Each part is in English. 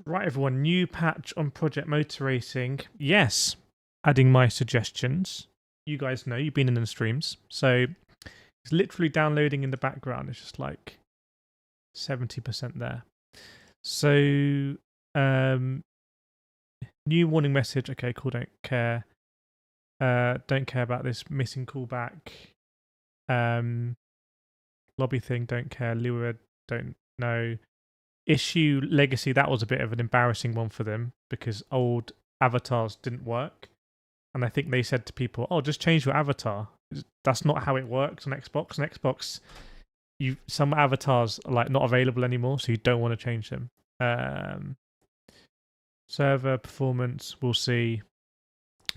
Right, everyone, new patch on Project Motor Racing. Yes, adding my suggestions. You guys know, you've been in the streams. So it's literally downloading in the background. It's just like 70% there. So, new warning message. Okay, cool, don't care. Don't care about this missing callback. Lobby thing, don't care. Lua, don't know. Issue legacy, that was a bit of an embarrassing one for them because old avatars didn't work. And I think they said to people, oh, just change your avatar. That's not how it works on Xbox. On Xbox, some avatars are like not available anymore, so you don't want to change them. Server performance, we'll see.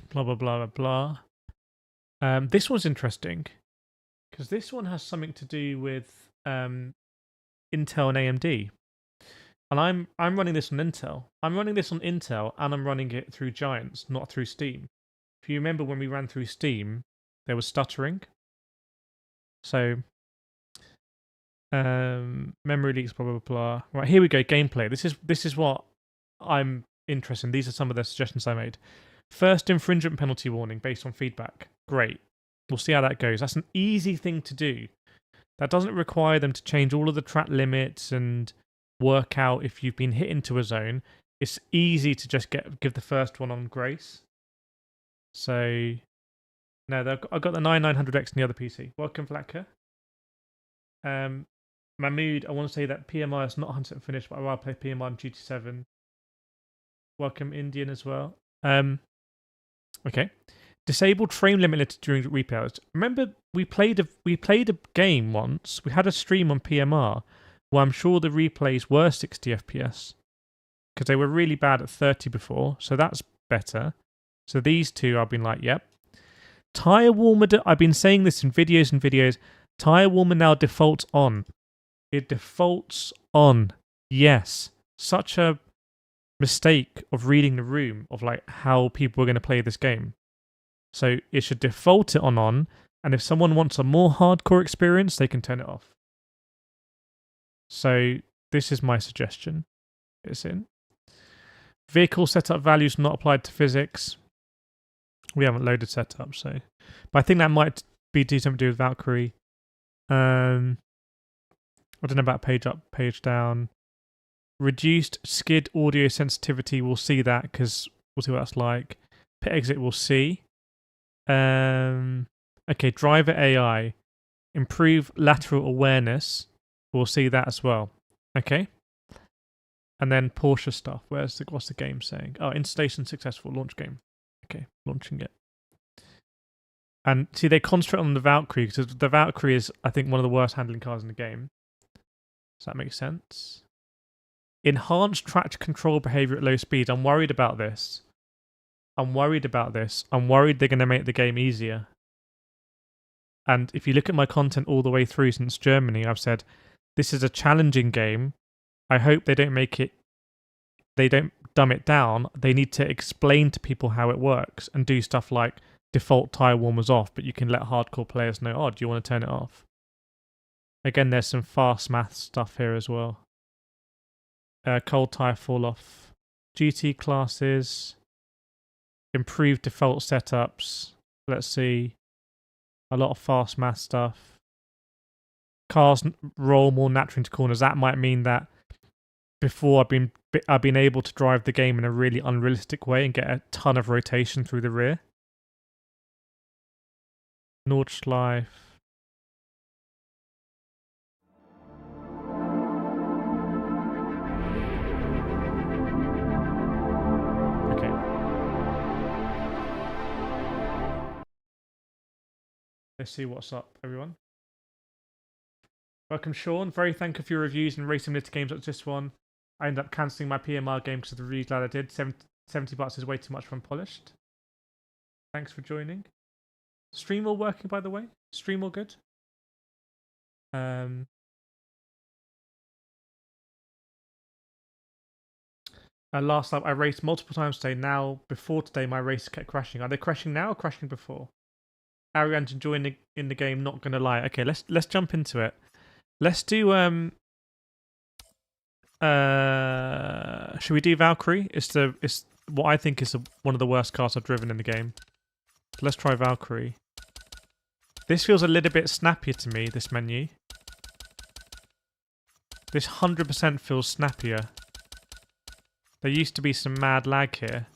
Blah, blah, blah, blah, blah. This one's interesting because this one has something to do with Intel and AMD. And I'm running this on Intel. I'm running this on Intel, and I'm running it through Giants, not through Steam. If you remember when we ran through Steam, there was stuttering. So, memory leaks, blah blah blah. Right, here we go. Gameplay. This is what I'm interested in. These are some of the suggestions I made. First infringement penalty warning based on feedback. Great. We'll see how that goes. That's an easy thing to do. That doesn't require them to change all of the track limits and work out if you've been hit into a zone. It's easy to just give the first one on grace. So, no, I've got the 9900X in the other PC. Welcome, Vlatka. Mahmood, I want to say that PMI is not 100% finished, but I rather play PMI on GT7. Welcome, Indian, as well. Okay. Disabled frame limit during replays. Remember, we played a game once. We had a stream on PMR. Well, I'm sure the replays were 60 FPS because they were really bad at 30 before, so that's better. So these two, I've been like, yep. Tire warmer, I've been saying this in videos and videos. Tire warmer now defaults on. It defaults on. Yes. Such a mistake of reading the room of like how people are going to play this game. So it should default it on, and if someone wants a more hardcore experience, they can turn it off. So this is my suggestion. It's in. Vehicle setup values not applied to physics. We haven't loaded setup, so. But I think that might do something to do with Valkyrie. I don't know about page up, page down. Reduced skid audio sensitivity, we'll see that because we'll see what that's like. Pit exit, we'll see. Okay, driver AI. Improve lateral awareness. We'll see that as well. Okay. And then Porsche stuff. What's the game saying? Oh, installation successful. Launch game. Okay, launching it. And see, they concentrate on the Valkyrie because the Valkyrie is, I think, one of the worst handling cars in the game. Does that make sense? Enhanced track control behavior at low speed. I'm worried about this. I'm worried they're going to make the game easier. And if you look at my content all the way through since Germany, I've said, this is a challenging game. I hope they don't dumb it down. They need to explain to people how it works and do stuff like default tire warmers off, but you can let hardcore players know, oh, do you want to turn it off? Again, there's some fast math stuff here as well. Cold tire fall off. GT classes. Improved default setups. Let's see. A lot of fast math stuff. Cars roll more naturally into corners. That might mean that before I've been able to drive the game in a really unrealistic way and get a ton of rotation through the rear. Nordschleife. Okay. Let's see what's up, everyone. Welcome, Sean. Very thankful for your reviews and racing simulator games like this one. I ended up cancelling my PMR game because I'm really glad I did. 70 bucks is way too much for Unpolished. Thanks for joining. Stream all working, by the way? Stream all good? Last time I raced multiple times today. Now, before today, my race kept crashing. Are they crashing now or crashing before? Arian's enjoying in the game, not gonna lie. Okay, let's jump into it. Let's do Should we do Valkyrie? It's what I think is one of the worst cars I've driven in the game. So let's try Valkyrie. This feels a little bit snappier to me, this menu. This 100% feels snappier. There used to be some mad lag here.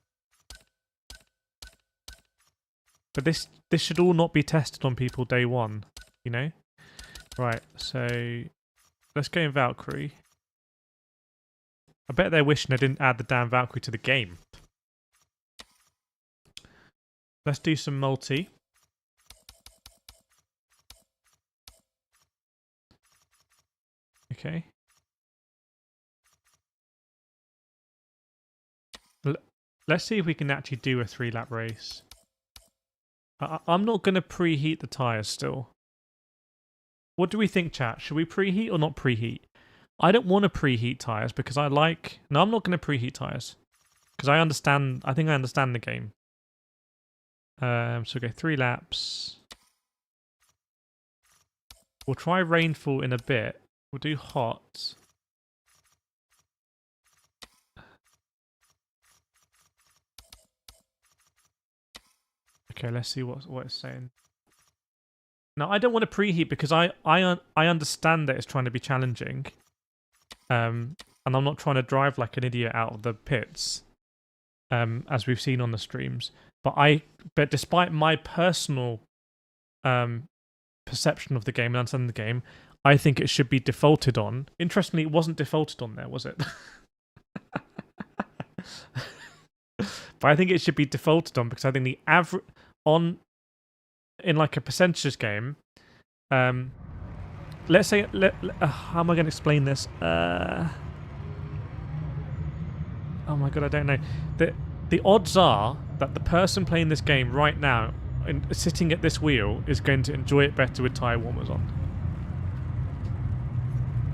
But this should all not be tested on people day one, you know? Right, so let's go in Valkyrie. I bet they're wishing they didn't add the damn Valkyrie to the game. Let's do some multi. Okay. Let's see if we can actually do a 3-lap race. I'm not going to preheat the tyres still. What do we think, chat? Should we preheat or not preheat? I don't want to preheat tyres because I like... No, I'm not going to preheat tyres. Because I understand... I think I understand the game. So go 3 laps. We'll try rainfall in a bit. We'll do hot. Okay, let's see what it's saying. Now, I don't want to preheat because I understand that it's trying to be challenging. And I'm not trying to drive like an idiot out of the pits. As we've seen on the streams. But despite my personal perception of the game and understanding the game, I think it should be defaulted on. Interestingly, it wasn't defaulted on there, was it? But I think it should be defaulted on because I think the average in like a percentages game, let's say how am I going to explain this? Oh my god, I don't know. The odds are that the person playing this game right now, sitting at this wheel, is going to enjoy it better with tyre warmers on.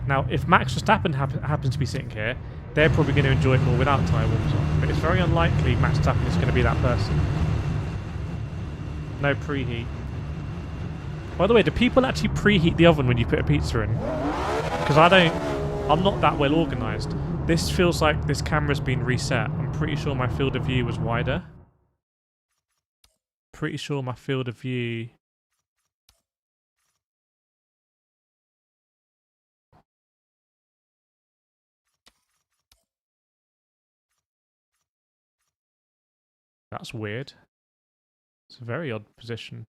Now, if Max Verstappen happens to be sitting here, they're probably going to enjoy it more without tyre warmers on. But it's very unlikely Max Verstappen is going to be that person. No preheat. By the way, do people actually preheat the oven when you put a pizza in? Because I'm not that well organised. This feels like this camera's been reset. I'm pretty sure my field of view was wider. Pretty sure my field of view... That's weird. It's a very odd position.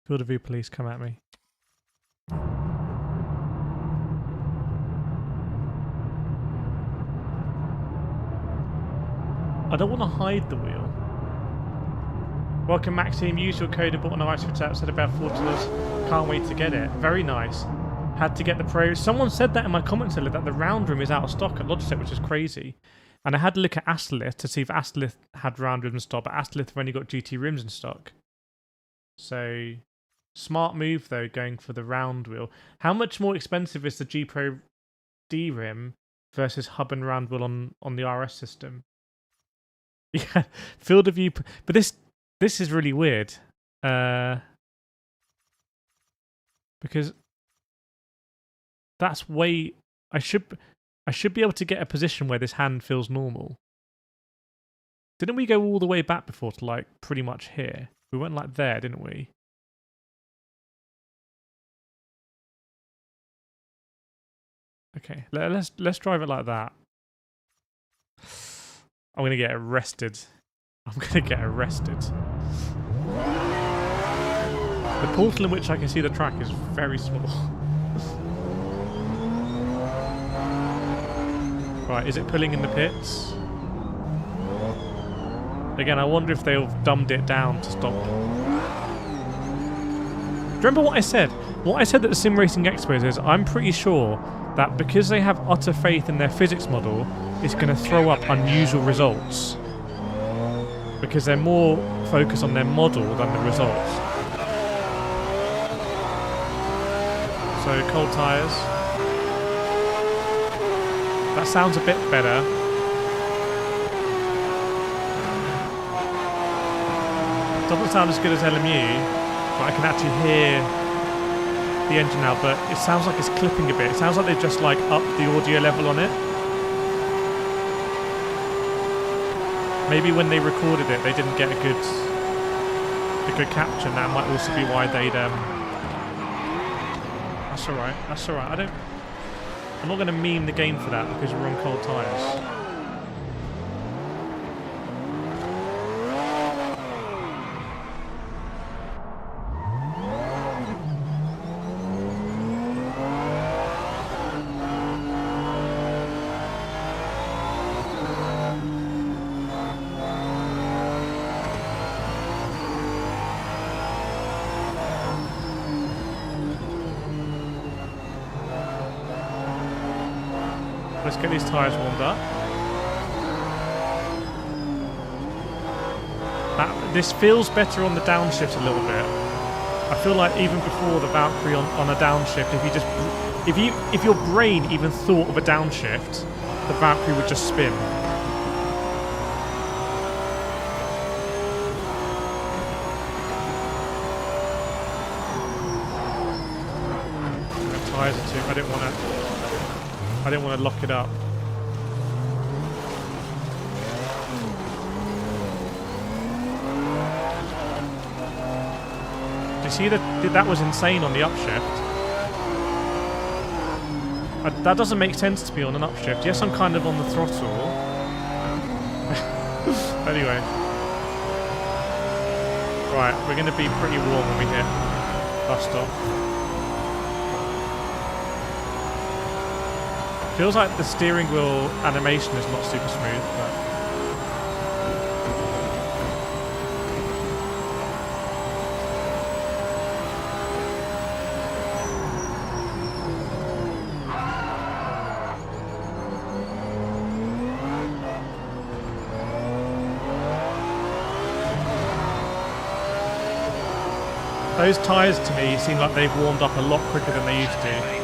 Field of view, please come at me. I don't want to hide the wheel. Welcome, Maxime. Use your code. I bought an iRacing said about $40. Can't wait to get it. Very nice. Had to get the Pro. Someone said that in my comments earlier that the round room is out of stock at Logitech, which is crazy. And I had to look at ASCHER to see if ASCHER had round rims in stock, but ASCHER have only got GT rims in stock. So, smart move though, going for the round wheel. How much more expensive is the G Pro D rim versus hub and round wheel on the RS system? Yeah, field of view, but this is really weird. Because that's way I should be able to get a position where this hand feels normal. Didn't we go all the way back before to like pretty much here? We went like there, didn't we? Okay, let's drive it like that. I'm gonna get arrested. I'm gonna get arrested. The portal in which I can see the track is very small. Right, is it pulling in the pits? Again, I wonder if they've dumbed it down to stop remember what I said? What I said that the Sim Racing Expos is, I'm pretty sure that because they have utter faith in their physics model, it's going to throw up unusual results. Because they're more focused on their model than the results. So, cold tyres. That sounds a bit better. Doesn't sound as good as LMU, but I can actually hear the engine now, but it sounds like it's clipping a bit. It sounds like they've just like upped the audio level on it. Maybe when they recorded it, they didn't get a good capture. And that might also be why they'd. That's all right. That's all right. I'm not going to meme the game for that because we're on cold tyres. Let's get these tyres warmed up. This feels better on the downshift a little bit. I feel like even before the Valkyrie on a downshift, if your brain even thought of a downshift, the Valkyrie would just spin. The tyres are too. I didn't want to lock it up. Do you see that was insane on the upshift? That doesn't make sense to be on an upshift. Yes, I'm kind of on the throttle. Anyway. Right, we're going to be pretty warm when we hit bus stop. Feels like the steering wheel animation is not super smooth, but those tyres to me seem like they've warmed up a lot quicker than they used to.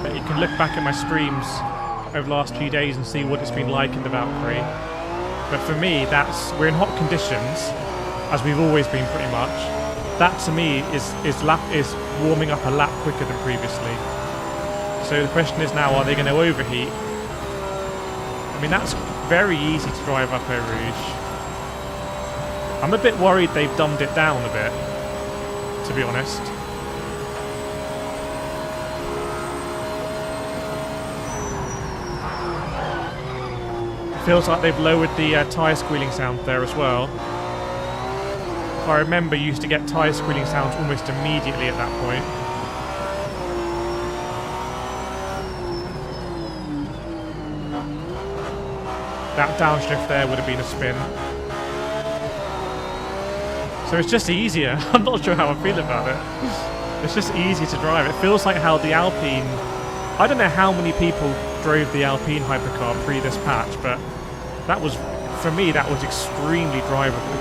But you can look back at my streams over the last few days and see what it's been like in the Valkyrie. But for me, we're in hot conditions, as we've always been pretty much. That to me is warming up a lap quicker than previously. So the question is now, are they going to overheat? I mean, that's very easy to drive up Eau Rouge. I'm a bit worried they've dumbed it down a bit, to be honest. Feels like they've lowered the tyre squealing sound there as well. If I remember, you used to get tyre squealing sounds almost immediately at that point. That downshift there would have been a spin. So it's just easier. I'm not sure how I feel about it. It's just easier to drive. It feels like how the Alpine... I don't know how many people drove the Alpine hypercar pre this patch, but that was, for me, that was extremely drivable.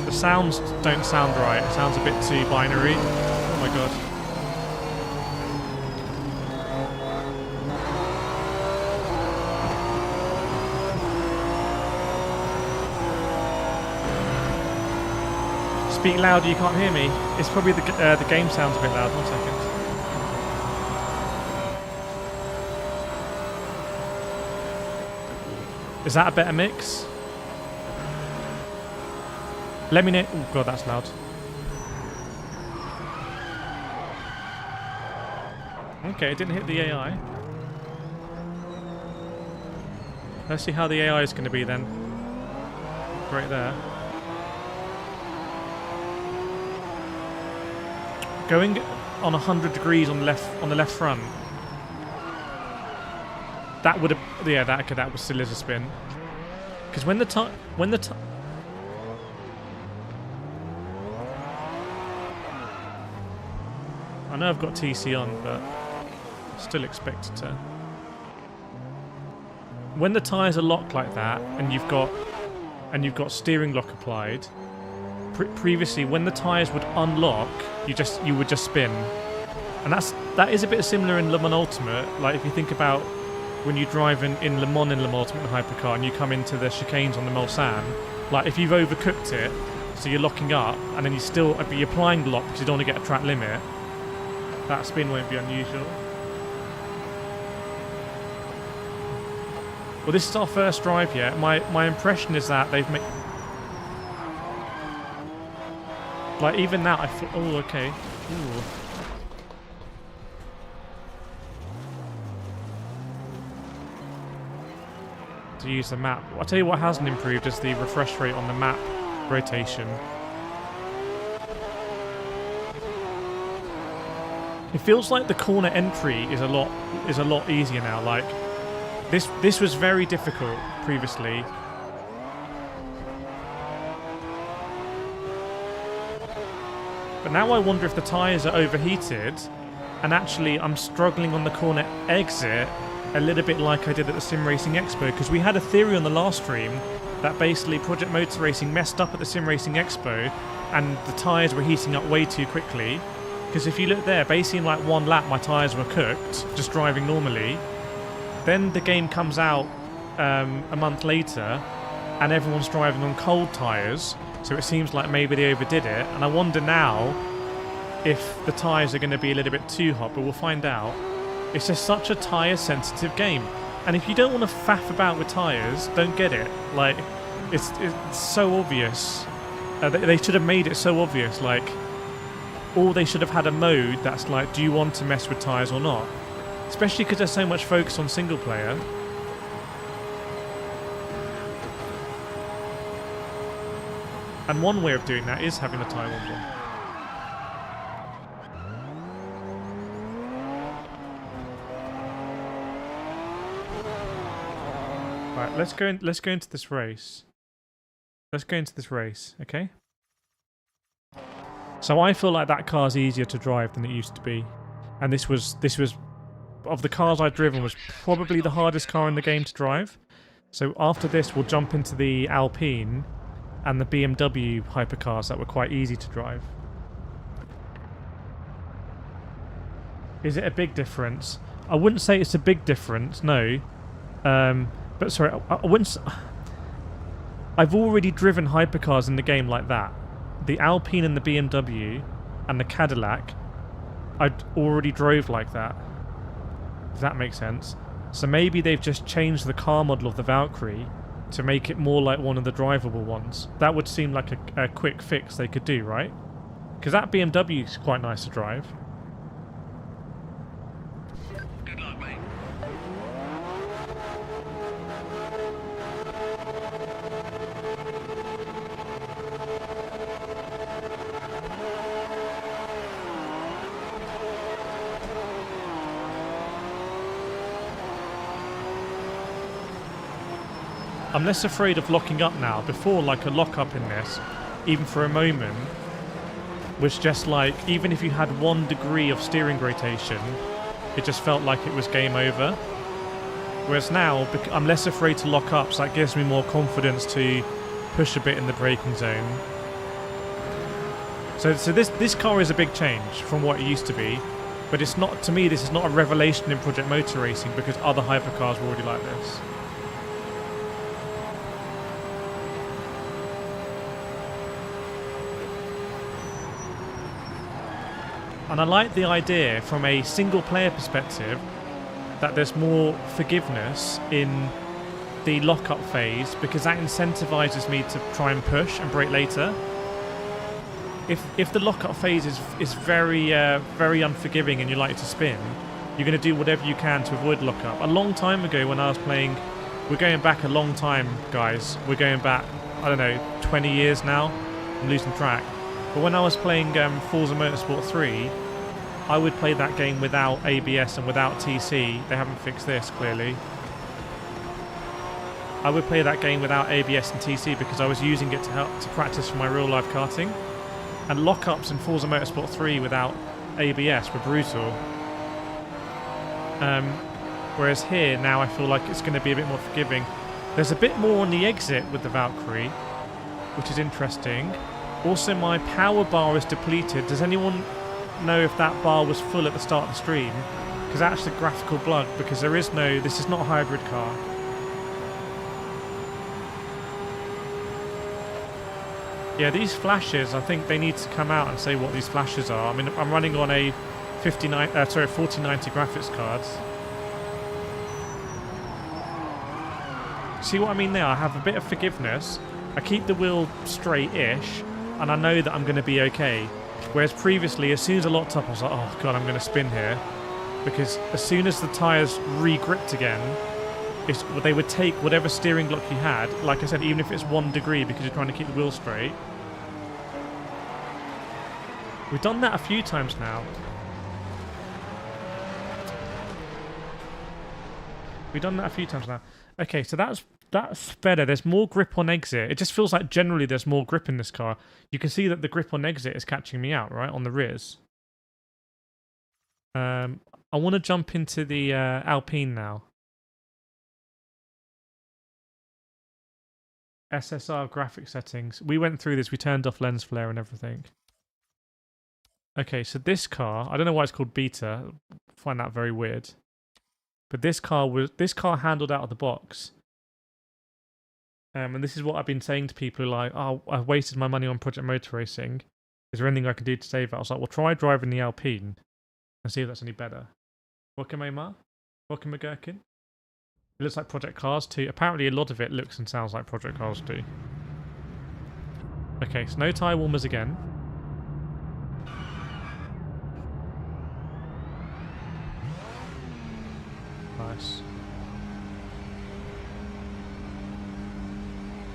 The sounds don't sound right. It sounds a bit too binary. Oh my god. Speak louder, you can't hear me. It's probably the game sounds a bit loud. 1 second. Is that a better mix? Let me know. Oh god, that's loud. Okay, it didn't hit the AI. Let's see how the AI is going to be then. Right there. Going on 100 degrees on the left front. that would have, yeah, that was still is a spin. Because when the I know I've got TC on, but still expected to. When the tyres are locked like that, and you've got steering lock applied, previously when the tyres would unlock, you would just spin, and that is a bit similar in Le Mans Ultimate. Like if you think about when you drive in Le Mans Ultimate Hypercar and you come into the chicanes on the Mulsanne, like if you've overcooked it, so you're locking up, and then you're applying the lock because you don't want to get a track limit. That spin won't be unusual. Well, this is our first drive yet. My impression is that they've made... Like, even now, I feel... Oh, okay. Ooh. To use the map. I'll tell you what hasn't improved is the refresh rate on the map rotation. It feels like the corner entry is a lot easier now. Like this was very difficult previously. But now I wonder if the tyres are overheated and actually I'm struggling on the corner exit a little bit like I did at the Sim Racing Expo, because we had a theory on the last stream that basically Project Motor Racing messed up at the Sim Racing Expo and the tyres were heating up way too quickly. Because if you look there, basically in like one lap my tyres were cooked, just driving normally. Then the game comes out a month later and everyone's driving on cold tyres, so it seems like maybe they overdid it. And I wonder now if the tyres are going to be a little bit too hot, but we'll find out. It's just such a tyre sensitive game. And if you don't want to faff about with tyres, don't get it. Like, it's so obvious. They should have made it so obvious, like... Or they should have had a mode that's like, do you want to mess with tyres or not? Especially because there's so much focus on single player. And one way of doing that is having a tyre wand on. Right, let's go into this race. Let's go into this race, okay? So I feel like that car's easier to drive than it used to be. And this was of the cars I've driven, was probably the hardest car in the game to drive. So after this we'll jump into the Alpine and the BMW hypercars that were quite easy to drive. Is it a big difference? I wouldn't say it's a big difference, no. But sorry, I wouldn't... I've already driven hypercars in the game like that. The Alpine and the BMW and the Cadillac, I'd already drove like that. If that makes sense. So maybe they've just changed the car model of the Valkyrie to make it more like one of the drivable ones. That would seem like a quick fix they could do, right? Because that BMW is quite nice to drive. Good luck, mate. I'm less afraid of locking up now. Before, like, a lock-up in this, even for a moment, was just like, even if you had 1 degree of steering rotation, it just felt like it was game over. Whereas now, I'm less afraid to lock up, so that gives me more confidence to push a bit in the braking zone. So this car is a big change from what it used to be, but it's not, to me, this is not a revelation in Project Motor Racing because other hypercars were already like this. And I like the idea from a single player perspective that there's more forgiveness in the lock-up phase because that incentivizes me to try and push and brake later. If the lock-up phase is very very unforgiving and you like to spin, you're going to do whatever you can to avoid lock-up. A long time ago when I was playing, we're going back a long time, guys. We're going back, I don't know, 20 years now. I'm losing track. But when I was playing Forza Motorsport 3, I would play that game without ABS and without TC. They haven't fixed this, clearly. I would play that game without ABS and TC because I was using it to help to practice for my real life karting. And lockups in Forza Motorsport 3 without ABS were brutal. Whereas here, now I feel like it's going to be a bit more forgiving. There's a bit more on the exit with the Valkyrie, which is interesting. Also, my power bar is depleted. Does anyone know if that bar was full at the start of the stream? Because that's the graphical bug, because there is no... This is not a hybrid car. Yeah, these flashes, I think they need to come out and say what these flashes are. I mean, I'm running on a 4090 graphics cards. See what I mean there? I have a bit of forgiveness. I keep the wheel straight-ish, and I know that I'm going to be okay. Whereas previously, as soon as I locked up, I was like, oh god, I'm going to spin here. Because as soon as the tyres re-gripped again, they would take whatever steering lock you had, like I said, even if it's 1 degree because you're trying to keep the wheel straight. We've done that a few times now. Okay, so that's better. There's more grip on exit. It just feels like generally there's more grip in this car. You can see that the grip on exit is catching me out, right, on the rears. I want to jump into the Alpine now. SSR graphic settings. We went through this. We turned off lens flare and everything. Okay, so this car, I don't know why it's called Beta. I find that very weird. But this car handled out of the box. And this is what I've been saying to people like, oh, I've wasted my money on Project Motor Racing. Is there anything I can do to save it? I was like, well, try driving the Alpine and see if that's any better. Welcome, Aymar. Welcome, McGurkin. It looks like Project Cars 2. Apparently a lot of it looks and sounds like Project Cars 2. Okay, so no tyre warmers again. Nice.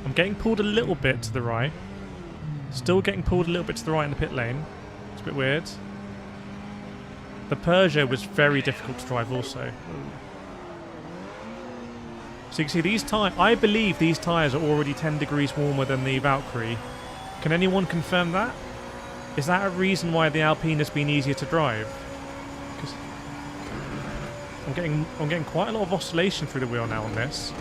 I'm getting pulled a little bit to the right. Still getting pulled a little bit to the right in the pit lane. It's a bit weird. The Peugeot was very difficult to drive also. So you can see these tyres, I believe these tyres are already 10 degrees warmer than the Valkyrie. Can anyone confirm that? Is that a reason why the Alpine has been easier to drive? Because I'm getting quite a lot of oscillation through the wheel now on this.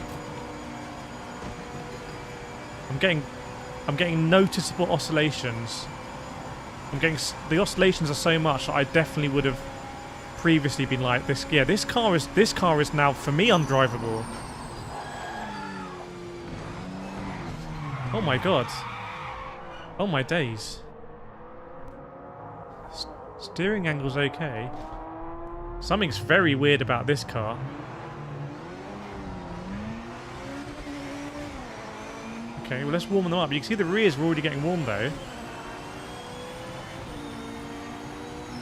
I'm getting noticeable oscillations. The oscillations are so much that I definitely would have previously been like this. Yeah, this car is now for me undrivable. Oh my god. Oh my days. Steering angle's okay. Something's very weird about this car. Okay, well let's warm them up. You can see the rears were already getting warm though.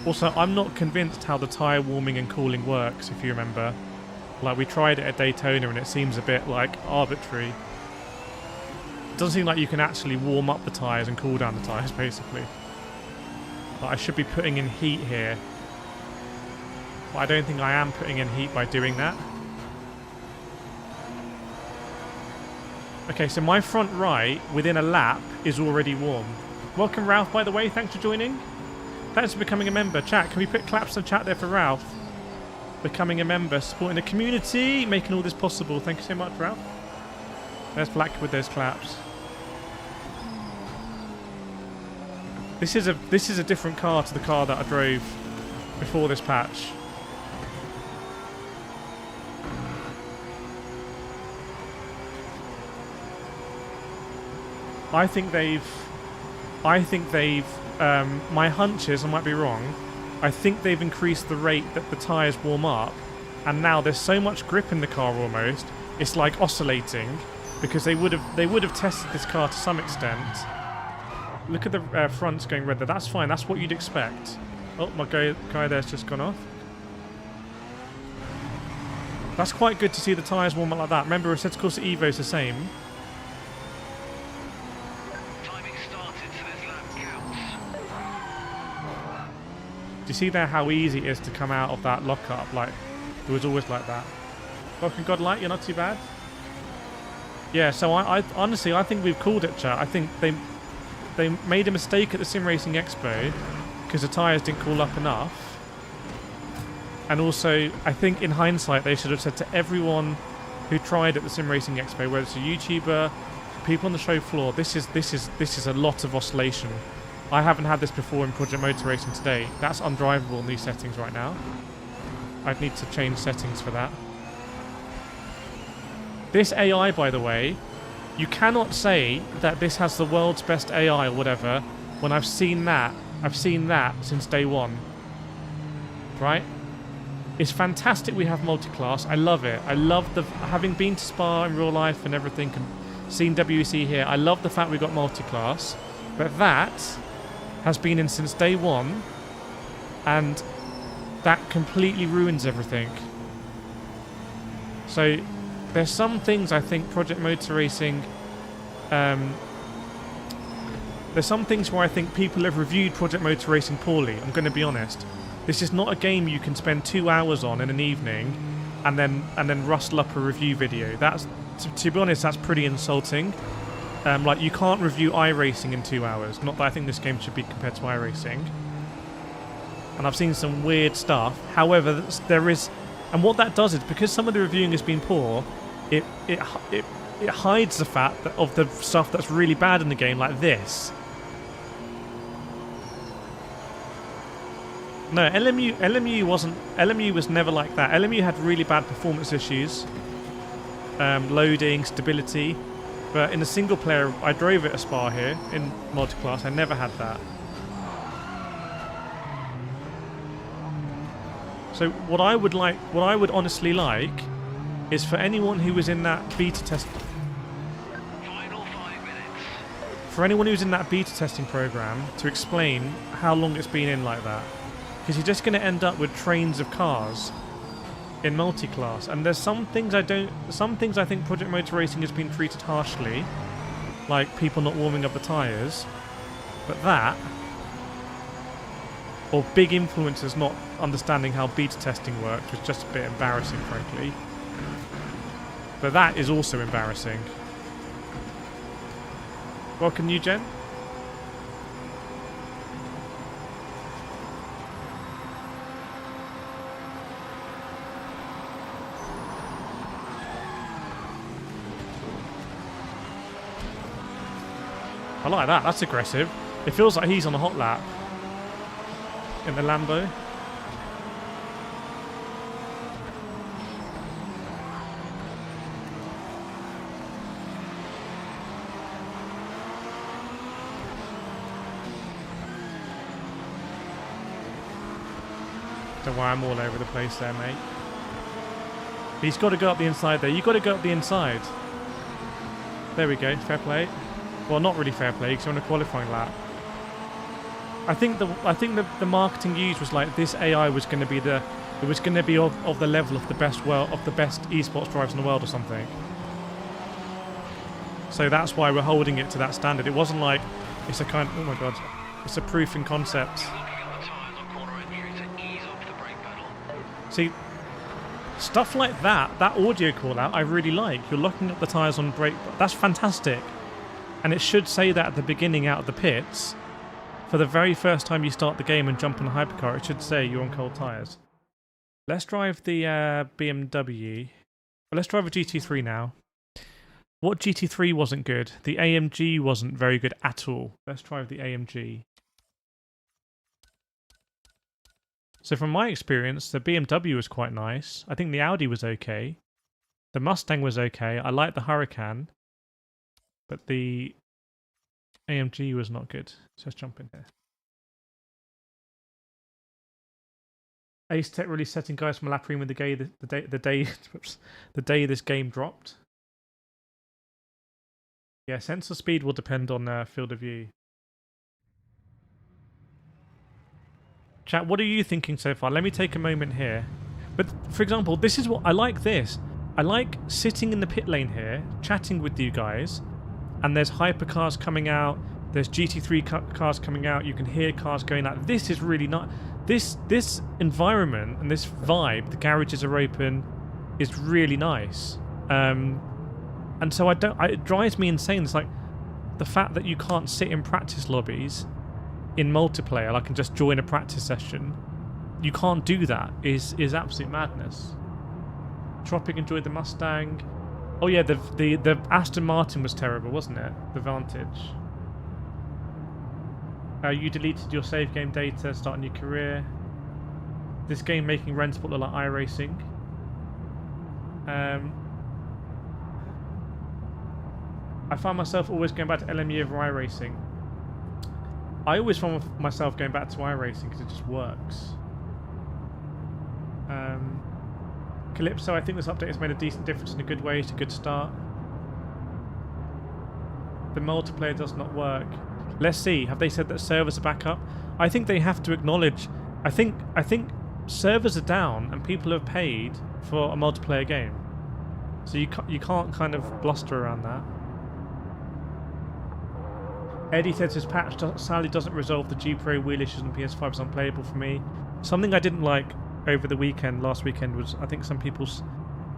Also, I'm not convinced how the tyre warming and cooling works, if you remember. Like, we tried it at Daytona and it seems a bit, like, arbitrary. It doesn't seem like you can actually warm up the tyres and cool down the tyres, basically. Like, I should be putting in heat here. But I don't think I am putting in heat by doing that. Okay, so my front right, within a lap, is already warm. Welcome, Ralph, by the way. Thanks for joining. Thanks for becoming a member. Chat, can we put claps in the chat there for Ralph? Becoming a member, supporting the community, making all this possible. Thank you so much, Ralph. There's Black with those claps. This is a different car to the car that I drove before this patch. I think they've my hunch is, I might be wrong, I think they've increased the rate that the tyres warm up, and now there's so much grip in the car almost, it's like oscillating, because they would have tested this car to some extent. Look at the fronts going red there. That's fine, that's what you'd expect. Oh, my guy there's just gone off. That's quite good to see the tyres warm up like that. Remember, ASETEK Evo is the same. Do you see there how easy it is to come out of that lockup? Like, it was always like that. Welcome, Godlight, you're not too bad. Yeah, so I honestly, I think we've called it, chat. I think they made a mistake at the Sim Racing Expo because the tyres didn't cool up enough. And also, I think in hindsight, they should have said to everyone who tried at the Sim Racing Expo, whether it's a YouTuber, people on the show floor, this is a lot of oscillation. I haven't had this before in Project Motor Racing today. That's undrivable in these settings right now. I'd need to change settings for that. This AI, by the way, you cannot say that this has the world's best AI or whatever when I've seen that since day one. Right? It's fantastic we have multi-class. I love it. I love having been to Spa in real life and everything and seen WEC here. I love the fact we got multi-class. But that has been in since day one, and that completely ruins everything. So there's some things I think Project Motor Racing, there's some things where I think people have reviewed Project Motor Racing poorly. I'm going to be honest. This is not a game you can spend 2 hours on in an evening and then rustle up a review video. That's to be honest, that's pretty insulting. Like, you can't review iRacing in 2 hours. Not that I think this game should be compared to iRacing. And I've seen some weird stuff. However, there is... And what that does is, because some of the reviewing has been poor, it hides the fact that of the stuff that's really bad in the game, like this. No, LMU was never like that. LMU had really bad performance issues. Loading, stability. But in a single player, I drove it a Spa here in multi-class. I never had that. So what I would honestly like, is for anyone who was in that beta test. Final 5 minutes. For anyone who's in that beta testing program to explain how long it's been in like that, because you're just going to end up with trains of cars in multi-class, and there's some things I think Project Motor Racing has been treated harshly, like people not warming up the tyres, but that, or big influencers not understanding how beta testing works, was just a bit embarrassing, frankly. But that is also embarrassing. Welcome, new gen. I like that. That's aggressive. It feels like he's on a hot lap in the Lambo. Don't worry, I'm all over the place there, mate. He's got to go up the inside there. You've got to go up the inside. There we go. Fair play. Well, not really fair play, because you're on a qualifying lap. I think the marketing used was like, this AI was going to be of the level of the best esports drivers in the world or something. So that's why we're holding it to that standard. It wasn't like it's a kind. Oh my god, it's a proof in concept. See, stuff like that audio call out, I really like. You're locking up the tyres on brake. That's fantastic. And it should say that at the beginning out of the pits. For the very first time you start the game and jump on a hypercar, it should say you're on cold tyres. Let's drive the BMW. Well, let's drive a GT3 now. What GT3 wasn't good? The AMG wasn't very good at all. Let's drive the AMG. So from my experience, the BMW was quite nice. I think the Audi was okay. The Mustang was okay. I like the Huracan. But the AMG was not good. So let's jump in here. ASETEK really setting guys from Lapreme with the day this game dropped. Yeah, sensor speed will depend on field of view. Chat, what are you thinking so far? Let me take a moment here. But for example, this is what I like. I like sitting in the pit lane here, chatting with you guys. And there's hypercars coming out. There's GT3 cars coming out. You can hear cars going out. This is really not. This environment and this vibe. The garages are open. Is really nice. And so it drives me insane. It's like the fact that you can't sit in practice lobbies in multiplayer, like, and just join a practice session. You can't do that. Is absolute madness. Tropic enjoyed the Mustang. Oh yeah, the Aston Martin was terrible, wasn't it? The Vantage. You deleted your save game data, start a new career. This game making Rennsport look like iRacing. I find myself always going back to LMU over iRacing. I always find myself going back to iRacing because it just works. Calypso, I think this update has made a decent difference in a good way. It's a good start. The multiplayer does not work. Let's see. Have they said that servers are back up? I think they have to acknowledge. I think servers are down and people have paid for a multiplayer game. So you can't kind of bluster around that. Eddie says his patch sadly doesn't resolve the G Pro wheel issues on PS5 is unplayable for me. Something I didn't like over the weekend, last weekend, was I think some people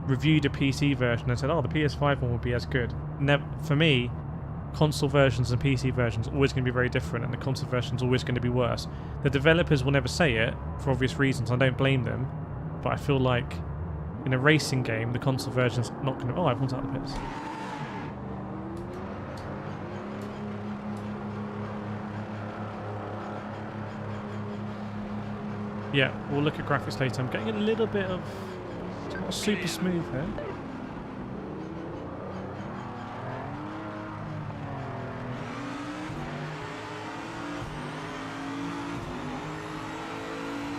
reviewed a PC version and said, oh, the PS5 one will be as good. For me, console versions and PC versions are always going to be very different, and the console version is always going to be worse. The developers will never say it, for obvious reasons. I don't blame them, but I feel like in a racing game, the console version's not going to... Oh, everyone's out of the pits. Yeah, we'll look at graphics later. I'm getting a little bit of... It's not super smooth here.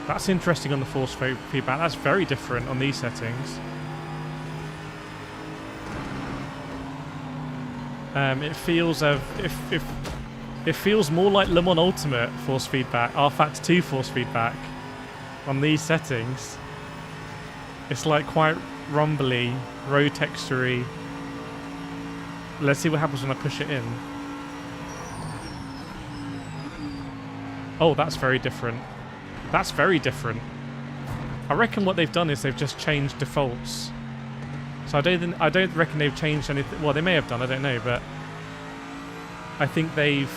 That's interesting on the force feedback. That's very different on these settings. It feels it feels more like Le Mans Ultimate force feedback, R-Factor 2 force feedback. On these settings, it's like quite rumbly, road textury. Let's see what happens when I push it in. Oh, that's very different. That's very different. I reckon what they've done is they've just changed defaults. So I don't reckon they've changed anything. Well, they may have done. I don't know, but I think they've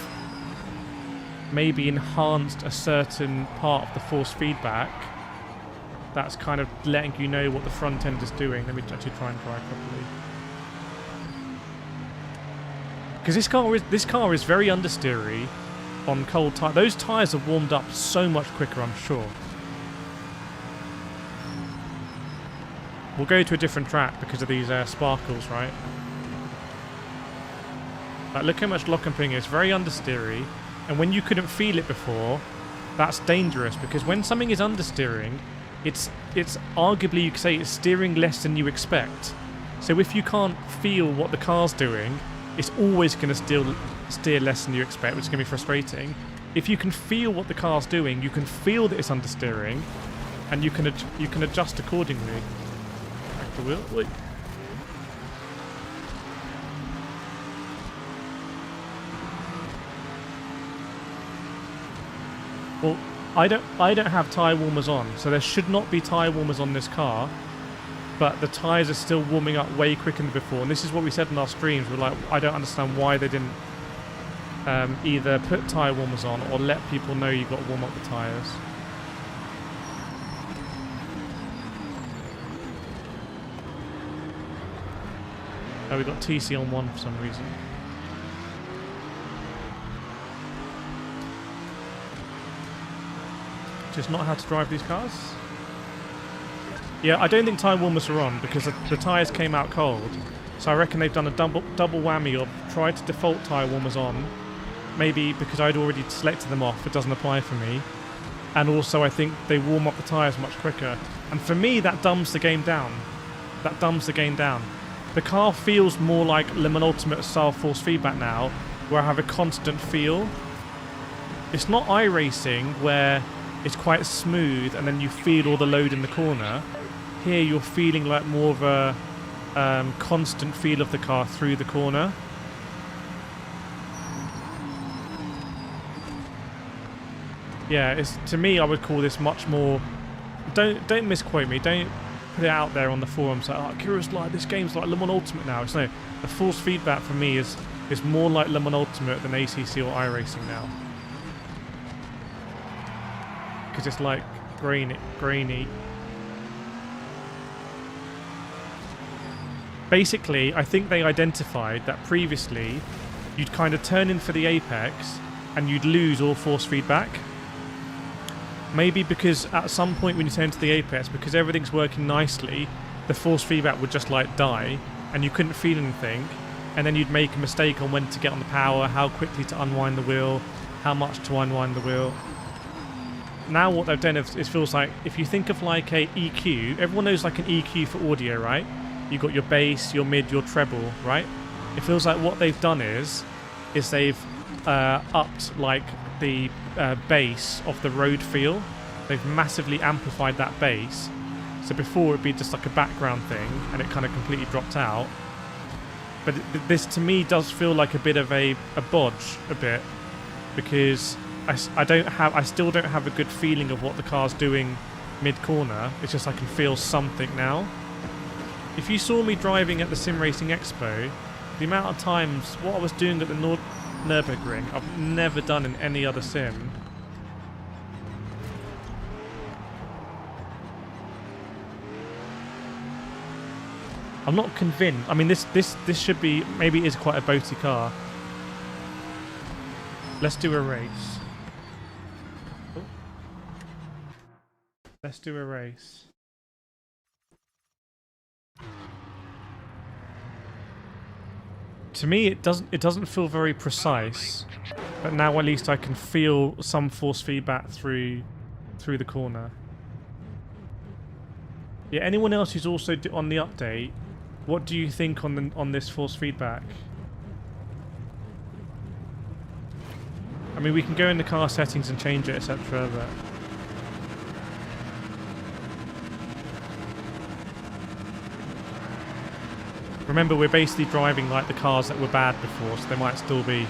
maybe enhanced a certain part of the force feedback that's kind of letting you know what the front end is doing. Let me actually try and drive properly. Because this car is very understeery on cold tyres. Those tyres are warmed up so much quicker, I'm sure. We'll go to a different track because of these sparkles, right? Like, look how much lock and ping is. Very understeery. And when you couldn't feel it before, that's dangerous, because when something is understeering, it's arguably, you could say, it's steering less than you expect. So if you can't feel what the car's doing, it's always going to steer less than you expect, which is going to be frustrating. If you can feel what the car's doing, you can feel that it's understeering, and you can adjust accordingly. Back the wheel. Wait. Well, I don't have tyre warmers on, so there should not be tyre warmers on this car, but the tyres are still warming up way quicker than before, and this is what we said in our streams. We're like, I don't understand why they didn't either put tyre warmers on or let people know you've got to warm up the tyres. Oh, we got TC on 1 for some reason. Just not how to drive these cars. Yeah, I don't think tyre warmers are on because the tyres came out cold. So I reckon they've done a double whammy of tried to default tyre warmers on. Maybe because I'd already selected them off, it doesn't apply for me. And also I think they warm up the tyres much quicker. And for me, that dumbs the game down. That dumbs the game down. The car feels more like Le Mans Ultimate style force feedback now, where I have a constant feel. It's not iRacing where it's quite smooth and then you feel all the load in the corner. Here you're feeling like more of a constant feel of the car through the corner. Yeah, to me I would call this much more... Don't misquote me. put it out there on the forums like, oh, Kira's like, this game's like Le Mans Ultimate now. It's no, the force feedback for me is more like Le Mans Ultimate than ACC or iRacing now. Because it's like grainy. Basically, I think they identified that previously you'd kind of turn in for the apex and you'd lose all force feedback. Maybe because at some point when you turn to the apex, because everything's working nicely, the force feedback would just like die and you couldn't feel anything, and then you'd make a mistake on when to get on the power, how quickly to unwind the wheel, how much to unwind the wheel. Now what they've done is, it feels like, if you think of like a EQ, everyone knows like an EQ for audio, right? You've got your bass, your mid, your treble, right? It feels like what they've done is they've upped like the bass of the road feel. They've massively amplified that bass. So before it'd be just like a background thing and it kind of completely dropped out. But this to me does feel like a bit of a bodge, a bit, because I still don't have a good feeling of what the car's doing mid-corner. It's just I can feel something now. If you saw me driving at the Sim Racing Expo, the amount of times what I was doing at the Nürburgring, I've never done in any other sim. I'm not convinced. I mean, this should be, maybe it is quite a boaty car. Let's do a race. Oh. Let's do a race. To me, it doesn't feel very precise, but now at least I can feel some force feedback through the corner. Yeah. Anyone else who's also on the update, what do you think on this force feedback? I mean, we can go in the car settings and change it, etc. But remember, we're basically driving like the cars that were bad before, so they might still be.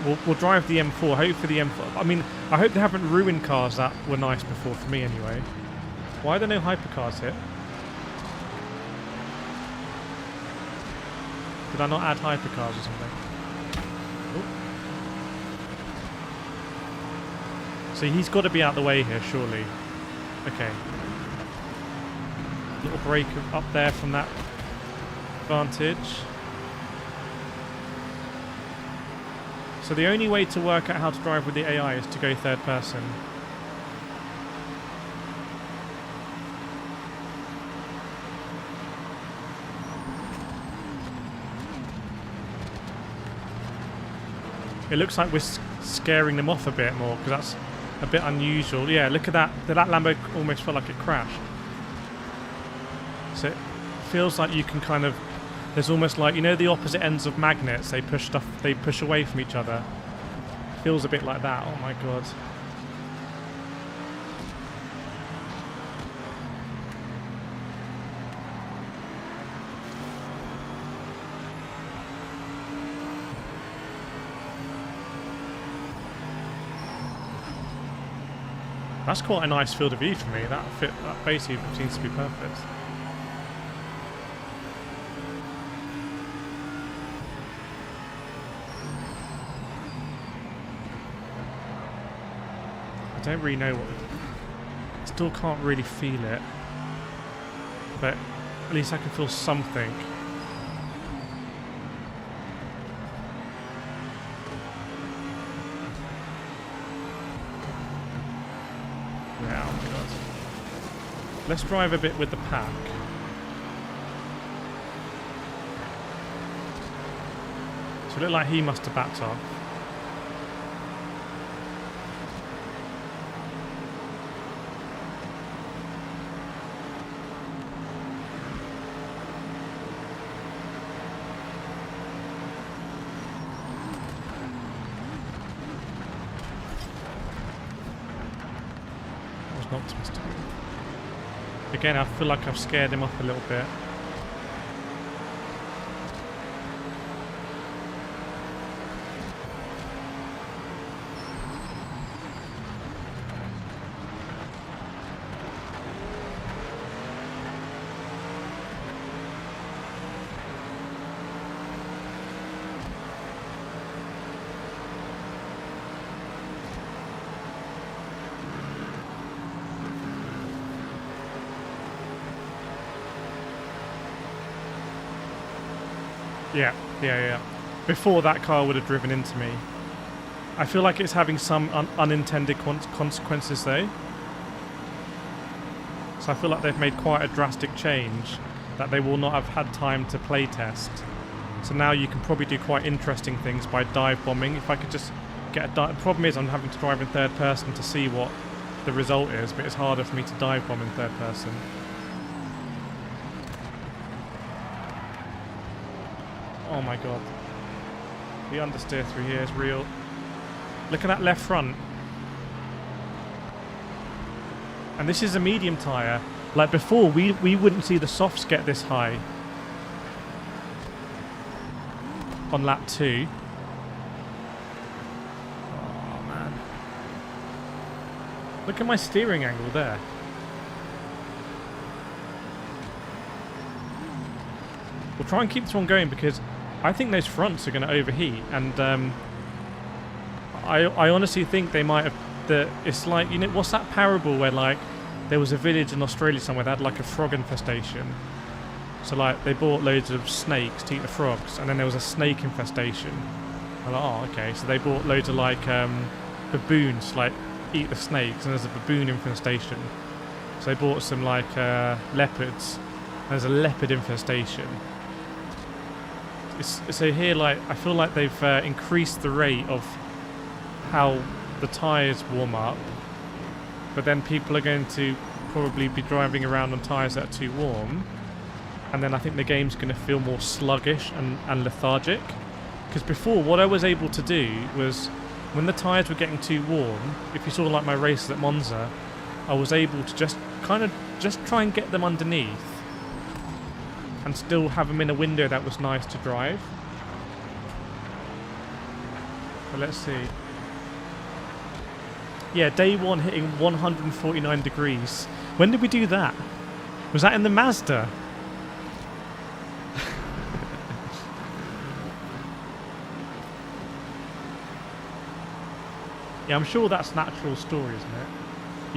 We'll drive the M4. Hopefully the M4. I mean, I hope they haven't ruined cars that were nice before for me anyway. Why are there no hypercars here? Did I not add hypercars or something? Ooh. So he's got to be out the way here, surely. Okay. Little break up there from that advantage. So the only way to work out how to drive with the AI is to go third person. It looks like we're scaring them off a bit more, because that's a bit unusual. Yeah, look at that. That Lambo almost felt like it crashed. So it feels like you can kind of... There's almost like, you know, the opposite ends of magnets. They push away from each other. Feels a bit like that. Oh my god. That's quite a nice field of view for me. That basically seems to be perfect. I don't really know what... Still can't really feel it. But at least I can feel something. Yeah, oh my god. Let's drive a bit with the pack. So it looked like he must have backed off. Optimistic. Again, I feel like I've scared him off a little bit. Yeah, yeah. Before that car would have driven into me. I feel like it's having some unintended consequences though. So I feel like they've made quite a drastic change that they will not have had time to play test. So now you can probably do quite interesting things by dive bombing. If I could just get a dive... The problem is I'm having to drive in third person to see what the result is, but it's harder for me to dive bomb in third person. Oh my god. The understeer through here is real. Look at that left front. And this is a medium tyre. Like before, we wouldn't see the softs get this high. On lap 2. Oh man. Look at my steering angle there. We'll try and keep this one going because I think those fronts are going to overheat, and I honestly think they might have... It's like, you know, what's that parable where like there was a village in Australia somewhere that had like a frog infestation? So like they bought loads of snakes to eat the frogs, and then there was a snake infestation. I'm like, oh okay, so they bought loads of like baboons to like eat the snakes, and there's a baboon infestation. So they bought some like leopards, and there's a leopard infestation. So here, like, I feel like they've increased the rate of how the tyres warm up, but then people are going to probably be driving around on tyres that are too warm, and then I think the game's going to feel more sluggish and lethargic. Because before, what I was able to do was, when the tyres were getting too warm, if you saw like my races at Monza, I was able to just try and get them underneath and still have them in a window that was nice to drive. But let's see. Yeah, day 1 hitting 149 degrees. When did we do that? Was that in the Mazda? Yeah, I'm sure that's natural story, isn't it?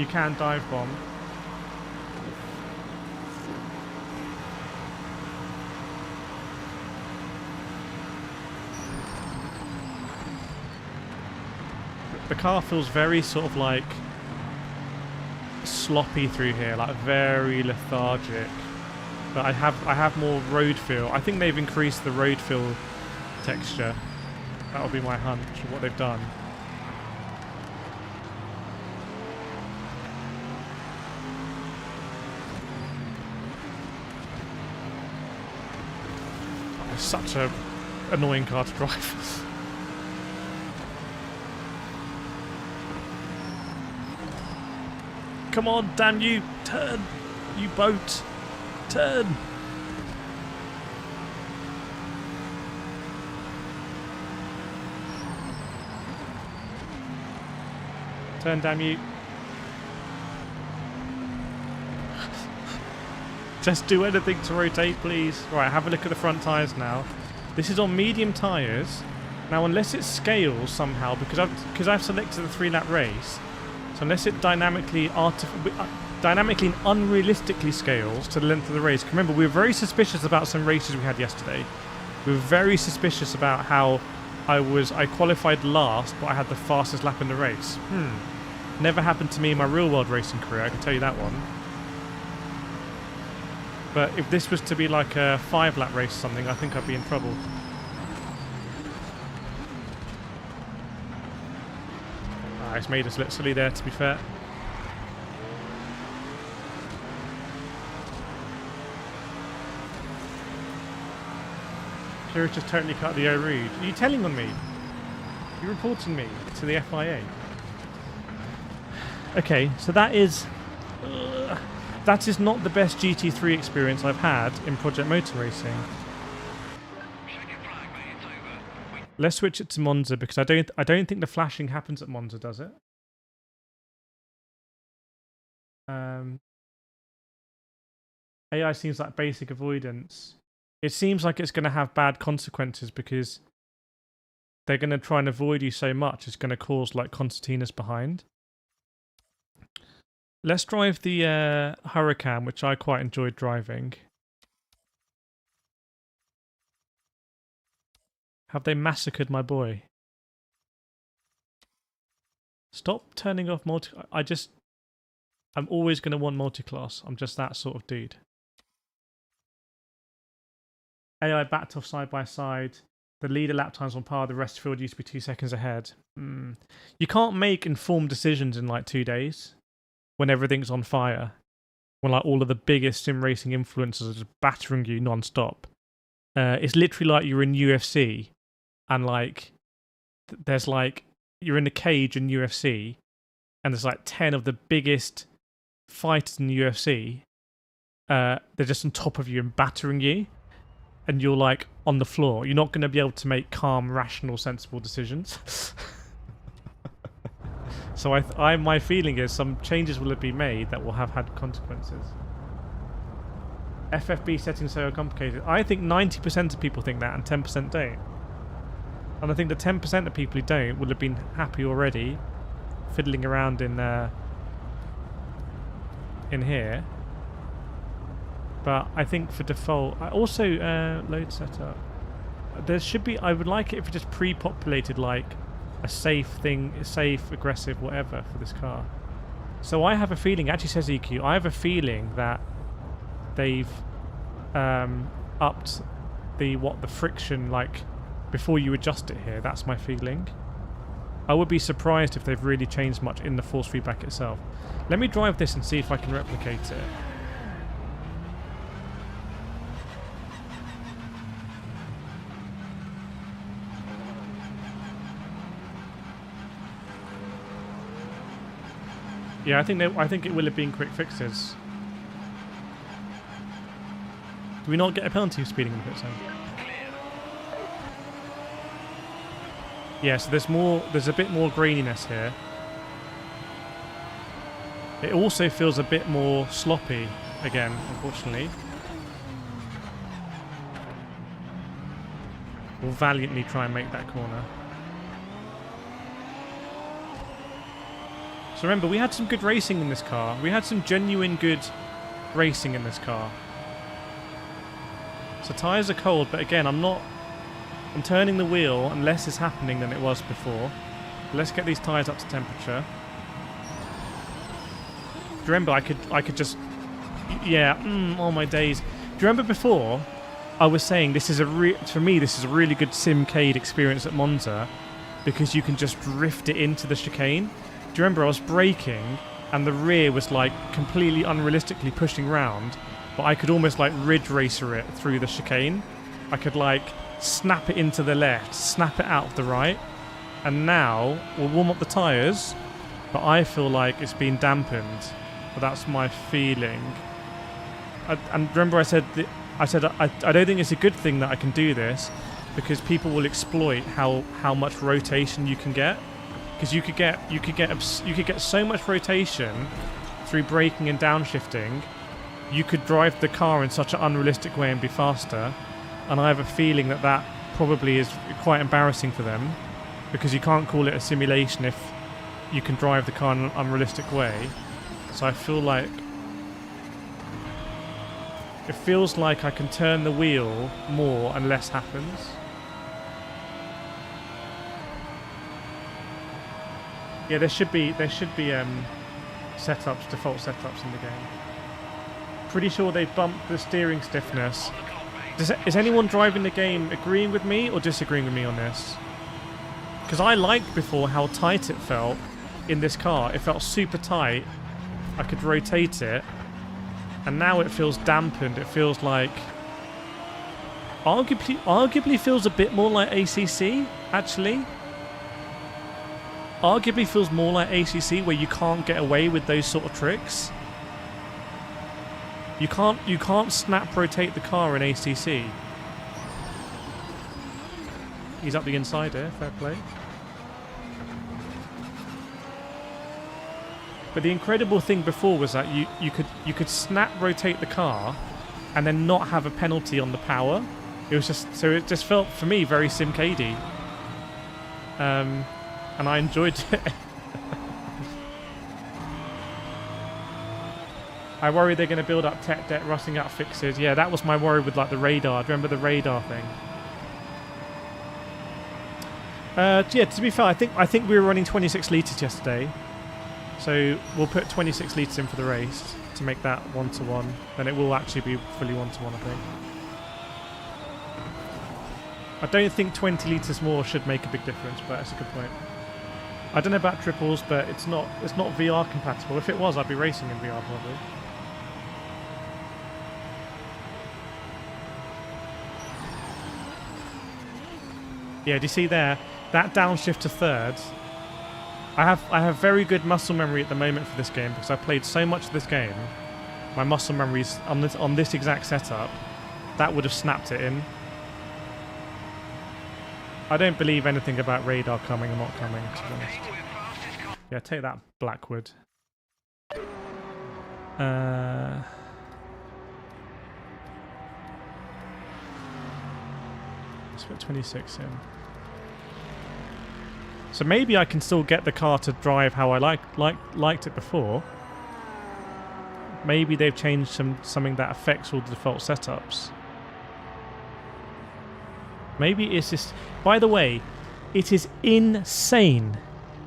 You can dive bomb. The car feels very sort of like sloppy through here, like very lethargic. But I have more road feel. I think they've increased the road feel texture. That would be my hunch of what they've done. Oh, it's such a annoying car to drive. Come on, damn you! Turn! You boat! Turn! Turn, damn you! Just do anything to rotate, please. Right, have a look at the front tyres now. This is on medium tyres. Now, unless it scales somehow, because I've selected the 3-lap race, so unless it dynamically and unrealistically scales to the length of the race. Remember, we were very suspicious about some races we had yesterday. We were very suspicious about how I qualified last, but I had the fastest lap in the race. Never happened to me in my real-world racing career, I can tell you that one. But if this was to be like a 5-lap race or something, I think I'd be in trouble. It's made us look silly there, to be fair. Kira's just totally cut the O-Rude. Are you telling on me? You're reporting me to the FIA. Okay, so that is not the best GT3 experience I've had in Project Motor Racing. Let's switch it to Monza because I don't think the flashing happens at Monza, does it? AI seems like basic avoidance. It seems like it's going to have bad consequences because they're going to try and avoid you so much. It's going to cause like concertinas behind. Let's drive the Huracan, which I quite enjoyed driving. Have they massacred my boy? Stop turning off multi... I'm always going to want multi-class. I'm just that sort of dude. AI backed off side by side. The leader lap times on par. The rest field used to be 2 seconds ahead. You can't make informed decisions in like 2 days when everything's on fire. When like all of the biggest sim racing influencers are just battering you non-stop. It's literally like you're in UFC and like there's like you're in a cage in UFC and there's like 10 of the biggest fighters in the UFC. They're just on top of you and battering you, and you're like on the floor. You're not going to be able to make calm, rational, sensible decisions. So my feeling is some changes will have been made that will have had consequences. FFB settings so complicated. I think 90% of people think that and 10% don't. And I think the 10% of people who don't will have been happy already, fiddling around in here. But I think for default, also load setup. There should be. I would like it if it just pre-populated like a safe thing, safe, aggressive, whatever for this car. So I have a feeling. Actually, says EQ. I have a feeling that they've upped the friction like before you adjust it here. That's my feeling. I would be surprised if they've really changed much in the force feedback itself. Let me drive this and see if I can replicate it. Yeah, I think it will have been quick fixes. Do we not get a penalty for speeding in the pit zone? Yeah, so there's a bit more graininess here. It also feels a bit more sloppy again, unfortunately. We'll valiantly try and make that corner. So remember, we had some good racing in this car. We had some genuine good racing in this car. So tyres are cold, but again, I'm turning the wheel and less is happening than it was before. Let's get these tyres up to temperature. Do you remember I could just... Yeah, oh my days. Do you remember before I was saying this is for me this is a really good simcade experience at Monza because you can just drift it into the chicane. Do you remember I was braking and the rear was like completely unrealistically pushing round, but I could almost like ridge racer it through the chicane. I could like snap it into the left, snap it out of the right, and now we'll warm up the tyres, but I feel like it's been dampened. But that's my feeling. And remember I said I don't think it's a good thing that I can do this because people will exploit how much rotation you can get. Because you could get so much rotation through braking and downshifting. You could drive the car in such an unrealistic way and be faster. And I have a feeling that probably is quite embarrassing for them, because you can't call it a simulation if you can drive the car in an unrealistic way. So I feel like it feels like I can turn the wheel more and less happens. Yeah, there should be setups, default setups in the game. Pretty sure they bumped the steering stiffness. Is anyone driving the game agreeing with me or disagreeing with me on this? Because I liked before how tight it felt in this car. It felt super tight. I could rotate it. And now it feels dampened. It feels like... Arguably feels a bit more like ACC, actually. Arguably feels more like ACC, where you can't get away with those sort of tricks. You can't snap rotate the car in ACC. He's up the inside here, fair play. But the incredible thing before was that you could snap rotate the car and then not have a penalty on the power. It just felt for me very simcadey. And I enjoyed it. I worry they're going to build up tech debt, rusting out fixes. Yeah, that was my worry with like the radar. Do you remember the radar thing? Yeah, to be fair, I think we were running 26 litres yesterday. So we'll put 26 litres in for the race to make that 1-to-1. Then it will actually be fully 1-to-1, I think. I don't think 20 litres more should make a big difference, but that's a good point. I don't know about triples, but it's not VR compatible. If it was, I'd be racing in VR probably. Yeah, do you see there? That downshift to thirds. I have very good muscle memory at the moment for this game because I played so much of this game. My muscle memory's on this exact setup. That would have snapped it in. I don't believe anything about radar coming or not coming, to be honest. Yeah, take that, Blackwood. Let's put 26 in. So maybe I can still get the car to drive how I liked it before. Maybe they've changed something that affects all the default setups. Maybe it's just... By the way, it is insane.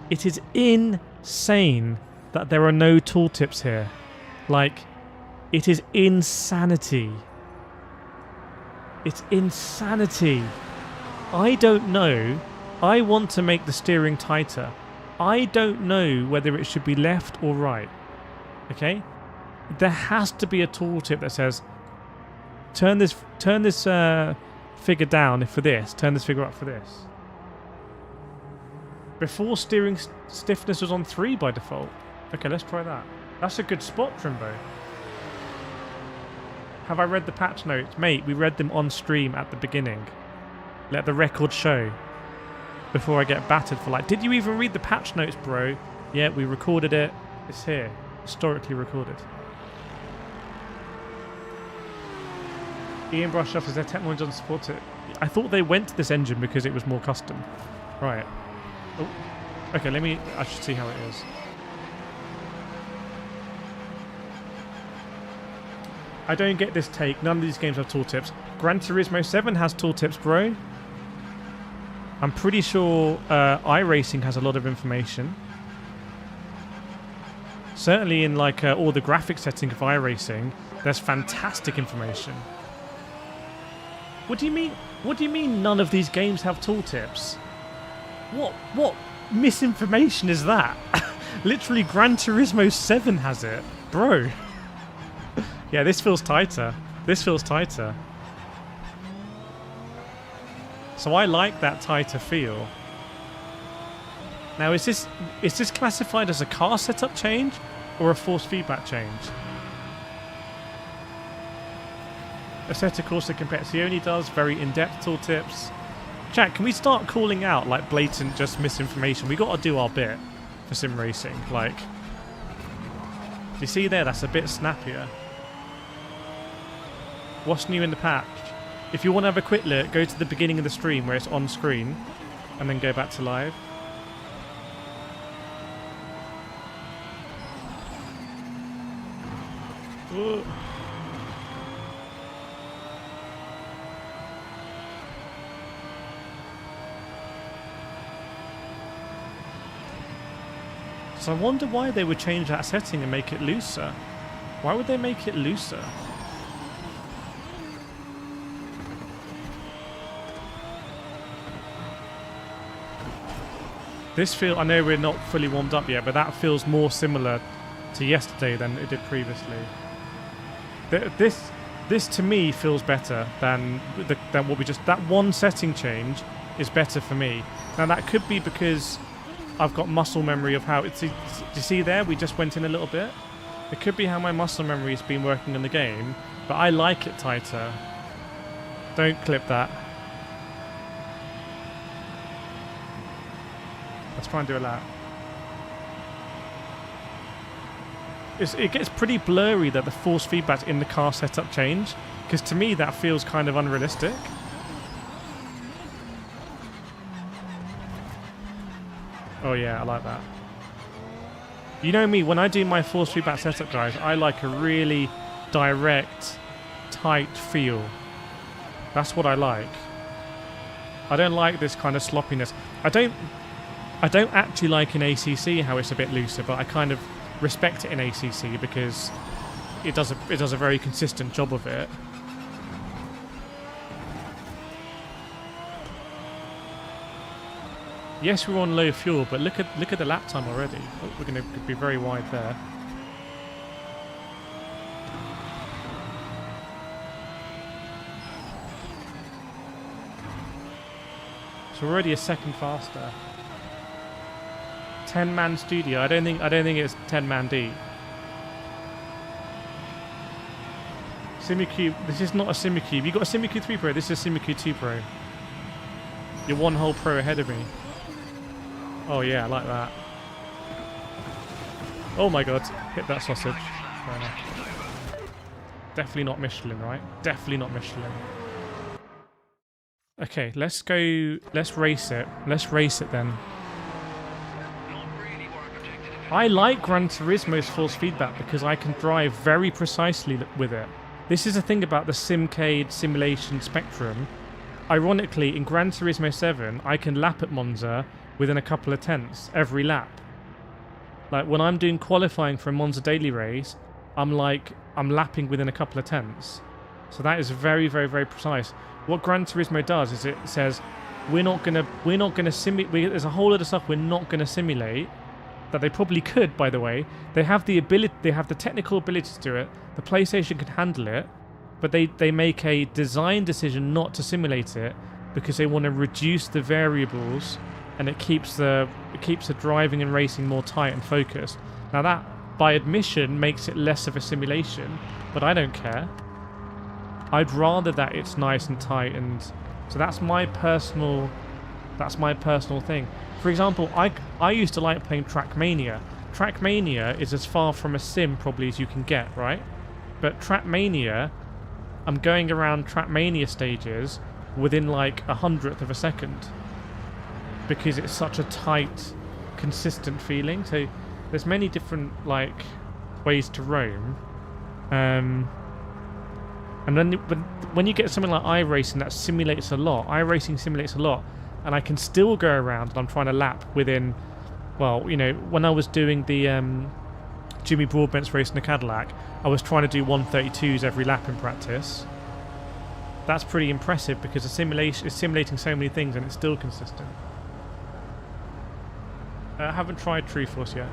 It is insane that there are no tooltips here. Like, it is insanity. It's insanity. I don't know. I want to make the steering tighter. I don't know whether it should be left or right. Okay? There has to be a tooltip that says, turn this figure down for this, turn this figure up for this. Before, steering stiffness was on 3 by default. Okay, let's try that. That's a good spot, Trimbo. Have I read the patch notes? Mate, we read them on stream at the beginning. Let the record show. Before I get battered for like, did you even read the patch notes, bro? Yeah, we recorded it. It's here. Historically recorded. Ian Brush off, is their technology doesn't support it. I thought they went to this engine because it was more custom. Right. Oh. Okay, I should see how it is. I don't get this take. None of these games have tooltips. Gran Turismo 7 has tooltips, bro. I'm pretty sure iRacing has a lot of information. Certainly in like all the graphic setting of iRacing, there's fantastic information. What do you mean? What do you mean none of these games have tooltips? What misinformation is that? Literally Gran Turismo 7 has it. Bro. Yeah, this feels tighter. This feels tighter. So I like that tighter feel. Now is this classified as a car setup change or a force feedback change? ASETEK also compares. He only does very in-depth tooltips. Chat, can we start calling out like blatant just misinformation? We got to do our bit for sim racing. Like, you see there, that's a bit snappier. What's new in the patch? If you want to have a quick look, go to the beginning of the stream where it's on screen, and then go back to live. Ooh. So I wonder why they would change that setting and make it looser. Why would they make it looser? This feels, I know we're not fully warmed up yet, but that feels more similar to yesterday than it did previously. This to me feels better than what we just, that one setting change is better for me. Now that could be because I've got muscle memory of how it's, do you see there? We just went in a little bit. It could be how my muscle memory has been working on the game, but I like it tighter. Don't clip that. Let's try and do a lap. It gets pretty blurry that the force feedback in the car setup change, because to me that feels kind of unrealistic. Oh yeah, I like that. You know me, when I do my force feedback setup, guys, I like a really direct, tight feel. That's what I like. I don't like this kind of sloppiness. I don't actually like in ACC how it's a bit looser, but I kind of respect it in ACC because it does a very consistent job of it. Yes, we're on low fuel, but look at the lap time already. Oh, we're going to be very wide there. So we're already a second faster. 10-man studio. I don't think it's 10-man deep. SIMUCUBE. This is not a SIMUCUBE. You got a SIMUCUBE 3 Pro. This is a SIMUCUBE 2 Pro. You're one whole pro ahead of me. Oh yeah, I like that. Oh my god, hit that sausage. Fair enough. Definitely not Michelin, right? Definitely not Michelin. Okay, let's go. Let's race it. Let's race it then. I like Gran Turismo's force feedback because I can drive very precisely with it. This is the thing about the Simcade simulation spectrum. Ironically, in Gran Turismo 7, I can lap at Monza within a couple of tenths every lap. Like when I'm doing qualifying for a Monza daily race, I'm lapping within a couple of tenths. So that is very, very, very precise. What Gran Turismo does is it says we're not gonna simulate. There's a whole lot of stuff we're not gonna simulate. That they probably could, by the way. They have the ability, they have the technical ability to do it. The PlayStation can handle it, but they make a design decision not to simulate it because they want to reduce the variables, and it keeps the driving and racing more tight and focused. Now that, by admission, makes it less of a simulation, but I don't care. I'd rather that it's nice and tight, and so that's my personal thing. For example, I used to like playing Trackmania. Trackmania is as far from a sim probably as you can get, right? But Trackmania, I'm going around Trackmania stages within like 1/100th of a second because it's such a tight, consistent feeling. So there's many different like ways to roam. And then when you get something like iRacing that simulates a lot, iRacing simulates a lot, and I can still go around and I'm trying to lap within, well, you know, when I was doing the Jimmy Broadbent's race in the Cadillac, I was trying to do 132s every lap in practice. That's pretty impressive because the simulation is simulating so many things and it's still consistent. I haven't tried True Force yet.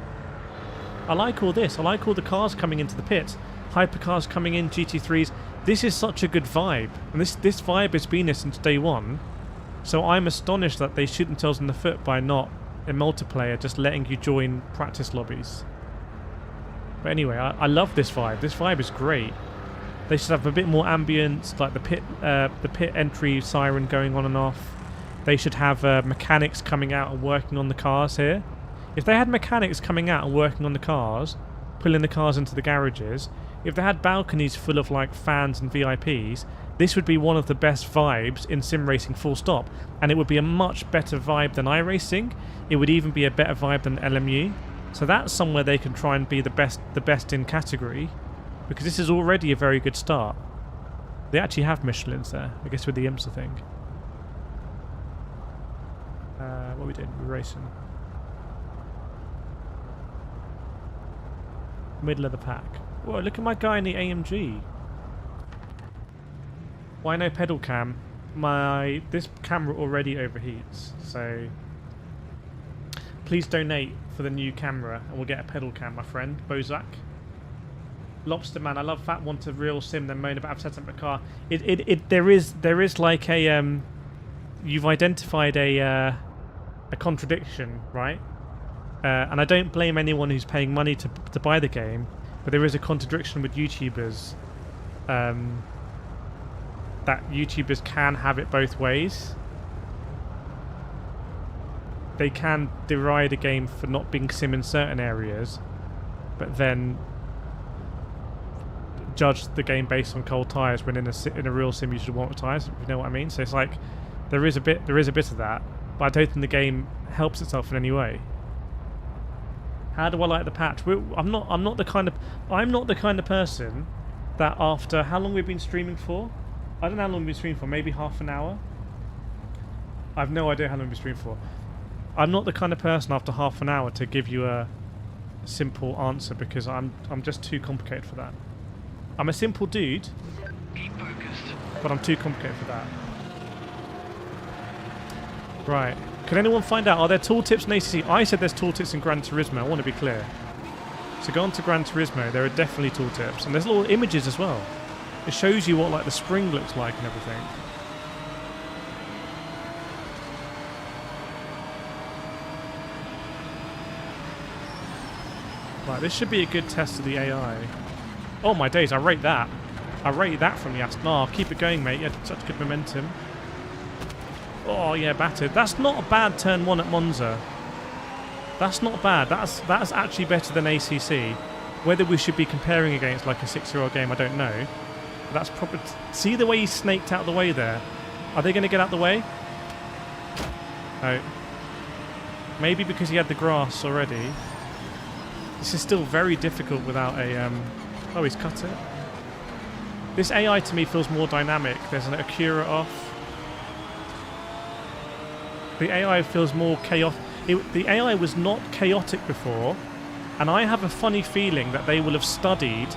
I like all this. I like all the cars coming into the pits. Hypercars coming in, GT3s. This is such a good vibe. And this vibe has been here since day one. So I'm astonished that they shoot themselves in the foot by not, in multiplayer, just letting you join practice lobbies. But anyway, I love this vibe. This vibe is great. They should have a bit more ambience, like the pit entry siren going on and off. They should have mechanics coming out and working on the cars here. If they had mechanics coming out and working on the cars, pulling the cars into the garages, if they had balconies full of like fans and VIPs, this would be one of the best vibes in sim racing, full stop. And it would be a much better vibe than iRacing. It would even be a better vibe than LMU. So that's somewhere they can try and be the best in category, because this is already a very good start. They actually have Michelins there, I guess, with the IMSA thing. What are we doing? We're racing. Middle of the pack. Whoa, look at my guy in the AMG. Why no pedal cam? This camera already overheats, so please donate for the new camera and we'll get a pedal cam, my friend. Bozak. Lobster Man, I love Fat Want a real sim, then moan about I've set up a car. There is like a you've identified a contradiction, right? And I don't blame anyone who's paying money to buy the game, but there is a contradiction with YouTubers. That YouTubers can have it both ways. They can deride a game for not being sim in certain areas, but then judge the game based on cold tires when in a real sim you should want tires. If you know what I mean. So it's like there is a bit of that, but I don't think the game helps itself in any way. How do I like the patch? I'm not the kind of person that after how long we've been streaming for. I don't know how long we've been streaming for. Maybe half an hour. I've no idea how long we streamed for. I'm not the kind of person after half an hour to give you a simple answer because I'm just too complicated for that. I'm a simple dude, Keep focused. but I'm too complicated for that. Right. Can anyone find out, are there tooltips in ACC? I said there's tooltips in Gran Turismo, I want to be clear. So go on to Gran Turismo, there are definitely tooltips. And there's little images as well. It shows you what like the spring looks like and everything. Right, this should be a good test of the AI. Oh my days, I rate that. I rate that from the ASCHER. No, keep it going, mate. You had such good momentum. Oh yeah, battered. That's not a bad turn one at Monza. That's not bad. That's actually better than ACC. Whether we should be comparing against like a 6-year-old game, I don't know. But that's proper. See the way he snaked out the way there? Are they going to get out the way? No. Maybe because he had the grass already. This is still very difficult without a... Oh, he's cut it. This AI to me feels more dynamic. There's an Acura off. The AI feels more chaotic. The AI was not chaotic before, and I have a funny feeling that they will have studied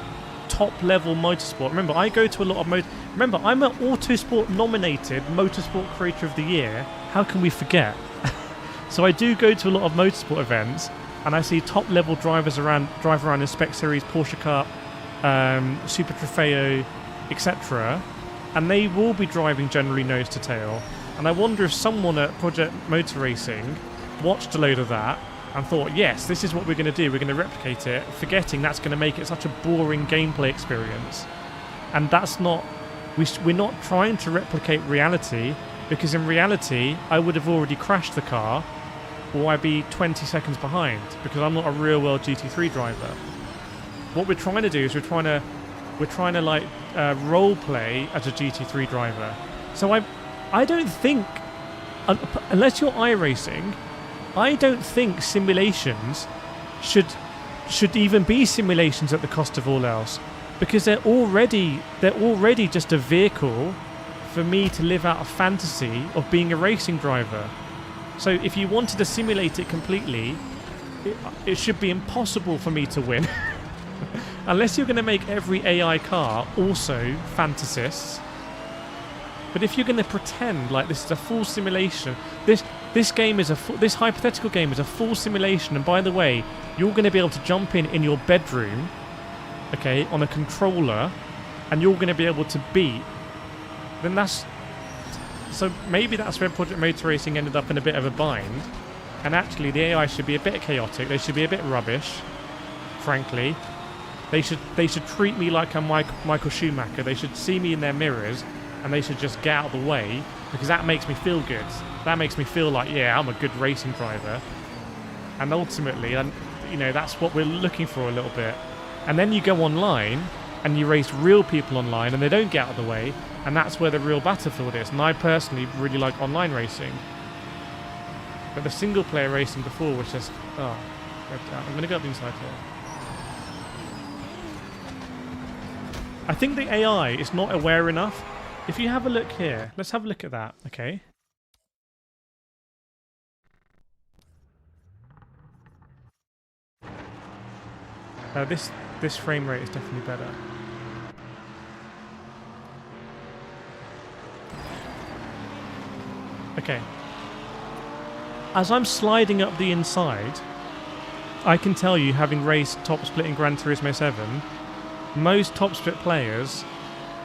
top-level motorsport. Remember, I go to a lot of Remember, I'm an Autosport-nominated Motorsport Creator of the Year. How can we forget? So I do go to a lot of motorsport events, and I see top-level drivers drive around in Spec Series, Porsche Cup, Super Trofeo, etc. And they will be driving generally nose to tail. And I wonder if someone at Project Motor Racing watched a load of that and thought, yes, this is what we're going to do, we're going to replicate it, forgetting that's going to make it such a boring gameplay experience. And that's not... We're not trying to replicate reality, because in reality, I would have already crashed the car, or I'd be 20 seconds behind, because I'm not a real-world GT3 driver. What we're trying to do is we're trying to like role play as a GT3 driver. So I don't think, unless you're iRacing, I don't think simulations should even be simulations at the cost of all else, because they're already just a vehicle for me to live out a fantasy of being a racing driver. So if you wanted to simulate it completely, it should be impossible for me to win. Unless you're going to make every AI car also fantasists. But if you're going to pretend like this is a full simulation, this game is this hypothetical game is a full simulation. And by the way, you're going to be able to jump in your bedroom, okay, on a controller, and you're going to be able to beat. Then that's... So maybe that's where Project Motor Racing ended up in a bit of a bind. And actually the AI should be a bit chaotic. They should be a bit rubbish, frankly. They should treat me like I'm Michael Schumacher. They should see me in their mirrors, and they should just get out of the way, because that makes me feel good. That makes me feel like, yeah, I'm a good racing driver. And ultimately, you know, that's what we're looking for a little bit. And then you go online, and you race real people online, and they don't get out of the way, and that's where the real battlefield is. And I personally really like online racing. But the single-player racing before was just... Oh, I'm going to go up inside here. I think the AI is not aware enough. If you have a look here, let's have a look at that, okay? This frame rate is definitely better. Okay. As I'm sliding up the inside, I can tell you, having raced top split in Gran Turismo 7, most top split players,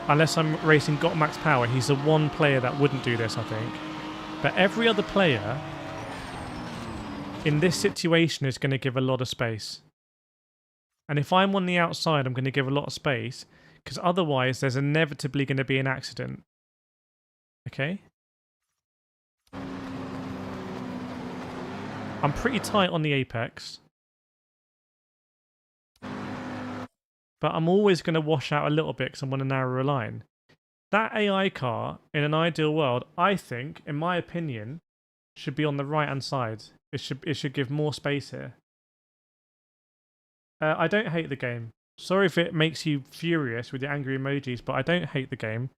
unless I'm racing Got Max Power, he's the one player that wouldn't do this, I think. But every other player in this situation is going to give a lot of space. And if I'm on the outside, I'm going to give a lot of space, because otherwise there's inevitably going to be an accident. Okay? I'm pretty tight on the apex. But I'm always going to wash out a little bit because I'm on a narrower line. That AI car, in an ideal world, I think, in my opinion, should be on the right-hand side. It should give more space here. I don't hate the game. Sorry if it makes you furious with your angry emojis, but I don't hate the game.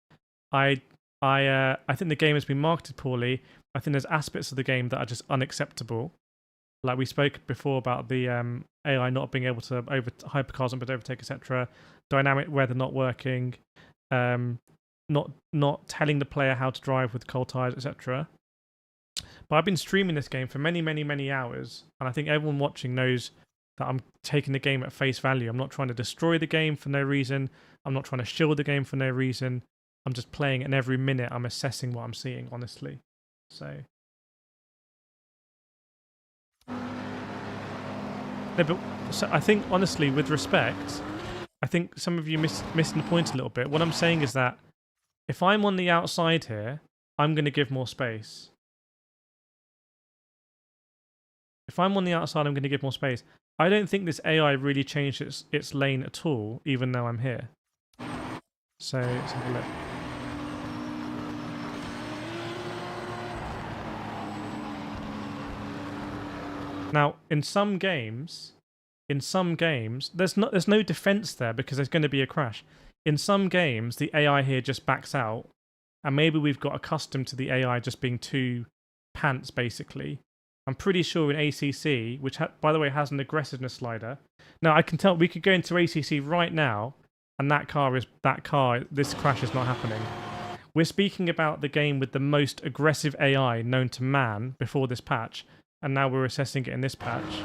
I I think the game has been marketed poorly. I think there's aspects of the game that are just unacceptable. Like we spoke before about the AI not being able to hypercars not being able to overtake, etc. Dynamic weather not working, not telling the player how to drive with cold tires, etc. But I've been streaming this game for many hours, and I think everyone watching knows that I'm taking the game at face value. I'm not trying to destroy the game for no reason. I'm not trying to shield the game for no reason. I'm just playing it, and every minute I'm assessing what I'm seeing, honestly. So... No, but so I think, honestly, with respect, I think some of you missing the point a little bit. What I'm saying is that if I'm on the outside here, I'm going to give more space. If I'm on the outside, I'm going to give more space. I don't think this AI really changed its lane at all, even though I'm here. So, let's have a look. Now, in some games, there's no defense there because there's going to be a crash. In some games, the AI here just backs out, and maybe we've got accustomed to the AI just being too pants, basically. I'm pretty sure in ACC, which by the way has an aggressiveness slider. Now I can tell we could go into ACC right now, and this crash is not happening. We're speaking about the game with the most aggressive AI known to man before this patch. And now we're assessing it in this patch.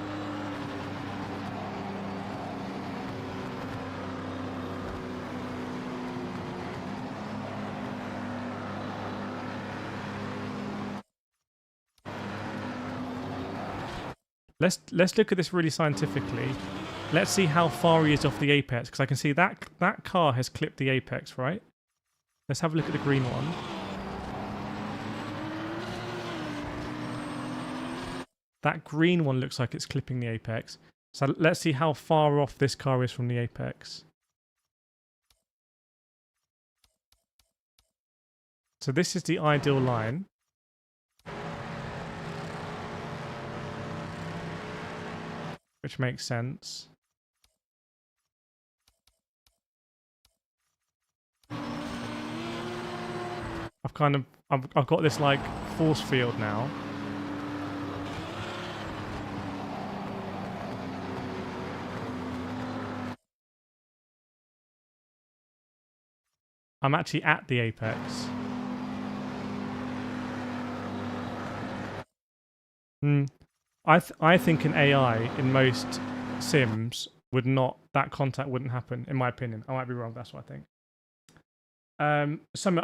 Let's look at this really scientifically. Let's see how far he is off the apex, because I can see that car has clipped the apex, right? Let's have a look at the green one. That green one looks like it's clipping the apex. So let's see how far off this car is from the apex. So this is the ideal line. Which makes sense. I've got this like force field now. I'm actually at the apex. I think an AI in most sims would not, that contact wouldn't happen, in my opinion. I might be wrong, that's what I think. I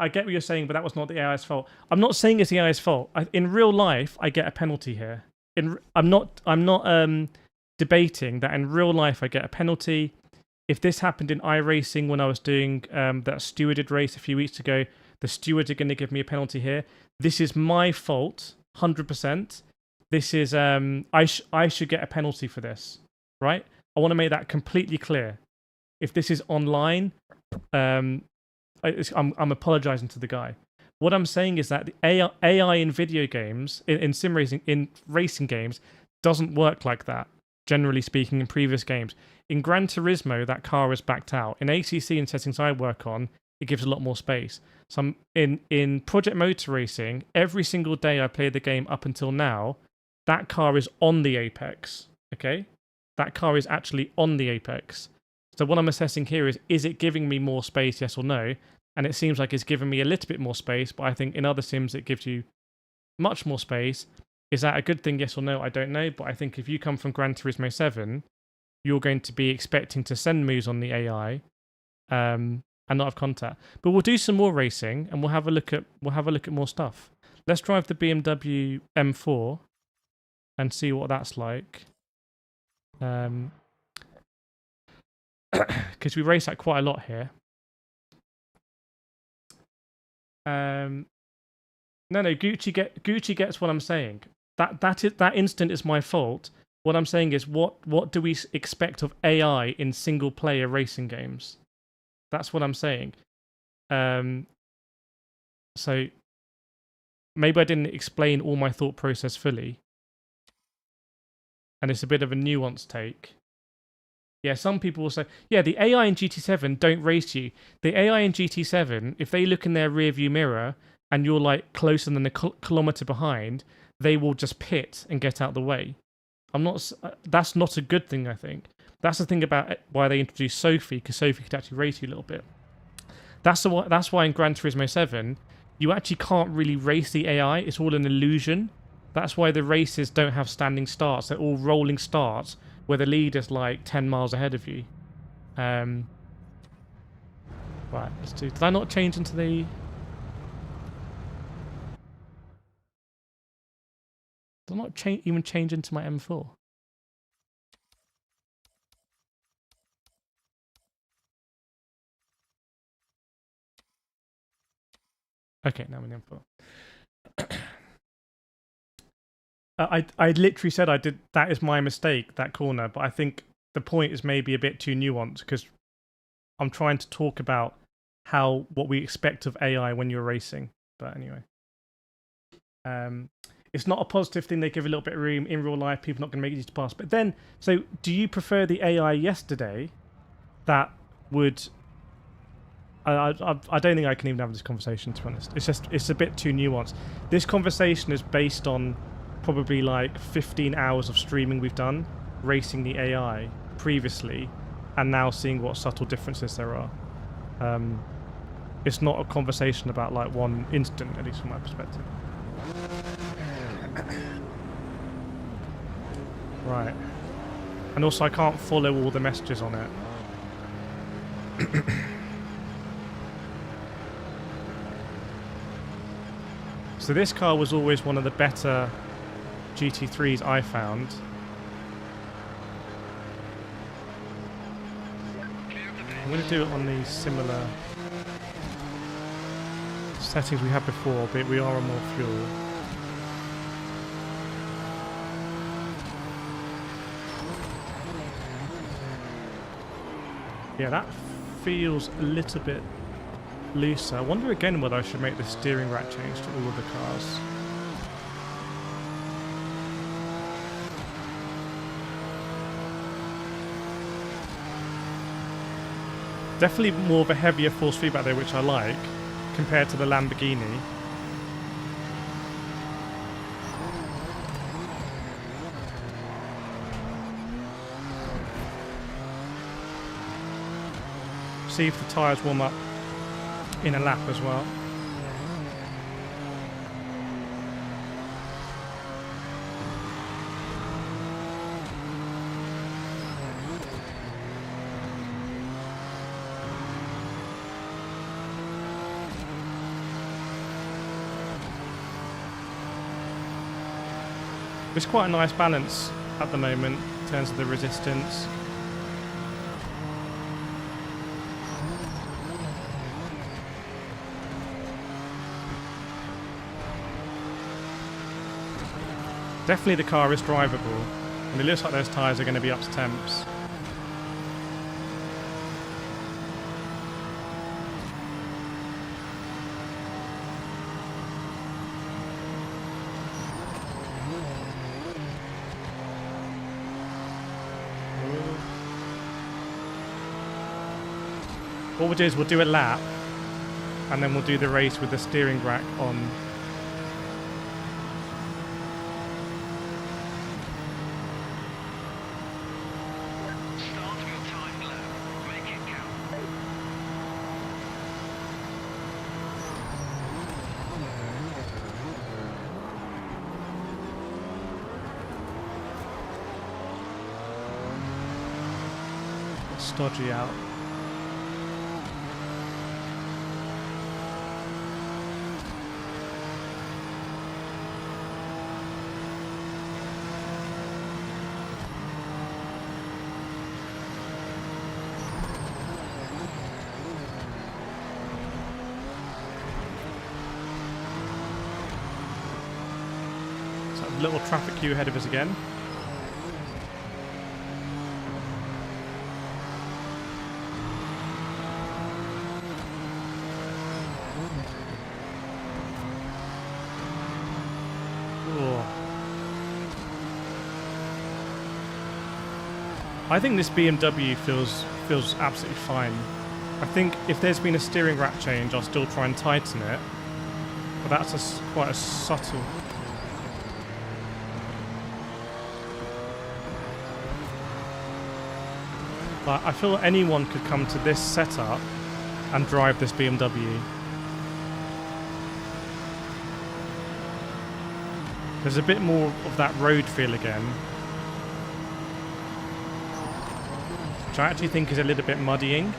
get what you're saying, but that was not the AI's fault. I'm not saying it's the AI's fault. In real life, I get a penalty here. I'm not debating that in real life I get a penalty. If this happened in iRacing when I was doing that stewarded race a few weeks ago, the stewards are going to give me a penalty here. This is my fault, 100%. This is I should get a penalty for this, right? I want to make that completely clear. If this is online, I'm apologizing to the guy. What I'm saying is that the AI in video games, in sim racing, in racing games, doesn't work like that. Generally speaking, in previous games. In Gran Turismo, that car is backed out. In ACC and settings I work on, it gives a lot more space. So in Project Motor Racing, every single day I played the game up until now, that car is on the apex, okay? That car is actually on the apex. So what I'm assessing here is it giving me more space, yes or no? And it seems like it's giving me a little bit more space, but I think in other sims it gives you much more space. Is that a good thing, yes or no? I don't know, but I think if you come from Gran Turismo 7, you're going to be expecting to send moves on the AI and not have contact. But we'll do some more racing and we'll have a look at more stuff. Let's drive the BMW M4 and see what that's like. Because we race that quite a lot here. No, Gucci gets what I'm saying. That instant is my fault. What I'm saying is, what do we expect of AI in single player racing games? That's what I'm saying. So maybe I didn't explain all my thought process fully, and it's a bit of a nuanced take. Yeah, some people will say, yeah, the AI in GT7 don't race you. The AI in GT7, if they look in their rear view mirror, and you're like closer than a kilometer behind, they will just pit and get out the way. That's not a good thing, I think. That's the thing about why they introduced Sophie, because Sophie could actually race you a little bit. That's why in Gran Turismo 7, you actually can't really race the AI. It's all an illusion. That's why the races don't have standing starts. They're all rolling starts, where the leader's like 10 miles ahead of you. Right, let's do... Did I not change into the... Did I not even change into my M4? Okay, now I'm in M4. I literally said I did. That is my mistake, that corner. But I think the point is maybe a bit too nuanced because I'm trying to talk about what we expect of AI when you're racing. But anyway, it's not a positive thing. They give a little bit of room in real life. People are not going to make it easy to pass. But then, so do you prefer the AI yesterday that would? I don't think I can even have this conversation, to be honest. It's a bit too nuanced. This conversation is based on probably like 15 hours of streaming we've done, racing the AI previously, and now seeing what subtle differences there are. It's not a conversation about like one instant, at least from my perspective. Right. And also I can't follow all the messages on it. So this car was always one of the better GT3s I found. I'm going to do it on these similar settings we had before, but we are on more fuel. Yeah, that feels a little bit looser. I wonder again whether I should make the steering rack change to all of the cars. Definitely more of a heavier force feedback there, which I like, compared to the Lamborghini. See if the tyres warm up in a lap as well. It's quite a nice balance at the moment in terms of the resistance. Definitely the car is drivable, and it looks like those tyres are going to be up to temps. What we'll do is we'll do a lap, and then we'll do the race with the steering rack on. Stodgy out. So a little traffic queue ahead of us again. I think this BMW feels absolutely fine. I think if there's been a steering rack change, I'll still try and tighten it. But that's quite a subtle. Like, I feel anyone could come to this setup and drive this BMW. There's a bit more of that road feel again, which I actually think is a little bit muddying.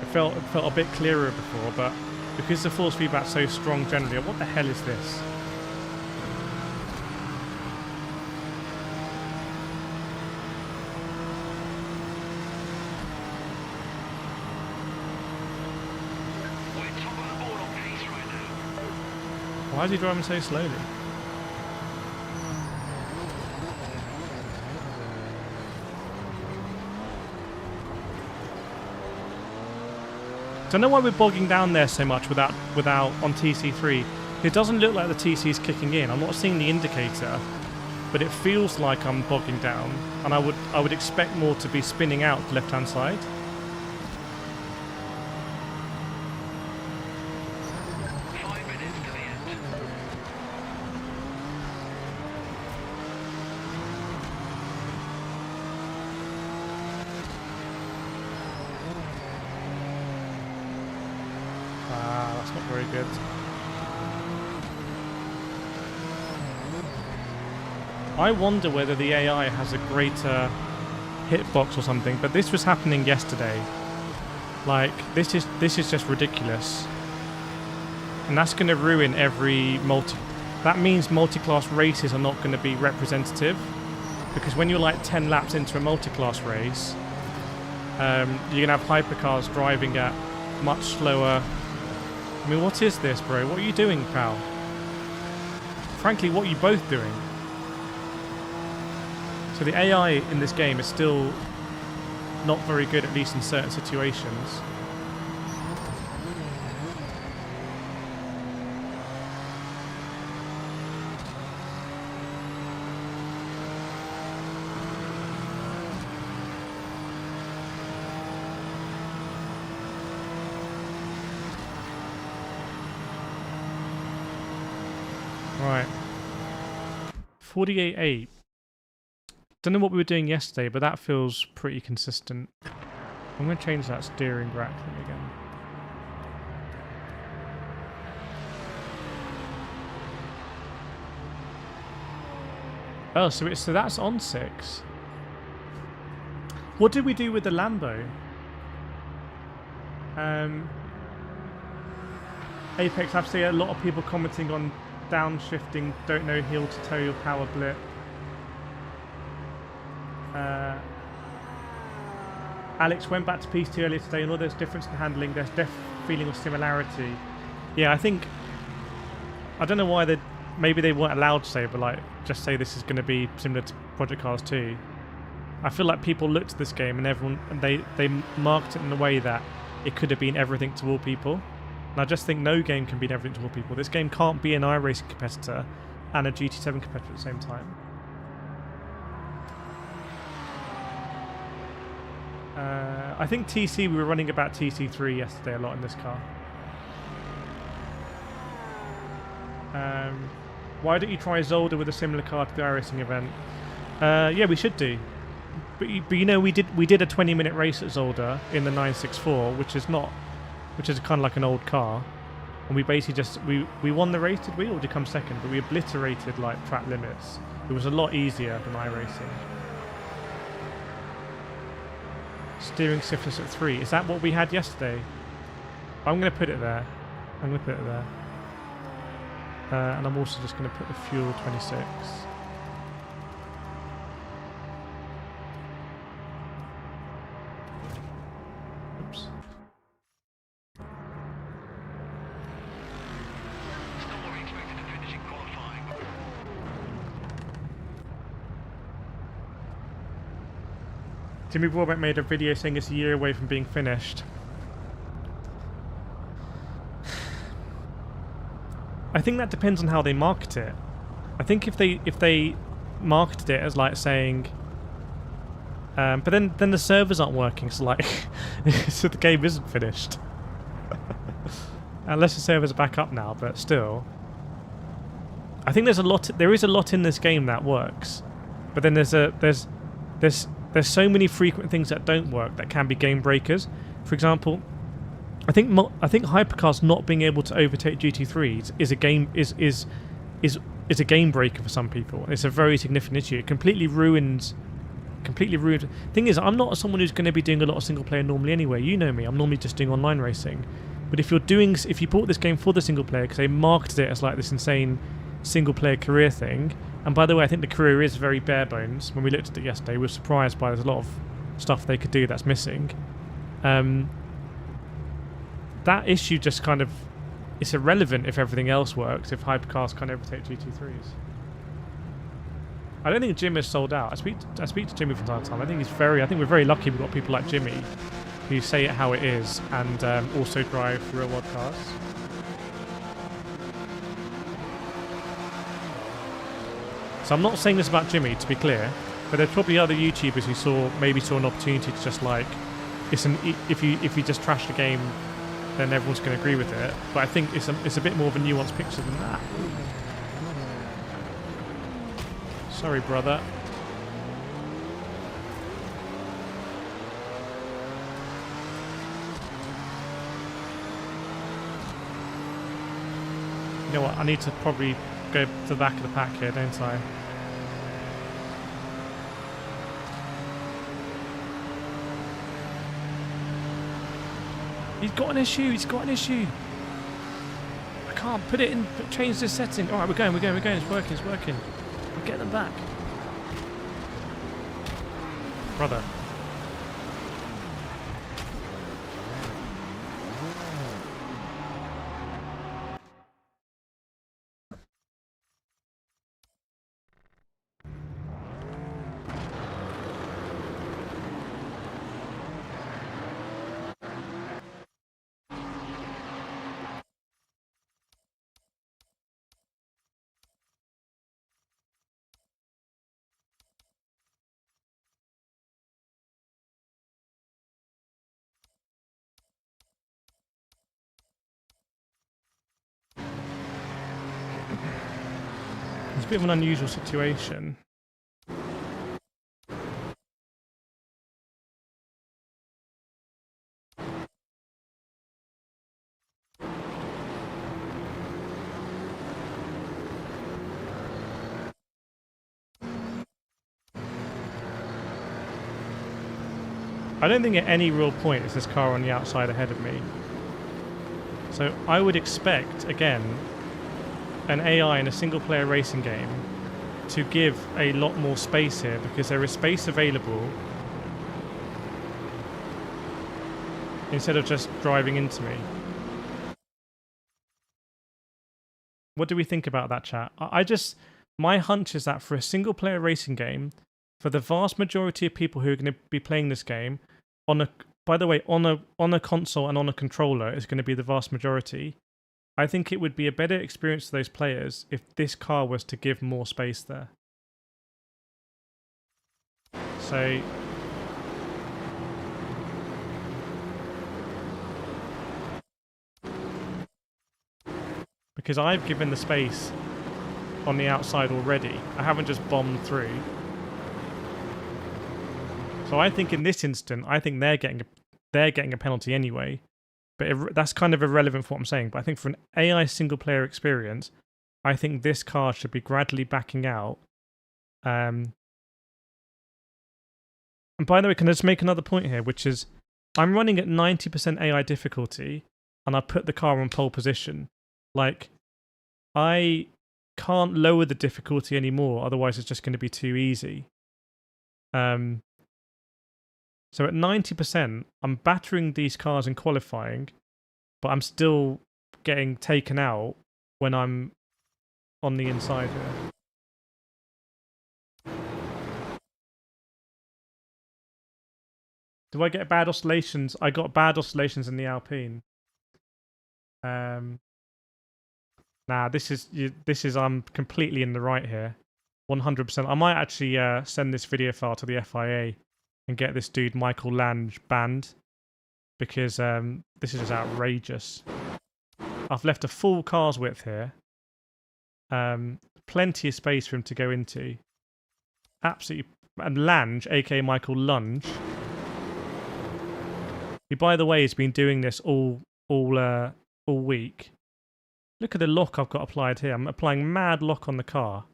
It felt a bit clearer before, but because the force feedback's so strong generally, what the hell is this? We're top of the board on pace right now. Why is he driving so slowly? Don't know why we're bogging down there so much without on TC3. It doesn't look like the TC is kicking in. I'm not seeing the indicator, but it feels like I'm bogging down, and I would expect more to be spinning out the left-hand side. Very good. I wonder whether the AI has a greater hitbox or something, but this was happening yesterday. Like, this is just ridiculous. And that's going to ruin every that means multi-class races are not going to be representative, because when you're like 10 laps into a multi-class race, you're going to have hypercars driving at much slower. I mean, what is this, bro? What are you doing, pal? Frankly, what are you both doing? So the AI in this game is still not very good, at least in certain situations. Right. 48.8. Don't know what we were doing yesterday, but that feels pretty consistent. I'm going to change that steering rack thing again. Oh, so that's on 6. What did we do with the Lambo? Apex, I've seen a lot of people commenting on downshifting, don't know heel to toe your power blip. Alex went back to PC earlier today, and although there's difference in handling, there's feeling of similarity. Yeah, I don't know why maybe they weren't allowed to say, but like, just say this is going to be similar to Project Cars 2. I feel like people looked at this game and they marked it in a way that it could have been everything to all people. And I just think no game can be everything to all people. This game can't be an iRacing competitor and a GT7 competitor at the same time. I think TC, we were running about TC3 yesterday a lot in this car. Why don't you try Zolder with a similar car to the iRacing event? Yeah, we should do. But you know, we did a 20-minute race at Zolder in the 964, which is kind of like an old car, and we basically just we won the race, did we, or did we come second? But we obliterated like track limits. It was a lot easier than iRacing. Steering stiffness at 3. Is that what we had yesterday? I'm going to put it there. And I'm also just going to put the fuel 26. Oops. Jimmy Broadbent made a video saying it's a year away from being finished. I think that depends on how they market it. I think if they marketed it as like saying, but then the servers aren't working, so like, so the game isn't finished. Unless the servers are back up now, but still, I think there is a lot in this game that works, but then there's so many frequent things that don't work that can be game breakers. For example, I think hypercars not being able to overtake GT3s is a game breaker for some people. It's a very significant issue. It completely ruins. Thing is, I'm not someone who's going to be doing a lot of single player normally anyway. You know me. I'm normally just doing online racing. But if you bought this game for the single player because they marketed it as like this insane single player career thing, and by the way, I think the career is very bare bones. When we looked at it yesterday, we were surprised by there's a lot of stuff they could do that's missing. That issue just kind of, it's irrelevant if everything else works, if hypercars can't overtake GT3s. I don't think Jim is sold out. I speak to Jimmy from time to time. I think we're very lucky we've got people like Jimmy who say it how it is and also drive real world cars. So I'm not saying this about Jimmy, to be clear, but there's probably other YouTubers who maybe saw an opportunity to just like, if you just trash the game, then everyone's going to agree with it. But I think it's a bit more of a nuanced picture than that. Sorry, brother. You know what? I need to probably go to the back of the pack here, don't I? He's got an issue. I can't put it in, change this setting. Alright, we're going. It's working. We'll get them back. Brother. It's a bit of an unusual situation. I don't think at any real point is this car on the outside ahead of me. So I would expect, again, an AI in a single-player racing game to give a lot more space here because there is space available instead of just driving into me. What do we think about that, chat? My hunch is that for a single-player racing game, for the vast majority of people who are going to be playing this game, on a console and on a controller is going to be the vast majority. I think it would be a better experience for those players if this car was to give more space there. So because I've given the space on the outside already. I haven't just bombed through. So I think in this instant, I think they're getting a penalty anyway. But that's kind of irrelevant for what I'm saying. But I think for an AI single-player experience, I think this car should be gradually backing out. And by the way, can I just make another point here, which is I'm running at 90% AI difficulty, and I put the car on pole position. Like, I can't lower the difficulty anymore, otherwise it's just going to be too easy. So at 90%, I'm battering these cars in qualifying, but I'm still getting taken out when I'm on the inside here. Do I get bad oscillations? I got bad oscillations in the Alpine. Nah, this is I'm completely in the right here. 100%. I might actually send this video file to the FIA and get this dude Michael Lange banned because this is just outrageous. I've left a full car's width here Plenty of space for him to go into. Absolutely. And Lange, aka Michael Lunge, who, by the way, has been doing this all week. Look at the lock I've got applied here. I'm applying mad lock on the car.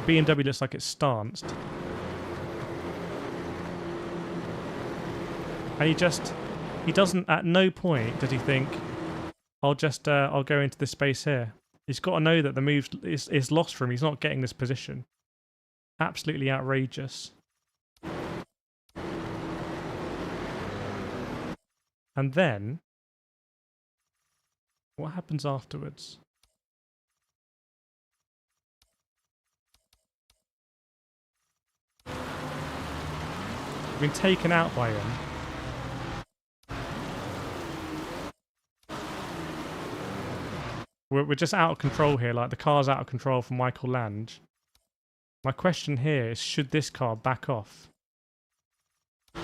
BMW looks like it's stanced. And he doesn't, at no point does he think, I'll go into this space here. He's got to know that the move is lost for him. He's not getting this position. Absolutely outrageous. And then, what happens afterwards? We've been taken out by him. We're just out of control here. Like, the car's out of control from Michael Lange. My question here is, should this car back off? I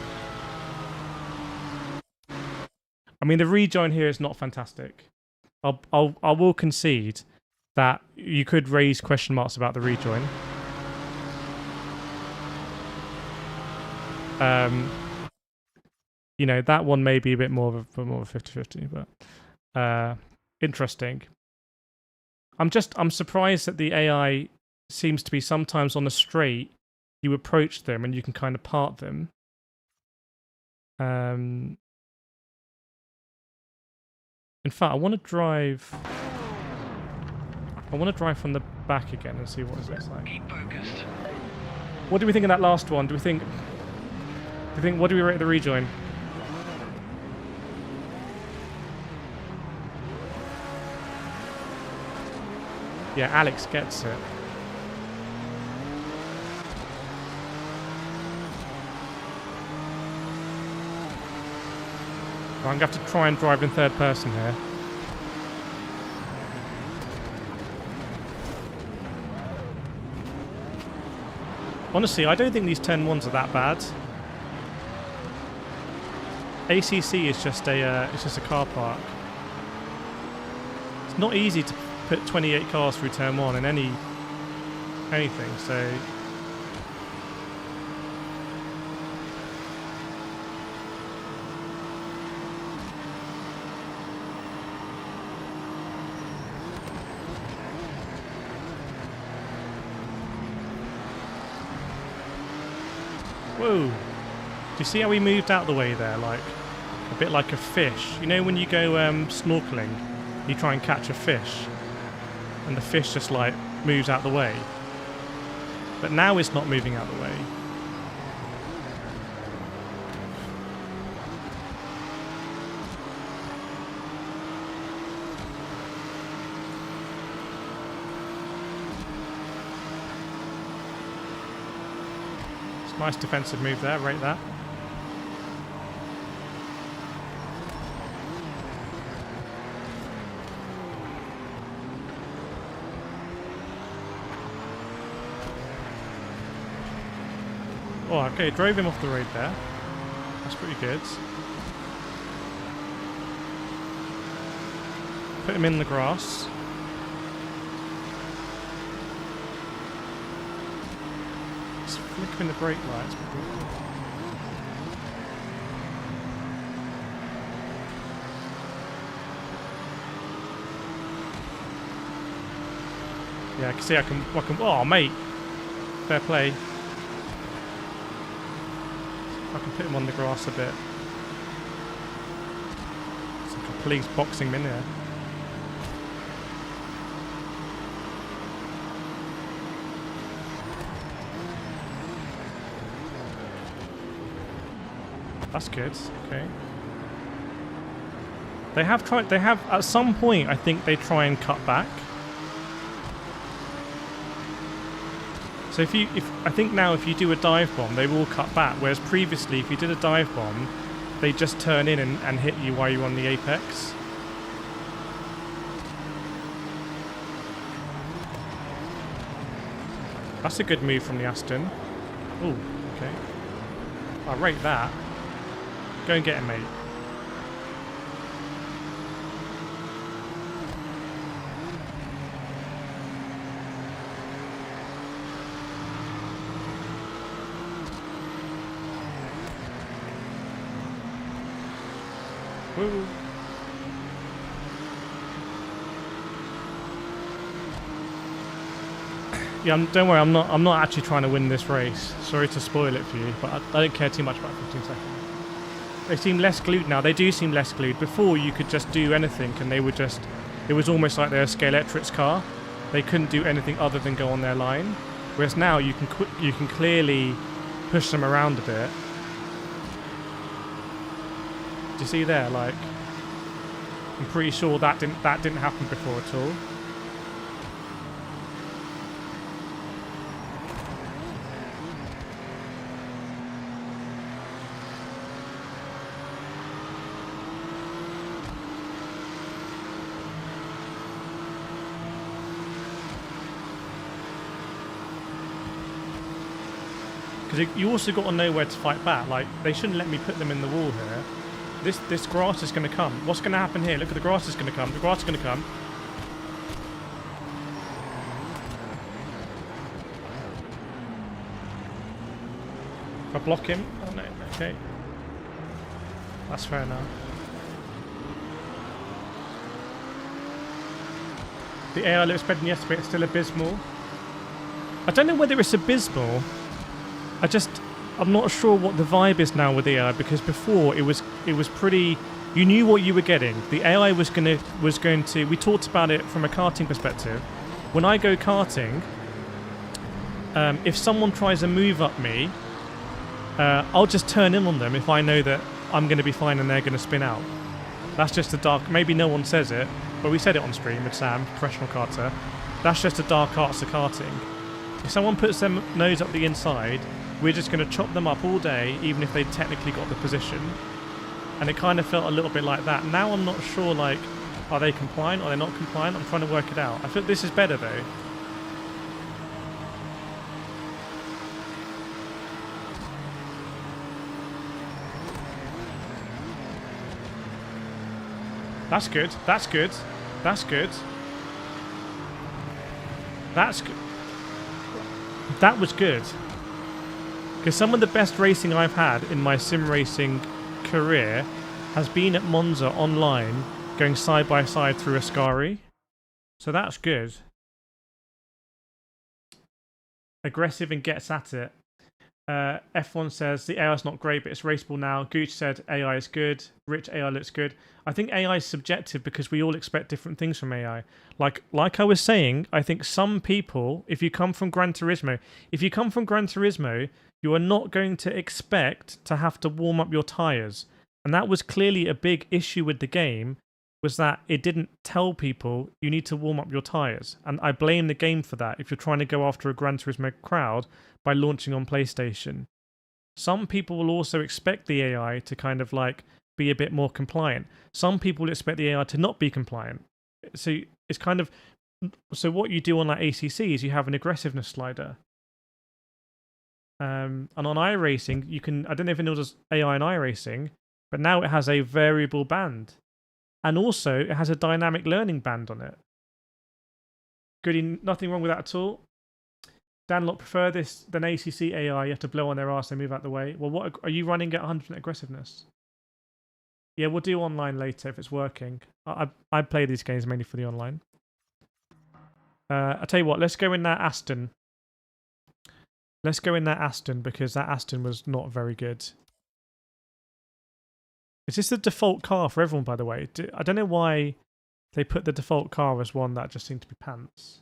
mean, the rejoin here is not fantastic. I will concede that you could raise question marks about the rejoin. You know, that one may be a bit more of a 50-50, but interesting. I'm surprised that the AI seems to be sometimes on a straight. You approach them and you can kind of part them. In fact, I want to drive from the back again and see what it looks like. Keep focused. What do we think of that last one? What do we rate the rejoin? Yeah, Alex gets it. I'm going to have to try and drive in third person here. Honestly, I don't think these turn ones are that bad. ACC is just a car park. It's not easy to put 28 cars through turn one in anything, so. Whoa! Do you see how he moved out the way there? Like, a bit like a fish. You know when you go snorkeling, you try and catch a fish, and the fish just like moves out the way. But now it's not moving out the way. Nice defensive move there, rate that. Oh, okay, drove him off the road there. That's pretty good. Put him in the grass. Flickering the brake lights. Yeah, I can see I can. Oh, mate, fair play. I can put him on the grass a bit. It's like a police boxing him in there. That's good. Okay. They have at some point, I think they try and cut back. So I think now if you do a dive bomb, they will cut back. Whereas previously, if you did a dive bomb, they just turn in and hit you while you're on the apex. That's a good move from the Aston. Oh, okay. I rate that. Go and get him, mate. Woo. Yeah, don't worry. I'm not actually trying to win this race. Sorry to spoil it for you, but I don't care too much about 15 seconds. They seem less glued now. They do seem less glued. Before, you could just do anything, and they would just... It was almost like they're a Scalextric's car. They couldn't do anything other than go on their line. Whereas now, you can clearly push them around a bit. Do you see there? Like, I'm pretty sure that didn't happen before at all. Because you also got to know where to fight back. Like, they shouldn't let me put them in the wall here. This grass is going to come. What's going to happen here? Look at the grass is going to come. The grass is going to come. If I block him... Oh, no. Okay. That's fair enough. The AI looks better than yesterday. It's still abysmal. I don't know whether it's abysmal. I'm not sure what the vibe is now with the AI, because before it was pretty. You knew what you were getting. The AI was going to. We talked about it from a karting perspective. When I go karting, if someone tries to move up me, I'll just turn in on them if I know that I'm going to be fine and they're going to spin out. That's just a dark. Maybe no one says it, but we said it on stream with Sam, professional karter. That's just a dark arts of karting. If someone puts their nose up the inside, we're just going to chop them up all day, even if they technically got the position. And it kind of felt a little bit like that. Now I'm not sure, like, are they compliant? Are they not compliant? I'm trying to work it out. I feel this is better, though. That's good. That's good. That's good. That's good. That was good. Because some of the best racing I've had in my sim racing career has been at Monza online, going side by side through Ascari. So that's good. Aggressive and gets at it. F1 says the AI is not great, but it's raceable now. Gooch said AI is good. Rich, AI looks good. I think AI is subjective because we all expect different things from AI. Like I was saying, I think some people, if you come from Gran Turismo, you are not going to expect to have to warm up your tyres. And that was clearly a big issue with the game, was that it didn't tell people you need to warm up your tyres. And I blame the game for that if you're trying to go after a Gran Turismo crowd by launching on PlayStation. Some people will also expect the AI to kind of like be a bit more compliant. Some people will expect the AI to not be compliant. So it's kind of... So what you do on like ACC is you have an aggressiveness slider. And on iRacing, you can... I don't know if it knows AI in iRacing, but now it has a variable band. And also, it has a dynamic learning band on it. Goody, nothing wrong with that at all. Danlock, prefer this than ACC AI. You have to blow on their ass and move out the way. Well, what are you running at 100% aggressiveness? Yeah, we'll do online later if it's working. I play these games mainly for the online. I'll tell you what, let's go in that Aston. Let's go in that Aston, because that Aston was not very good. Is this the default car for everyone, by the way? I don't know why they put the default car as one that just seemed to be pants.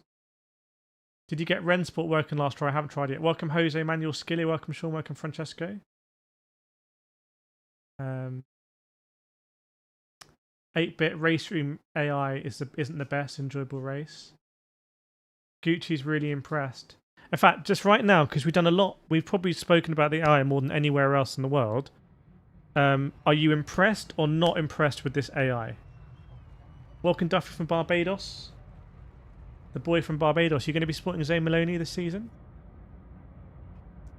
Did you get Rensport working last try? I haven't tried it yet. Welcome, Jose, Manuel Skilly. Welcome, Sean. Welcome, Francesco. 8-bit race room AI isn't the best enjoyable race. Gucci's really impressed. In fact, just right now, because we've done a lot, we've probably spoken about the AI more than anywhere else in the world. Are you impressed or not impressed with this AI? Welcome, Duffy from Barbados. The boy from Barbados. You're going to be supporting Zane Maloney this season?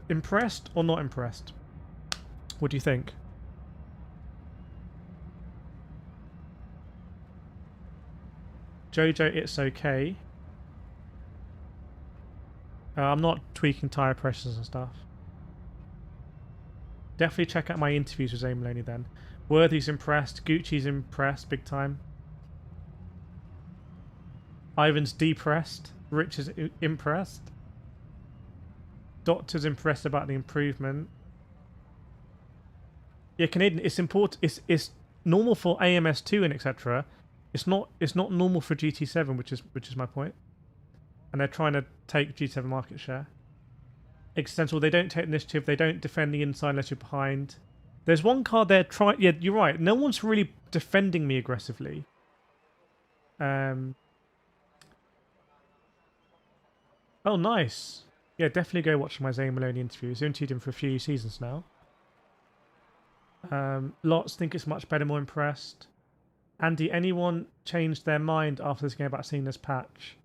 Impressed or not impressed? What do you think? Jojo, it's okay. I'm not tweaking tyre pressures and stuff. Definitely check out my interviews with Zane Maloney then. Worthy's impressed. Gucci's impressed big time. Ivan's depressed. Rich is impressed. Doctor's impressed about the improvement. Yeah, Canadian. It's important. It's normal for AMS2 and etc. It's not normal for GT7, which is my point. And they're trying to take GT7 market share. Existential. They don't take initiative. They don't defend the inside unless you're behind. There's one car there. Yeah, you're right. No one's really defending me aggressively. Oh, nice. Yeah, definitely go watch my Zane Maloney interviews. I've interviewed him for a few seasons now. Lots think it's much better, more impressed. Andy, anyone changed their mind after this game about seeing this patch?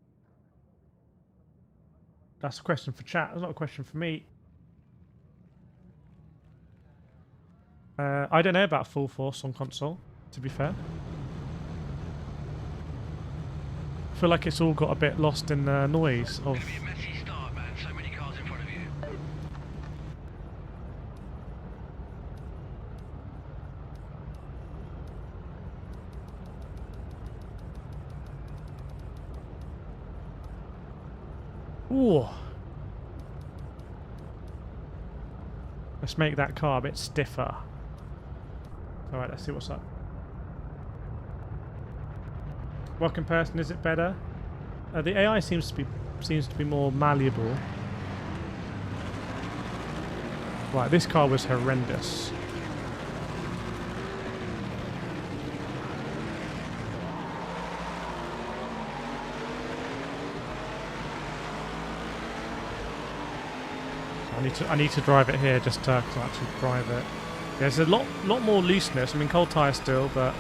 That's a question for chat. That's not a question for me. I don't know about Full Force on console, to be fair. I feel like it's all got a bit lost in the noise of... It's gonna be a messy start, man. So many cars in front of you. Ooh. Let's make that car a bit stiffer. Alright, let's see what's up. What comparison is it better? The AI seems to be more malleable. Right, this car was horrendous. I need to drive it here just to actually drive it. There's a lot more looseness. I mean, cold tyre still, but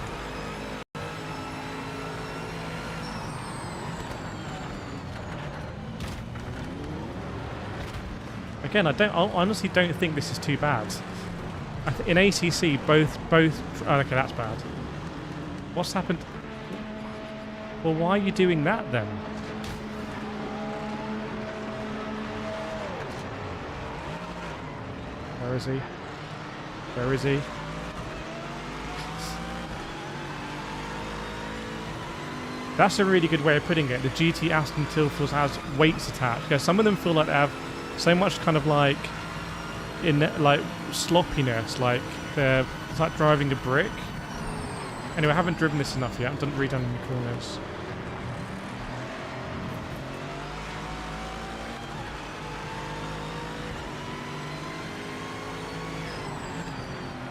again, I honestly don't think this is too bad. In ACC, both. Oh, okay, that's bad. What's happened? Well, why are you doing that then? Where is he? Where is he? That's a really good way of putting it. The GT Aston Tilfels has weights attached. Because some of them feel like they have so much kind of like sloppiness, like it's like driving a brick. Anyway, I haven't driven this enough yet. I haven't redone any corners.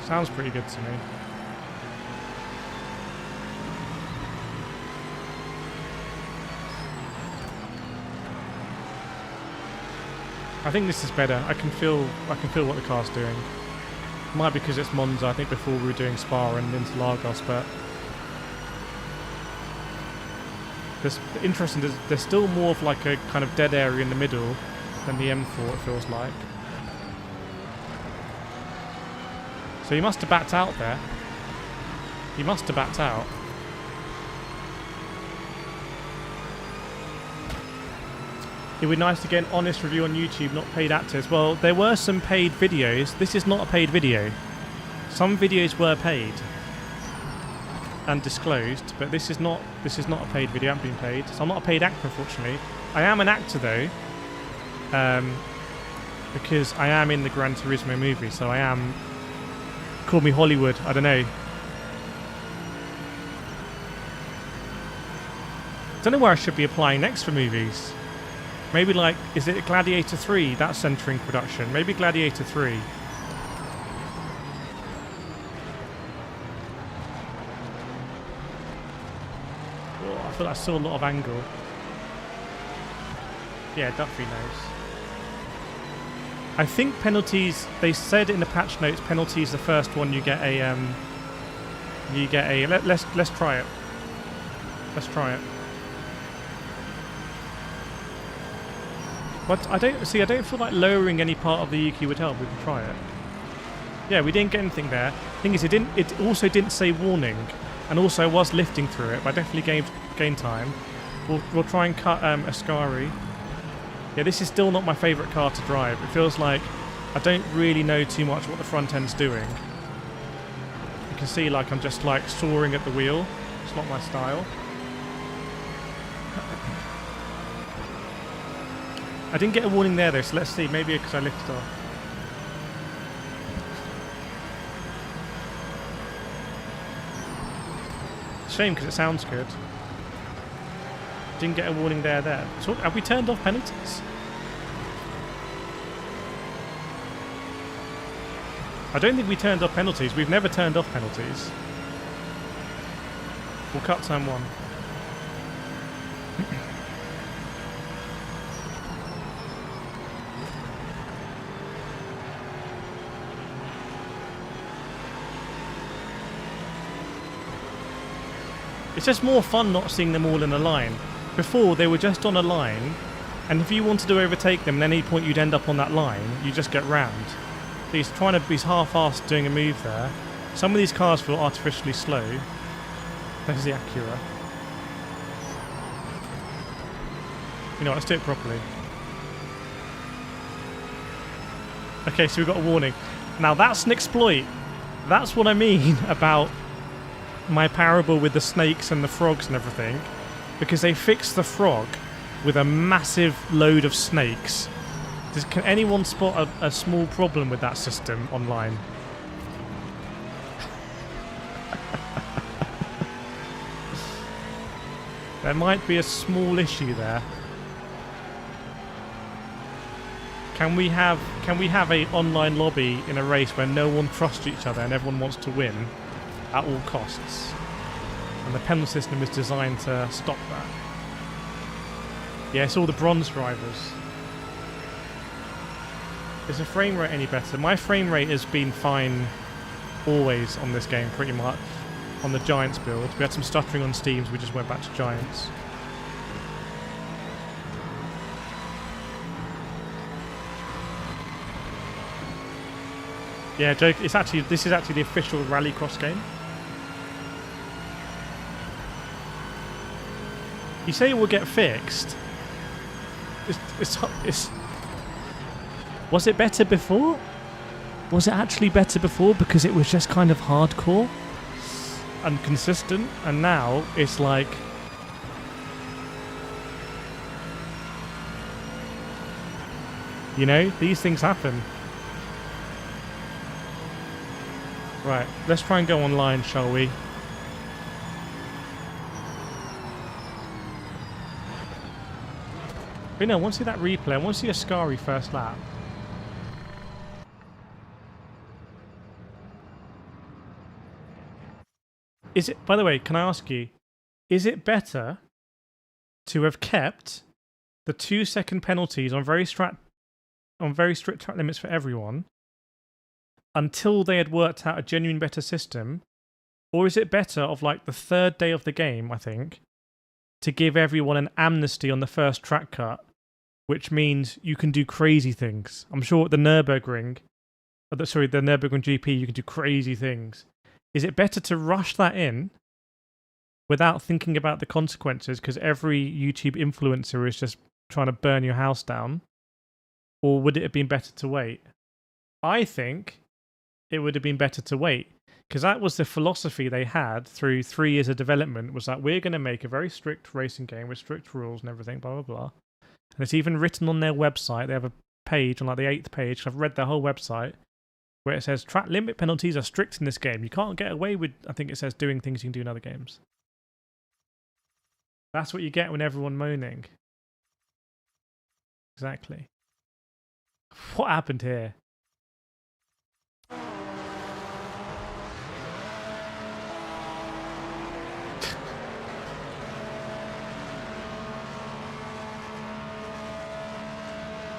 Sounds pretty good to me. I think this is better. I can feel what the car's doing. Might be because it's Monza. I think before we were doing Spa and Interlagos, but there's interesting. There's still more of like a kind of dead area in the middle than the M4. It feels like. So he must have backed out there. He must have backed out. It would be nice to get an honest review on YouTube, not paid actors. Well, there were some paid videos. This is not a paid video. Some videos were paid and disclosed, but this is not a paid video. I haven't been paid. So I'm not a paid actor, unfortunately. I am an actor though. Because I am in the Gran Turismo movie, so I am. Call me Hollywood, I don't know. Don't know where I should be applying next for movies. Maybe like, is it Gladiator 3? That's entering production. Maybe Gladiator 3. Oh, I feel like I saw a lot of angle. Yeah, Duffy knows. I think penalties, they said in the patch notes, penalties the first one you get a let's try it. Let's try it. But I don't feel like lowering any part of the EQ would help. We can try it. Yeah, we didn't get anything there. Thing is, it also didn't say warning, and also I was lifting through it, but I definitely gained time. We'll try and cut Ascari. Yeah, this is still not my favourite car to drive. It feels like I don't really know too much what the front end's doing. You can see like I'm just like soaring at the wheel. It's not my style. I didn't get a warning there though, so let's see. Maybe because I lifted off. Shame because it sounds good. Didn't get a warning there. So have we turned off penalties? I don't think we turned off penalties. We've never turned off penalties. We'll cut time 1. It's just more fun not seeing them all in a line. Before, they were just on a line, and if you wanted to overtake them, at any point you'd end up on that line, you just get rammed. He's half-assed doing a move there. Some of these cars feel artificially slow. There's the Acura. You know what, let's do it properly. Okay, so we've got a warning. Now that's an exploit. That's what I mean about my parable with the snakes and the frogs and everything, because they fixed the frog with a massive load of snakes. Can anyone spot a small problem with that system online? There might be a small issue there. Can we have a online lobby in a race where no one trusts each other and everyone wants to win at all costs? And the penalty system is designed to stop that. Yeah, it's all the bronze drivers. Is the frame rate any better? My frame rate has been fine always on this game, pretty much. On the Giants build. We had some stuttering on Steam, so we just went back to Giants. Yeah, joke. This is actually the official Rallycross game. You say it will get fixed. It's was it better before? Was it actually better before because it was just kind of hardcore and consistent, and now it's like you know, these things happen. Right, let's try and go online, shall we? But no, I want to see that replay. I want to see a Scary first lap. Is it, by the way, can I ask you, is it better to have kept the 2-second penalties on very strict track limits for everyone until they had worked out a genuine better system, or is it better of like the 3rd day of the game, I think, to give everyone an amnesty on the first track cut, which means you can do crazy things? I'm sure at the Nürburgring, the Nürburgring GP, you can do crazy things. Is it better to rush that in without thinking about the consequences because every YouTube influencer is just trying to burn your house down? Or would it have been better to wait? I think it would have been better to wait, because that was the philosophy they had through 3 years of development, was that we're going to make a very strict racing game with strict rules and everything, blah, blah, blah. And it's even written on their website. They have a page on like the 8th page. I've read their whole website where it says track limit penalties are strict in this game. You can't get away with, I think it says, doing things you can do in other games. That's what you get when everyone moaning. Exactly. What happened here?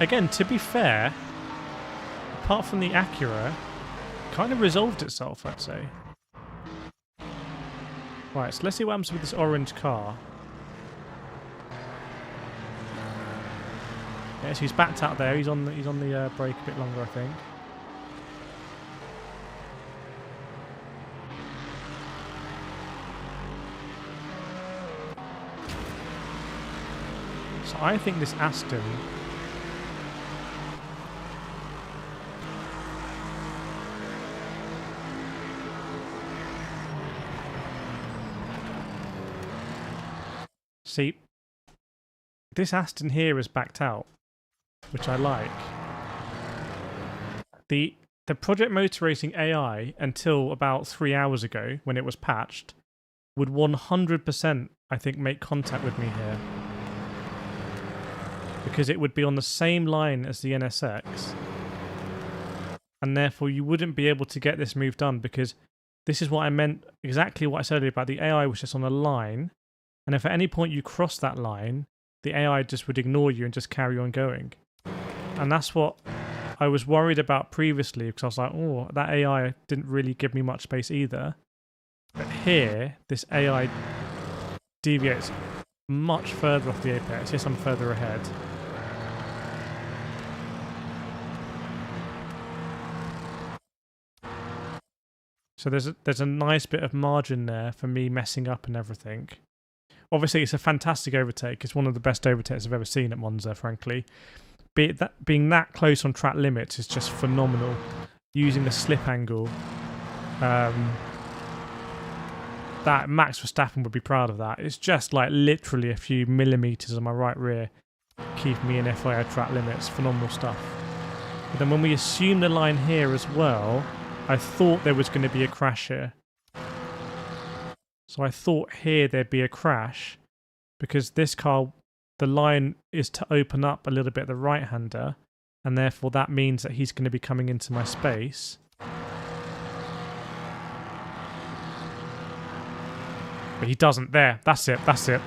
Again, to be fair, apart from the Acura, kind of resolved itself, I'd say. Right, so let's see what happens with this orange car. Yes, he's backed out there. He's on the brake a bit longer, I think. So I think this Aston See, this Aston here is backed out, which I like. The Project Motor Racing AI, until about 3 hours ago, when it was patched, would 100%, I think, make contact with me here. Because it would be on the same line as the NSX. And therefore, you wouldn't be able to get this move done, because this is what I meant, exactly what I said earlier about the AI was just on a line. And if at any point you cross that line, the AI just would ignore you and just carry on going. And that's what I was worried about previously, because I was like, oh, that AI didn't really give me much space either. But here, this AI deviates much further off the apex. Yes, I'm further ahead. So there's a nice bit of margin there for me messing up and everything. Obviously, it's a fantastic overtake. It's one of the best overtakes I've ever seen at Monza, frankly. Being that close on track limits is just phenomenal. Using the slip angle. That Max Verstappen would be proud of that. It's just like literally a few millimeters on my right rear. Keeping me in FIA track limits. Phenomenal stuff. But then when we assume the line here as well, I thought there was going to be a crash here. So I thought here there'd be a crash because this car, the line is to open up a little bit at the right-hander, and therefore that means that he's going to be coming into my space. But he doesn't. There. That's it. That's it.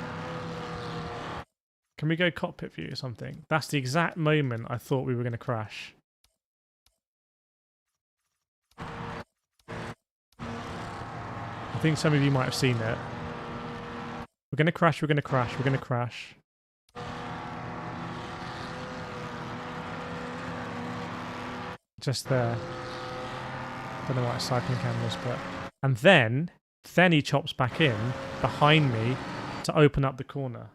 Can we go cockpit view or something? That's the exact moment I thought we were going to crash. I think some of you might have seen it. We're going to crash, we're going to crash, we're going to crash. Just there. Don't know why it's cycling cameras, but... And then he chops back in behind me to open up the corner.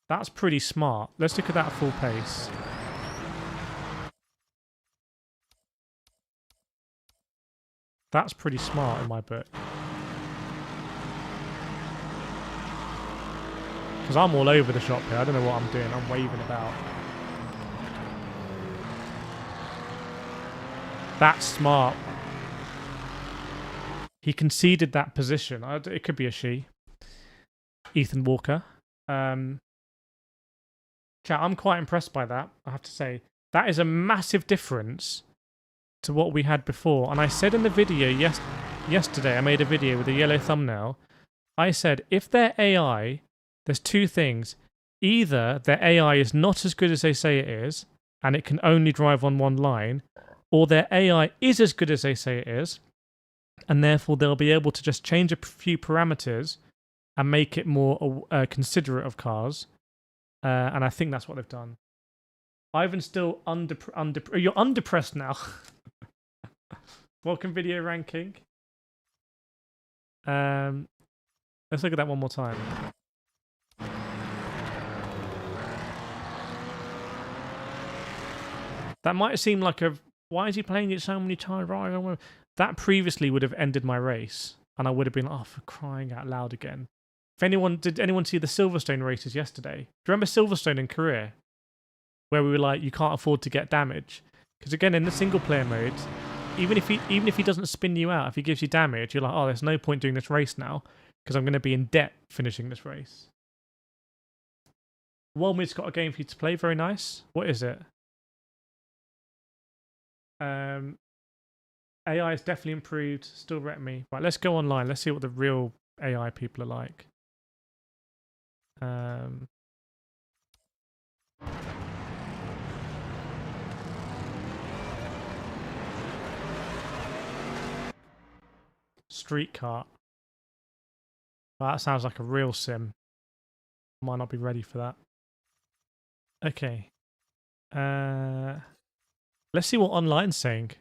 That's pretty smart. Let's look at that at full pace. That's pretty smart in my book. Because I'm all over the shop here. I don't know what I'm doing. I'm waving about. That's smart. He conceded that position. It could be a she. Ethan Walker. Chat, I'm quite impressed by that, I have to say. That is a massive difference to what we had before. And I said in the video yesterday, I made a video with a yellow thumbnail. I said, if their AI, there's two things. Either their AI is not as good as they say it is, and it can only drive on one line, or their AI is as good as they say it is, and therefore they'll be able to just change a few parameters and make it more considerate of cars. And I think that's what they've done. Ivan's still you're undepressed now. Welcome video ranking. Let's look at that one more time. That might seem like a... Why is he playing it so many times? Right, that previously would have ended my race. And I would have been, oh, for crying out loud again. Did anyone see the Silverstone races yesterday? Do you remember Silverstone in Korea? Where we were like, you can't afford to get damage. Because again, in the single player mode, even if he doesn't spin you out, if he gives you damage, you're like, oh, there's no point doing this race now because I'm going to be in debt finishing this race. Walmid's got a game for you to play. Very nice. What is it? AI is definitely improved. Still wrecked me. Right, let's go online. Let's see what the real AI people are like. Street kart. Well, that sounds like a real sim. Might not be ready for that. Okay. Let's see what online's saying.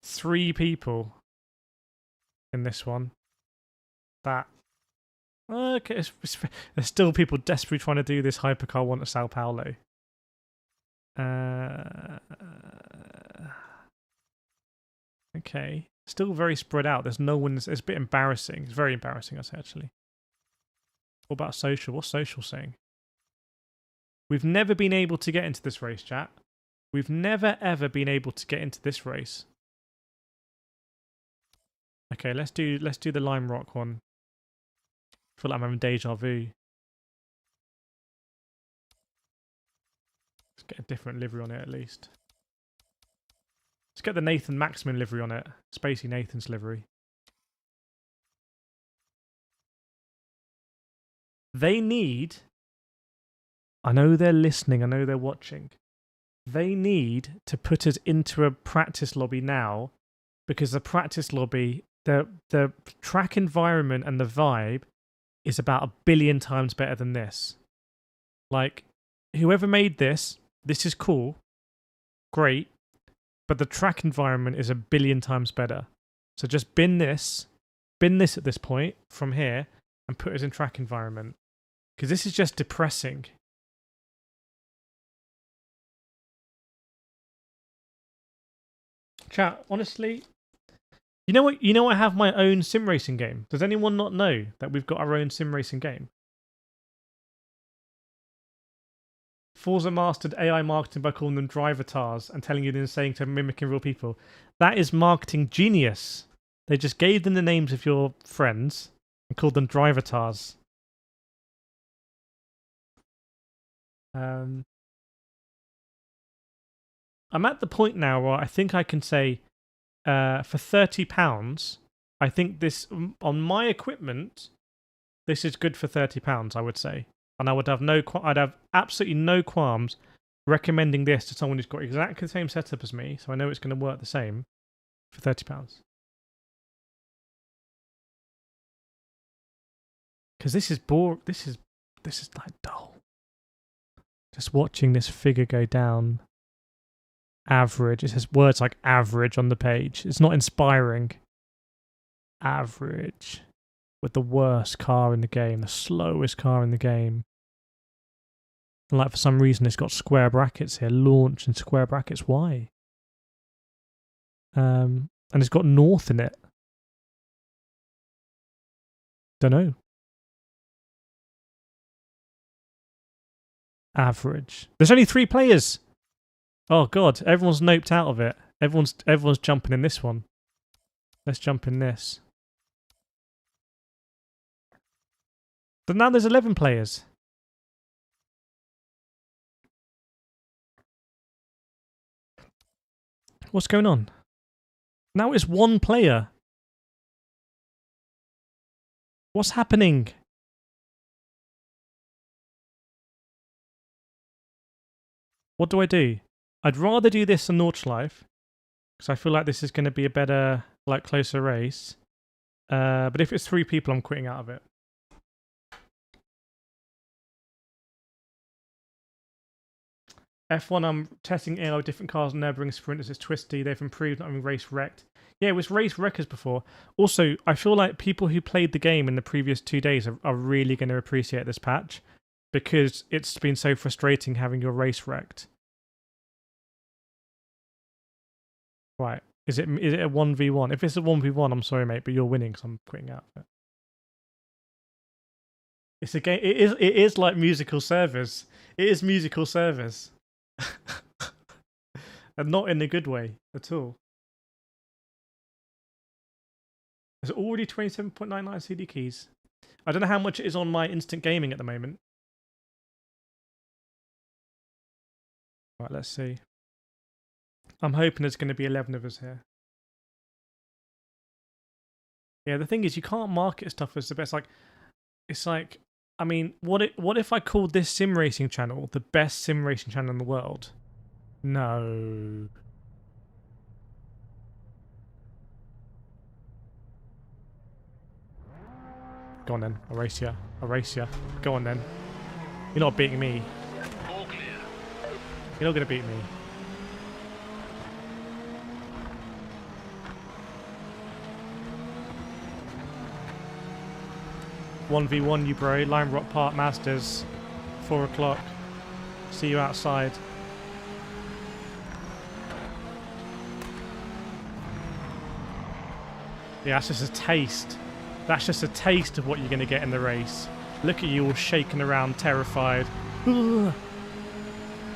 3 people in this one. That. Okay, there's still people desperately trying to do this hypercar one to Sao Paulo. Okay, Still very spread out. There's no one. It's a bit embarrassing. It's very embarrassing, I say, actually. What about social? What's social saying? We've never been able to get into this race, chat. We've never, ever been able to get into this race. Okay, let's do the Lime Rock one. I feel like I'm having deja vu. Let's get a different livery on it at least. Let's get the Nathan Maximum livery on it. Spacey Nathan's livery. They need... I know they're listening. I know they're watching. They need to put us into a practice lobby now, because the practice lobby, the track environment and the vibe is about 1 billion times better than this. Like, whoever made this is cool, great, but the track environment is 1 billion times better. So just bin this at this point from here and put us in track environment, because this is just depressing. Chat, honestly, you know what? You know I have my own sim racing game. Does anyone not know that we've got our own sim racing game? Forza mastered AI marketing by calling them drivatars and telling you they're saying to mimicking real people. That is marketing genius. They just gave them the names of your friends and called them drivatars. I'm at the point now where I think I can say, for £30, I think this, on my equipment, this is good for £30, I would say. And I would have I'd have absolutely no qualms recommending this to someone who's got exactly the same setup as me, so I know it's going to work the same, for £30. Because this is boring. This is like dull. Just watching this figure go down. Average. It says words like average on the page. It's not inspiring. Average. With the worst car in the game. The slowest car in the game. And like for some reason it's got square brackets here. Launch and square brackets. Why? And it's got north in it. Don't know. Average. There's only 3 players. Oh god, everyone's noped out of it. Everyone's jumping in this one. Let's jump in this. But now there's 11 players. What's going on? Now it's 1 player. What's happening? What do I do? I'd rather do this than Nordschleife, because I feel like this is going to be a better, like, closer race. But if it's 3 people, I'm quitting out of it. F1, I'm testing AI with different cars and Nürburgring sprinters. It's twisty. They've improved, not having race wrecked. Yeah, it was race wreckers before. Also, I feel like people who played the game in the previous 2 days are really going to appreciate this patch, because it's been so frustrating having your race wrecked. Right. Is it a 1v1? If it's a 1v1, I'm sorry, mate, but you're winning, so I'm quitting out of it. It's a game. It is like musical servers. It is musical servers. And not in a good way at all. There's already 27.99 CD keys. I don't know how much it is on my instant gaming at the moment. Right, let's see. I'm hoping there's going to be 11 of us here. Yeah, the thing is, you can't market stuff as the best. Like, it's like, I mean, what if I called this sim racing channel the best sim racing channel in the world? No. Go on then, I'll race ya. I'll race ya. Go on then. You're not beating me. All clear. You're not going to beat me. 1v1 you bro, Lime Rock Park Masters, 4 o'clock. See you outside. Yeah, that's just a taste. That's just a taste of what you're going to get in the race. Look at you all shaking around, terrified. Ugh.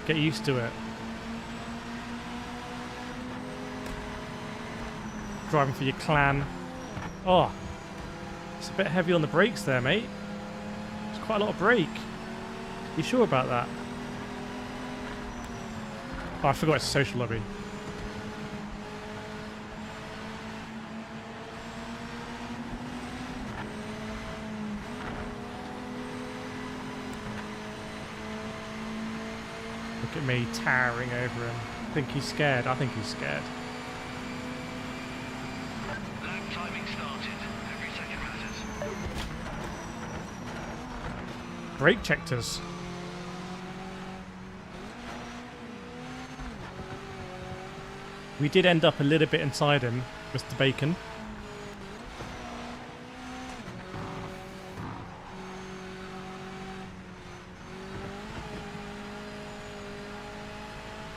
Get used to it. Driving for your clan. Oh, it's a bit heavy on the brakes there, mate. It's quite a lot of brake. You sure about that? Oh, I forgot it's a social lobby. Look at me towering over him. I think he's scared. I think he's scared. Lap timing started. Every second matters. Brake checked us. We did end up a little bit inside him, Mr. Bacon.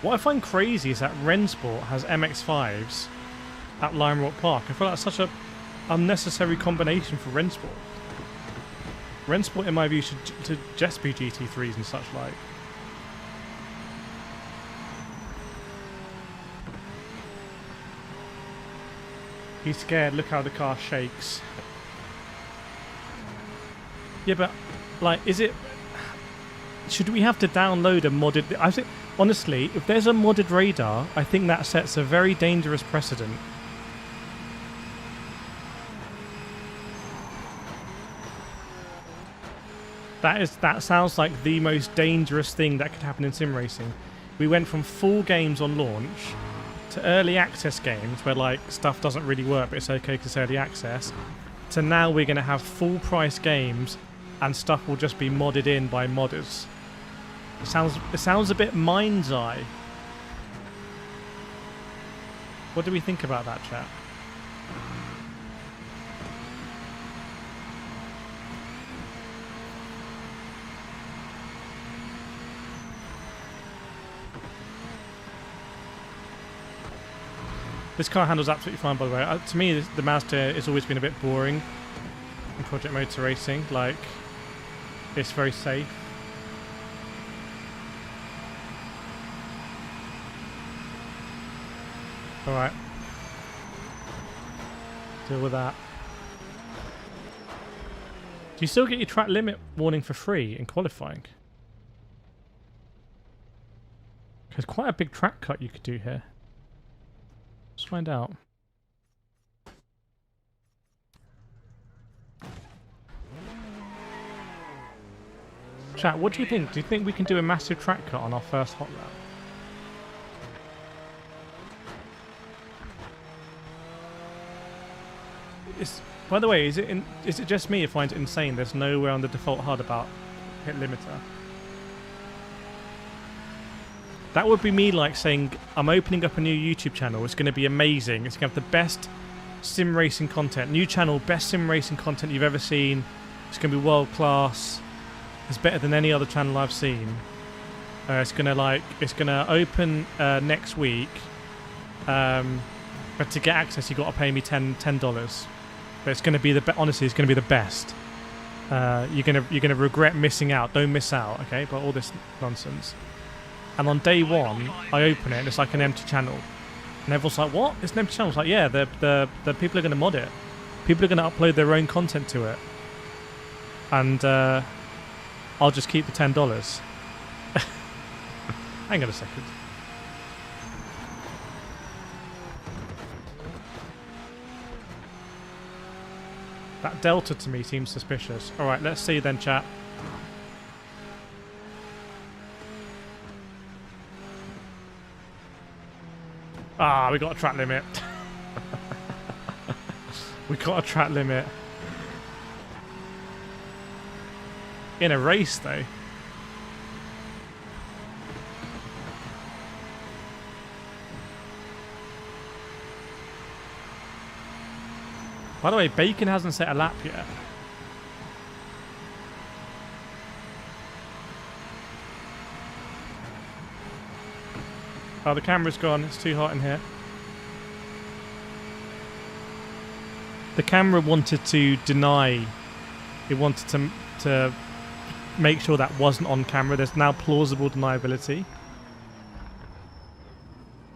What I find crazy is that Rensport has MX-5s at Lime Rock Park. I feel like that's such a unnecessary combination for Rensport. Rensport, in my view, should to just be GT3s and such like. He's scared. Look how the car shakes. Yeah, but like, is it? Should we have to download a modded? I think honestly, if there's a modded radar, I think that sets a very dangerous precedent. That sounds like the most dangerous thing that could happen in sim racing. We went from full games on launch to early access games where like stuff doesn't really work but it's okay because it's early access, to now we're going to have full price games and stuff will just be modded in by modders. It sounds a bit mind's eye. What do we think about that, chat? This car handles absolutely fine, by the way. To me, the Mazda has always been a bit boring in Project Motor Racing. Like, it's very safe. Alright. Deal with that. Do you still get your track limit warning for free in qualifying? There's quite a big track cut you could do here. Let's find out. Chat, what do you think? Do you think we can do a massive track cut on our first hot lap? By the way, is it just me who finds it insane there's nowhere on the default HUD about hit limiter? That would be me like saying, I'm opening up a new YouTube channel, it's going to be amazing, it's going to have the best sim racing content, new channel, best sim racing content you've ever seen, it's going to be world class, it's better than any other channel I've seen. It's going to open next week, but to get access you've got to pay me $10. But it's going to be honestly, it's going to be the best. You're gonna regret missing out. Don't miss out, okay? But all this nonsense. And on day one, I open it and it's like an empty channel. And everyone's like, what? It's an empty channel. It's like, yeah, the people are going to mod it. People are going to upload their own content to it. And I'll just keep the $10. Hang on a second. That delta to me seems suspicious. Alright, let's see then, chat. Ah, we got a track limit. We got a track limit. In a race, though. By the way, Bacon hasn't set a lap yet. Oh, the camera's gone. It's too hot in here. the camera wanted to deny. It wanted to make sure that wasn't on camera. There's now plausible deniability.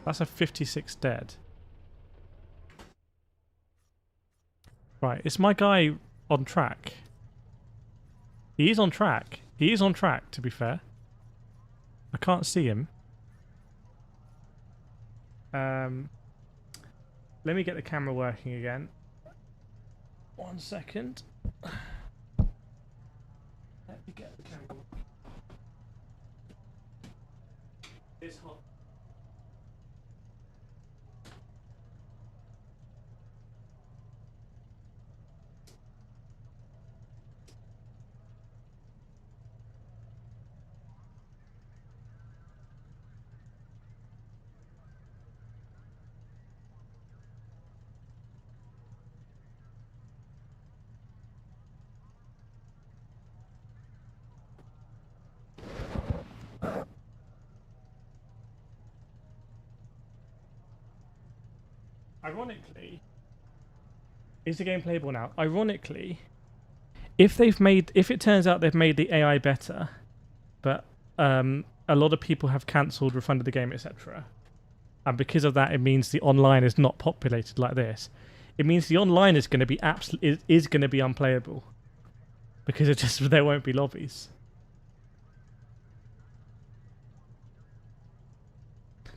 That's a 56 dead. Right, is my guy on track? He is on track. He is on track, to be fair. I can't see him. Let me get the camera working again. 1 second. Let me get the camera. It's hot. Ironically, is the game playable now? Ironically, if it turns out they've made the AI better, but a lot of people have cancelled, refunded the game, etc., and because of that, it means the online is not populated like this. It means the online is going to be is going to be unplayable because there won't be lobbies.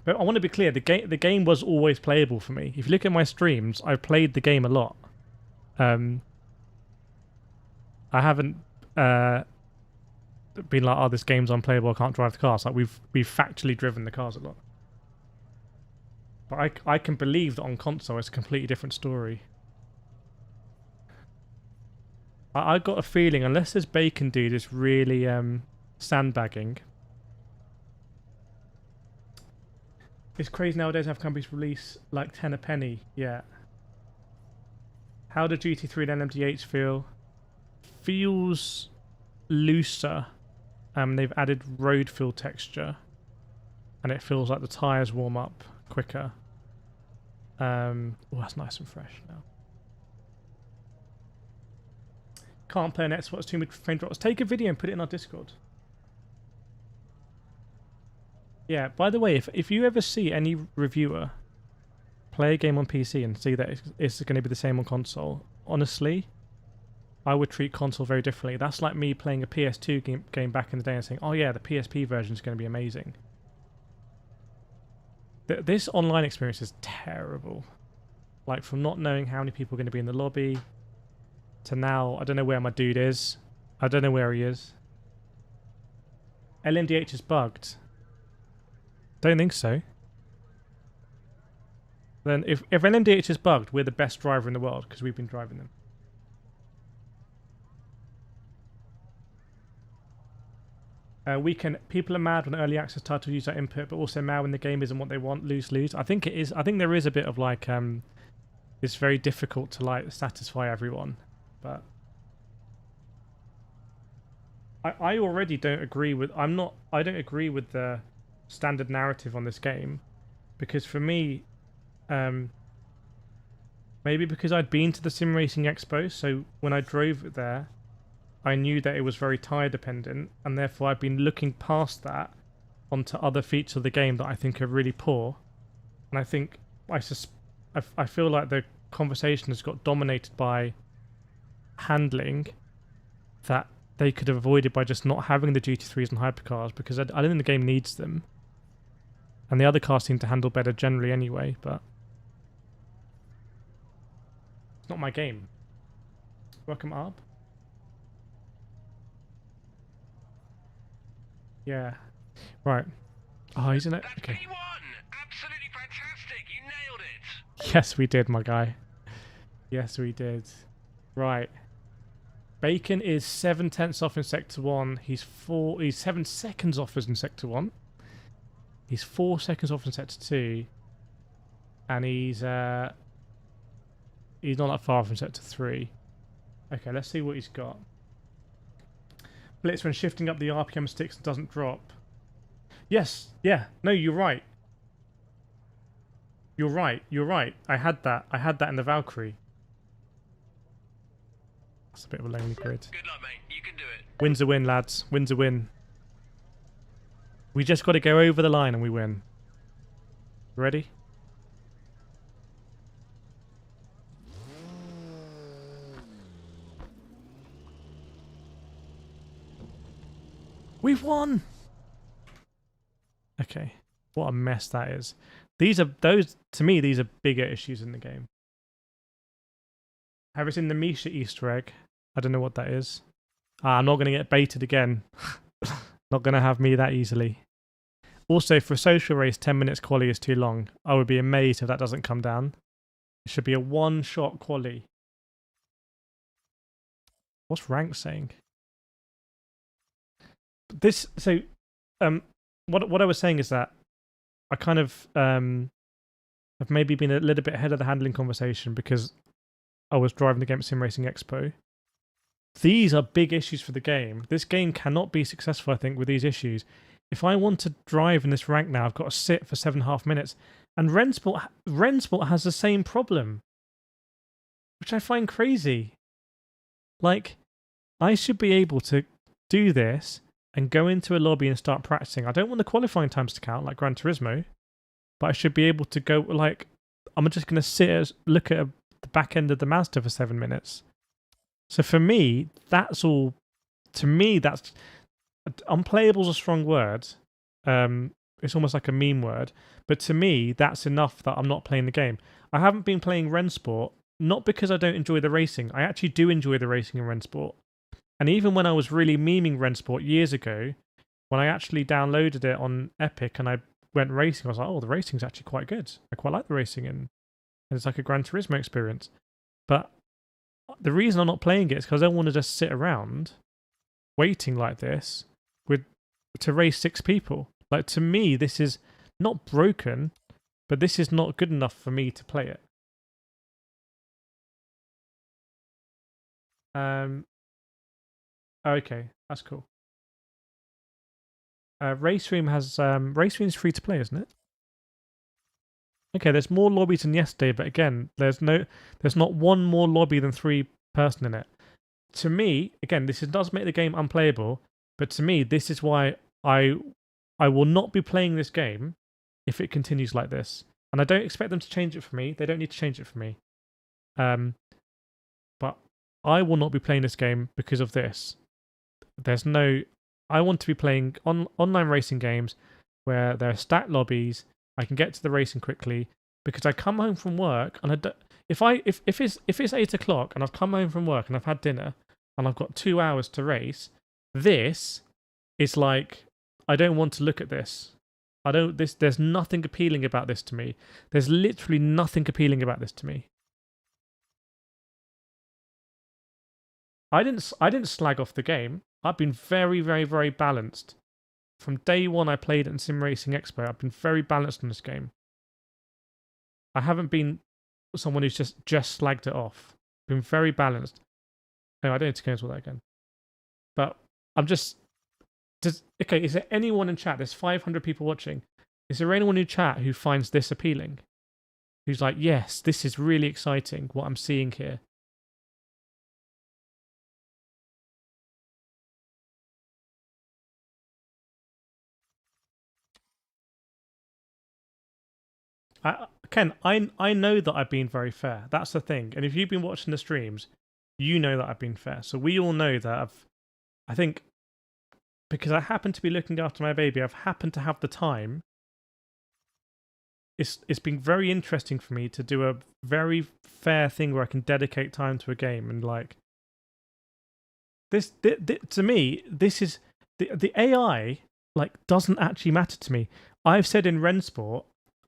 But I want to be clear, the game was always playable for me. If you look at my streams, I've played the game a lot. I haven't been like, oh, this game's unplayable, I can't drive the cars. Like we've factually driven the cars a lot. But I can believe that on console it's a completely different story. I got a feeling, unless this Bacon dude is really sandbagging. It's crazy nowadays to have companies release like 10 a penny. Yeah. How do GT3 and LMDH feel? Feels looser. They've added road feel texture. And it feels like the tyres warm up quicker. Oh, that's nice and fresh now. Can't play on Xbox, too many frame drops. Take a video and put it in our Discord. Yeah, by the way, if you ever see any reviewer play a game on PC and see that it's going to be the same on console, honestly, I would treat console very differently. That's like me playing a PS2 game back in the day and saying, oh yeah, the PSP version is going to be amazing. This online experience is terrible. Like, from not knowing how many people are going to be in the lobby to now, I don't know where my dude is. I don't know where he is. LMDH is bugged. Don't think so. Then if LMDH is bugged, we're the best driver in the world because we've been driving them. People are mad when early access titles use that input, but also mad when the game isn't what they want. Lose. I think it is. I think there is a bit of like it's very difficult to like satisfy everyone, but I already don't agree with. I don't agree with the standard narrative on this game, because for me, maybe because I'd been to the Sim Racing Expo, so when I drove it there, I knew that it was very tyre dependent, and therefore I've been looking past that onto other features of the game that I think are really poor. And I think I feel like the conversation has got dominated by handling that they could have avoided by just not having the GT3s and hypercars, because I don't think the game needs them. And the other cars seem to handle better generally anyway, but it's not my game. Welcome, Arb. Yeah. Right. Oh, he's in it. Okay. Absolutely fantastic. You nailed it. Yes, we did, my guy. Yes, we did. Right. Bacon is 7/10 off in Sector 1. He's 7 seconds off in Sector 1. He's 4 seconds off in Sector 2. And he's not that far from Sector 3. Okay, let's see what he's got. Blitz when shifting up the RPM sticks doesn't drop. Yes, yeah. No, you're right. You're right. I had that in the Valkyrie. It's a bit of a lonely grid. Good luck, mate. You can do it. Win's a win, lads. Win's a win. We just got to go over the line and we win. Ready? We've won! Okay. What a mess that is. To me, these are bigger issues in the game. Have you seen the Misha Easter egg? I don't know what that is. I'm not going to get baited again. Not going to have me that easily. Also, for a social race, 10 minutes quali is too long. I would be amazed if that doesn't come down. It should be a one-shot quali. What's rank saying? What I was saying is that I kind of have maybe been a little bit ahead of the handling conversation because I was driving the game at Sim Racing Expo. These are big issues for the game. This game cannot be successful, I think, with these issues. If I want to drive in this rank now, I've got to sit for 7.5 minutes. And Rennsport has the same problem, which I find crazy. Like, I should be able to do this and go into a lobby and start practicing. I don't want the qualifying times to count like Gran Turismo, but I should be able to go, like, I'm just going to look at the back end of the Mazda for 7 minutes. So for me, that's all. To me, that's unplayable is a strong word. It's almost like a meme word. But to me, that's enough that I'm not playing the game. I haven't been playing Rennsport, not because I don't enjoy the racing. I actually do enjoy the racing in Rennsport. And even when I was really memeing Rennsport years ago, when I actually downloaded it on Epic and I went racing, I was like, oh, the racing's actually quite good. I quite like the racing, and it's like a Gran Turismo experience. But the reason I'm not playing it is because I don't want to just sit around waiting like this to race 6 people. Like, to me, this is not broken, but this is not good enough for me to play it. Okay, that's cool. Racestream's free to play, isn't it? Okay, there's more lobbies than yesterday, but again, there's not one more lobby than 3 person in it. To me, again, does make the game unplayable, but to me, this is why I will not be playing this game if it continues like this. And I don't expect them to change it for me. They don't need to change it for me. But I will not be playing this game because of this. I want to be playing online racing games where there are stacked lobbies. I can get to the racing quickly because I come home from work and if it's 8 o'clock and I've come home from work and I've had dinner and I've got 2 hours to race, this is like, I don't want to look at this. There's nothing appealing about this to me. There's literally nothing appealing about this to me. I didn't slag off the game. I've been very, very, very balanced. From day one I played it in Sim Racing Expo, I've been very balanced in this game. I haven't been someone who's just slagged it off. Been very balanced. No, I don't need to go into all that again. But I'm just... Okay, is there anyone in chat? There's 500 people watching. Is there anyone in chat who finds this appealing? Who's like, yes, this is really exciting, what I'm seeing here. Ken, I know that I've been very fair. That's the thing. And if you've been watching the streams, you know that I've been fair. So we all know that I think, because I happen to be looking after my baby, I've happened to have the time. It's been very interesting for me to do a very fair thing where I can dedicate time to a game. And like, this to me, this is the AI like doesn't actually matter to me. I've said in Rennsport,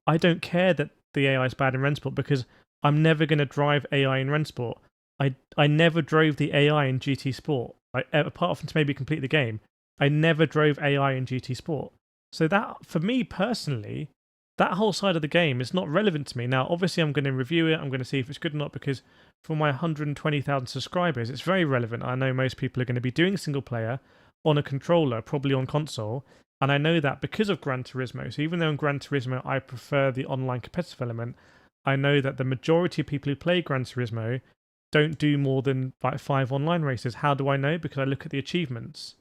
I don't care that the AI is bad in Rennsport because I'm never going to drive AI in Rennsport. I never drove the AI in GT Sport. Apart from to maybe complete the game, I never drove AI in GT Sport. So that, for me personally, that whole side of the game is not relevant to me. Now, obviously, I'm going to review it. I'm going to see if it's good or not because for my 120,000 subscribers, it's very relevant. I know most people are going to be doing single player on a controller, probably on console. And I know that because of Gran Turismo. So even though in Gran Turismo I prefer the online competitive element, I know that the majority of people who play Gran Turismo don't do more than like 5 online races. How do I know? Because I look at the achievements.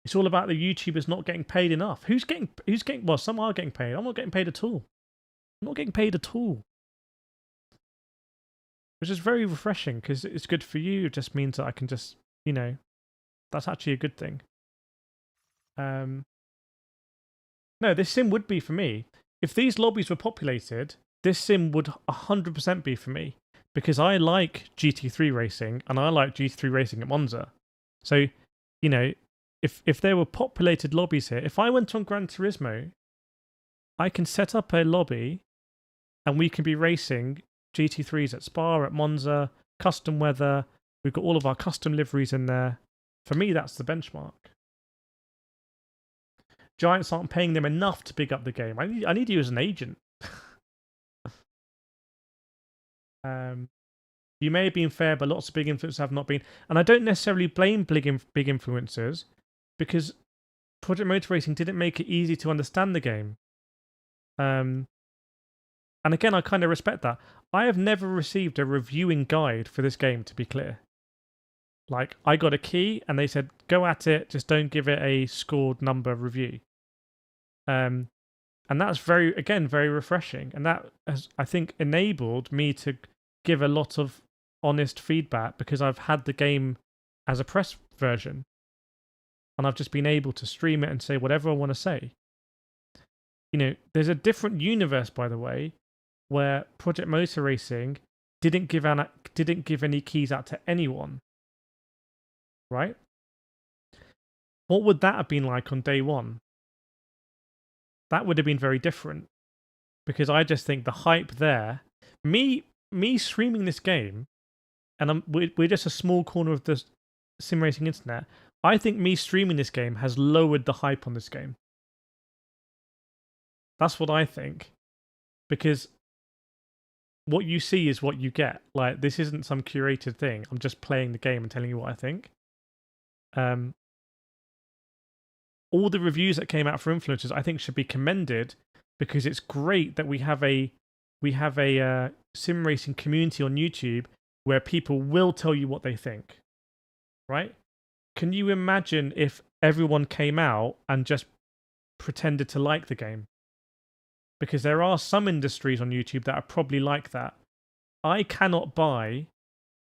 It's all about the YouTubers not getting paid enough. Who's getting? Well, some are getting paid. I'm not getting paid at all. I'm not getting paid at all. Which is very refreshing because it's good for you. It just means that I can just, you know, that's actually a good thing. No, this sim would be for me. If these lobbies were populated, this sim would 100% be for me because I like GT3 racing and I like GT3 racing at Monza. So, you know, if there were populated lobbies here, if I went on Gran Turismo, I can set up a lobby and we can be racing GT3s at Spa, at Monza, custom weather. We've got all of our custom liveries in there. For me, that's the benchmark. Giants aren't paying them enough to big up the game. I need you as an agent. You may have been fair, but lots of big influencers have not been. And I don't necessarily blame big influencers because Project Motor Racing didn't make it easy to understand the game. And again, I kind of respect that. I have never received a reviewing guide for this game, to be clear. Like, I got a key and they said, go at it, just don't give it a scored number review. And that's very refreshing. And that has, I think, enabled me to give a lot of honest feedback because I've had the game as a press version. And I've just been able to stream it and say whatever I want to say. You know, there's a different universe, by the way, where Project Motor Racing didn't give any keys out to anyone. Right? What would that have been like on day one? That would have been very different. Because I just think the hype there, me streaming this game, and we're just a small corner of the sim racing internet, I think me streaming this game has lowered the hype on this game. That's what I think. Because what you see is what you get. Like, this isn't some curated thing. I'm just playing the game and telling you what I think. All the reviews that came out for influencers, I think, should be commended because it's great that we have a sim racing community on YouTube where people will tell you what they think. Right? Can you imagine if everyone came out and just pretended to like the game? Because there are some industries on YouTube that are probably like that. I cannot buy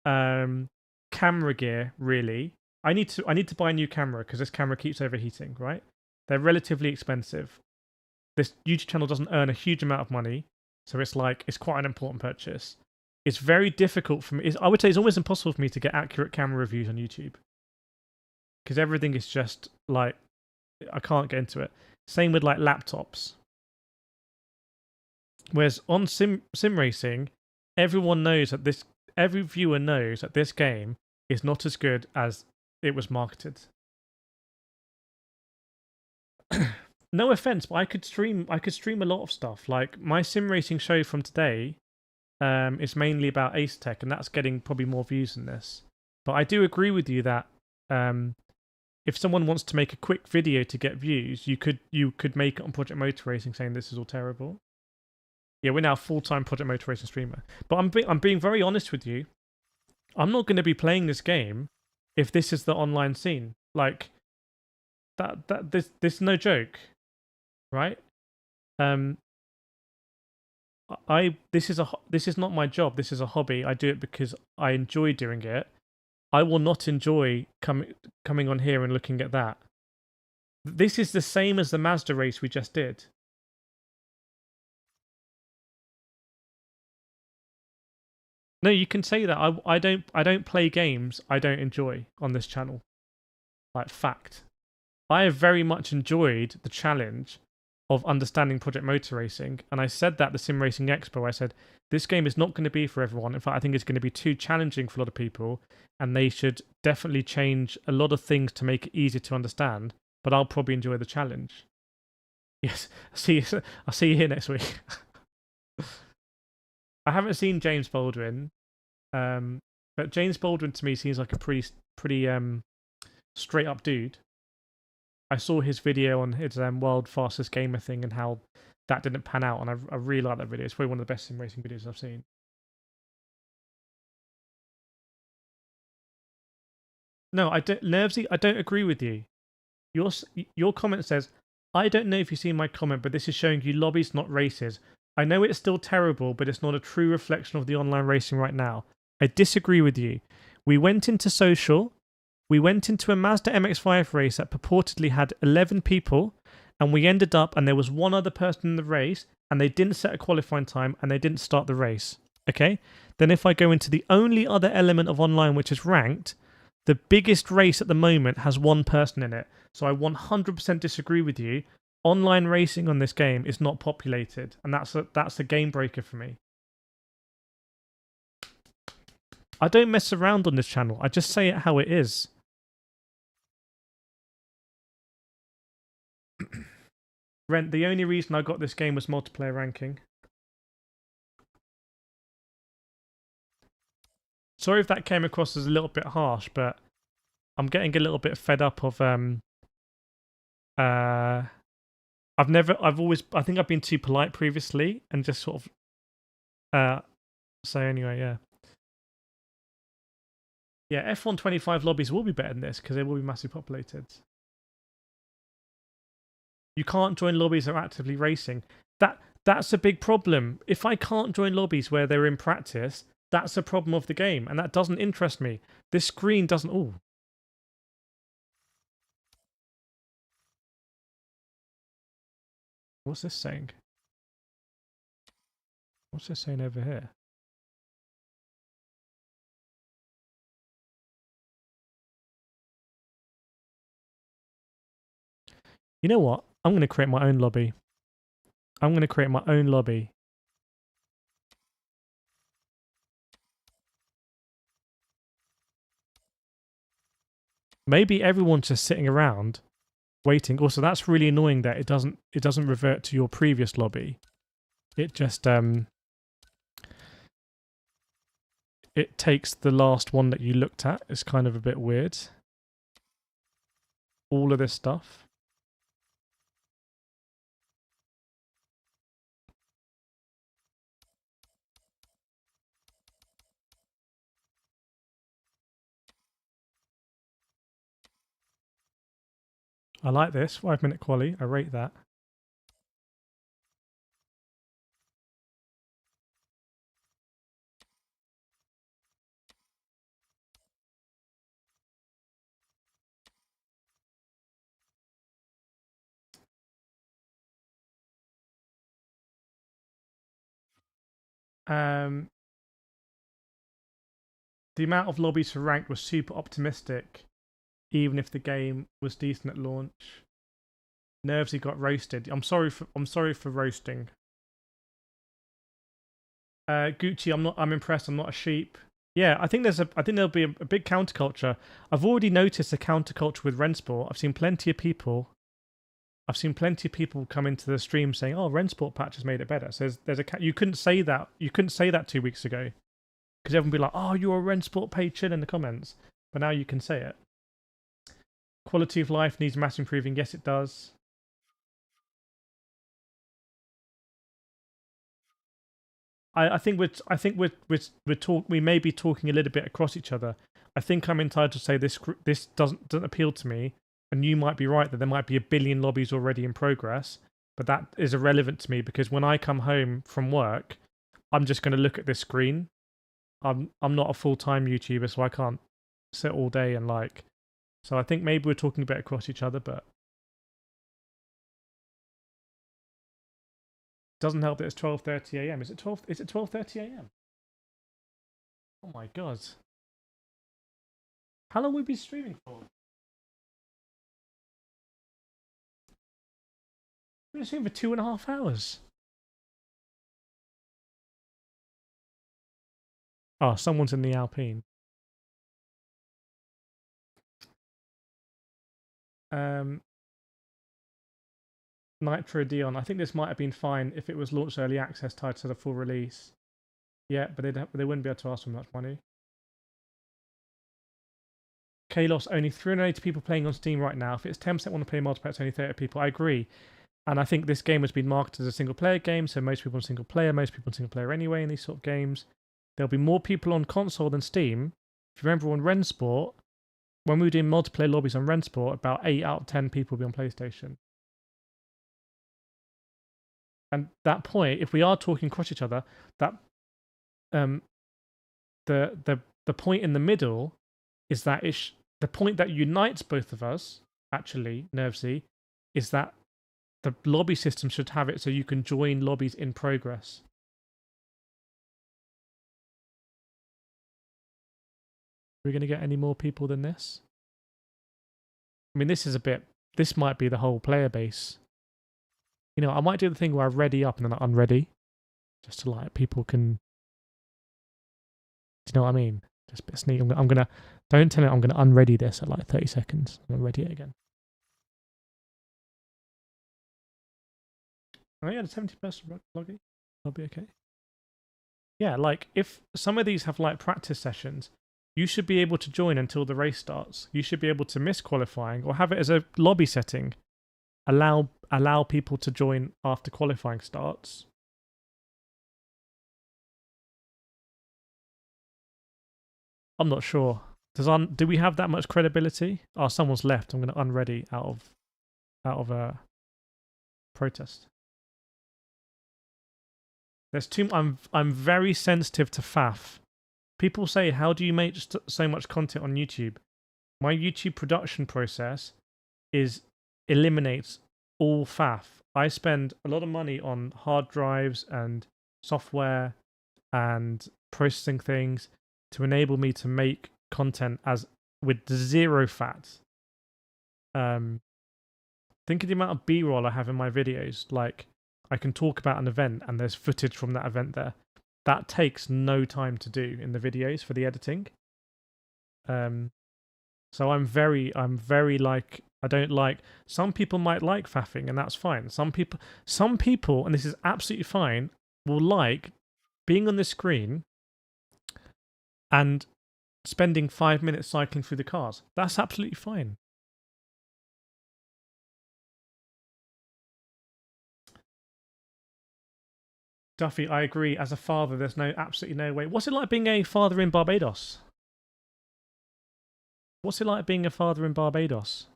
camera gear, really. I need to buy a new camera because this camera keeps overheating, right? They're relatively expensive. This YouTube channel doesn't earn a huge amount of money, so it's quite an important purchase. It's very difficult for me. I would say it's almost impossible for me to get accurate camera reviews on YouTube. Because everything is just like, I can't get into it. Same with like laptops. Whereas on sim racing, everyone knows that every viewer knows that this game is not as good as it was marketed. No offense, but I could stream a lot of stuff. Like my sim racing show from today is mainly about ASETEK, and that's getting probably more views than this. But I do agree with you that if someone wants to make a quick video to get views, you could make it on Project Motor Racing saying this is all terrible. Yeah, we're now a full-time Project Motor Racing streamer. But I'm being very honest with you. I'm not going to be playing this game if this is the online scene. Like this is no joke, right? This is not my job. This is a hobby. I do it because I enjoy doing it. I will not enjoy coming on here and looking at that. This is the same as the Mazda race we just did. No, you can say that. I don't play games I don't enjoy on this channel. Like, fact. I have very much enjoyed the challenge of understanding Project Motor Racing, and I said that at the Sim Racing Expo. I said this game is not going to be for everyone. In fact, I think it's going to be too challenging for a lot of people, and they should definitely change a lot of things to make it easier to understand. But I'll probably enjoy the challenge. Yes, I'll see you here next week. I haven't seen James Baldwin, but James Baldwin to me seems like a pretty straight up dude. I saw his video on his World Fastest Gamer thing and how that didn't pan out, and I really like that video. It's probably one of the best sim racing videos I've seen. No, I don't, Nervsy, I don't agree with you. Your comment says, I don't know if you've seen my comment, but this is showing you lobbies, not races. I know it's still terrible, but it's not a true reflection of the online racing right now. I disagree with you. We went into social, we went into a Mazda MX-5 race that purportedly had 11 people, and we ended up, and there was one other person in the race, and they didn't set a qualifying time, and they didn't start the race. Okay? Then if I go into the only other element of online which is ranked, the biggest race at the moment has one person in it. So I 100% disagree with you. Online racing on this game is not populated, and that's a game breaker for me. I don't mess around on this channel. I just say it how it is. Rent, the only reason I got this game was multiplayer ranking. Sorry if that came across as a little bit harsh, but I'm getting a little bit fed up of I think I've been too polite previously and just sort of so anyway, yeah. Yeah, F125 lobbies will be better than this because they will be massively populated. You can't join lobbies that are actively racing. That's a big problem. If I can't join lobbies where they're in practice, that's a problem of the game, and that doesn't interest me. This screen doesn't... Oh. What's this saying? What's this saying over here? You know what? I'm going to create my own lobby. I'm going to create my own lobby. Maybe everyone's just sitting around waiting. Also, that's really annoying that it doesn't revert to your previous lobby. It just it takes the last one that you looked at. It's kind of a bit weird. All of this stuff. I like this 5-minute quali. I rate that. The amount of lobbies for ranked was super optimistic, even if the game was decent at launch. Nervsy got roasted. I'm sorry for roasting. Gucci, I'm impressed. I'm not a sheep. Yeah, I think there'll be a big counterculture. I've already noticed a counterculture with Rensport. I've seen plenty of people come into the stream saying, "Oh, Rensport patch has made it better." So you couldn't say that. You couldn't say that 2 weeks ago because everyone would be like, "Oh, you're a Rensport patron" in the comments. But now you can say it. Quality of life needs mass improving. Yes, it does. I think we may be talking a little bit across each other. I think I'm entitled to say this doesn't appeal to me, and you might be right that there might be 1 billion lobbies already in progress, but that is irrelevant to me because when I come home from work, I'm just going to look at this screen. I'm not a full-time YouTuber, so I can't sit all day and like. So I think maybe we're talking a bit across each other, but doesn't help that it's 12:30 a.m. Is it 12:30 a.m.? Oh my god. How long have we been streaming for? We've been streaming for 2.5 hours. Oh, someone's in the Alpine. Nitro Dion. I think this might have been fine if it was launched early access tied to the full release. Yeah, but they wouldn't be able to ask for much money. Kalos, only 380 people playing on Steam right now. If it's 10% want to play multiplayer, it's only 30 people. I agree. And I think this game has been marketed as a single player game, so most people on single player anyway in these sort of games. There'll be more people on console than Steam. If you remember on Rensport, when we were doing multiplayer lobbies on Rensport, about 8 out of 10 people will be on PlayStation. And that point, if we are talking across each other, that the point in the middle is that the point that unites both of us, actually, Nervsy, is that the lobby system should have it so you can join lobbies in progress. Are we going to get any more people than this? I mean, this might be the whole player base. You know, I might do the thing where I ready up and then I unready. Just to like, people can... Do you know what I mean? Just a bit sneaky. I'm gonna... Don't tell it I'm gonna unready this at like 30 seconds. I'm gonna ready it again. Oh yeah, the 70-person lobby. That'll be okay. Yeah, like, if some of these have like practice sessions, you should be able to join until the race starts. You should be able to miss qualifying or have it as a lobby setting. Allow people to join after qualifying starts. I'm not sure. Do we have that much credibility? Oh, someone's left. I'm going to unready out of a protest. There's too. I'm very sensitive to faff. People say, how do you make so much content on YouTube? My YouTube production process eliminates all faff. I spend a lot of money on hard drives and software and processing things to enable me to make content with zero fat. Think of the amount of B-roll I have in my videos. Like, I can talk about an event and there's footage from that event there. That takes no time to do in the videos for the editing. So I'm very like, I don't like, some people might like faffing and that's fine. Some people, and this is absolutely fine, will like being on the screen and spending 5 minutes cycling through the cars. That's absolutely fine. Duffy, I agree. As a father, there's absolutely no way. What's it like being a father in Barbados? What's it like being a father in Barbados?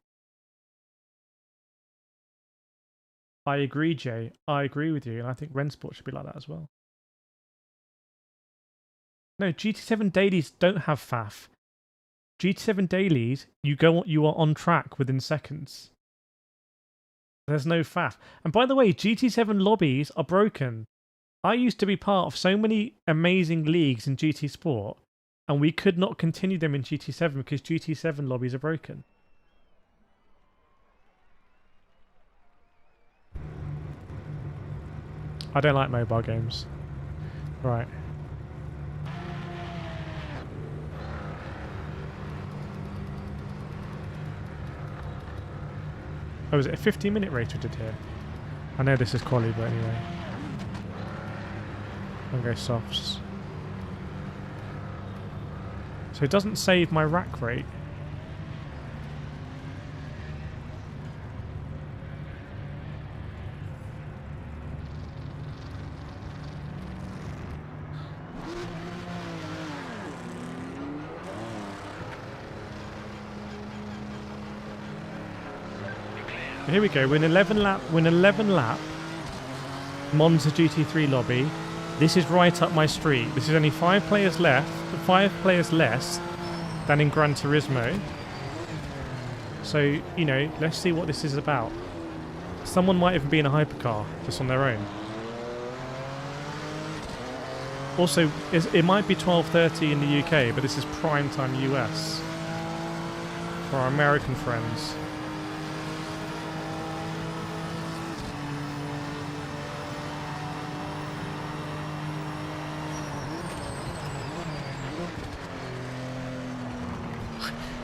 I agree, Jay. I agree with you, and I think Rensport should be like that as well. No, GT7 dailies don't have faff. GT7 dailies, you are on track within seconds. There's no faff. And by the way, GT7 lobbies are broken. I used to be part of so many amazing leagues in GT Sport, and we could not continue them in GT7 because GT7 lobbies are broken. I don't like mobile games. Right. Oh, is it a 15-minute race we did here? I know this is quali, but anyway. I'll go softs. So it doesn't save my rack rate. Here we go. We're in 11 lap. Monza GT3 lobby. This is right up my street. This is only 5 players left, 5 players less than in Gran Turismo. So, you know, let's see what this is about. Someone might even be in a hypercar just on their own. Also, it might be 12:30 in the UK, but this is prime time US for our American friends.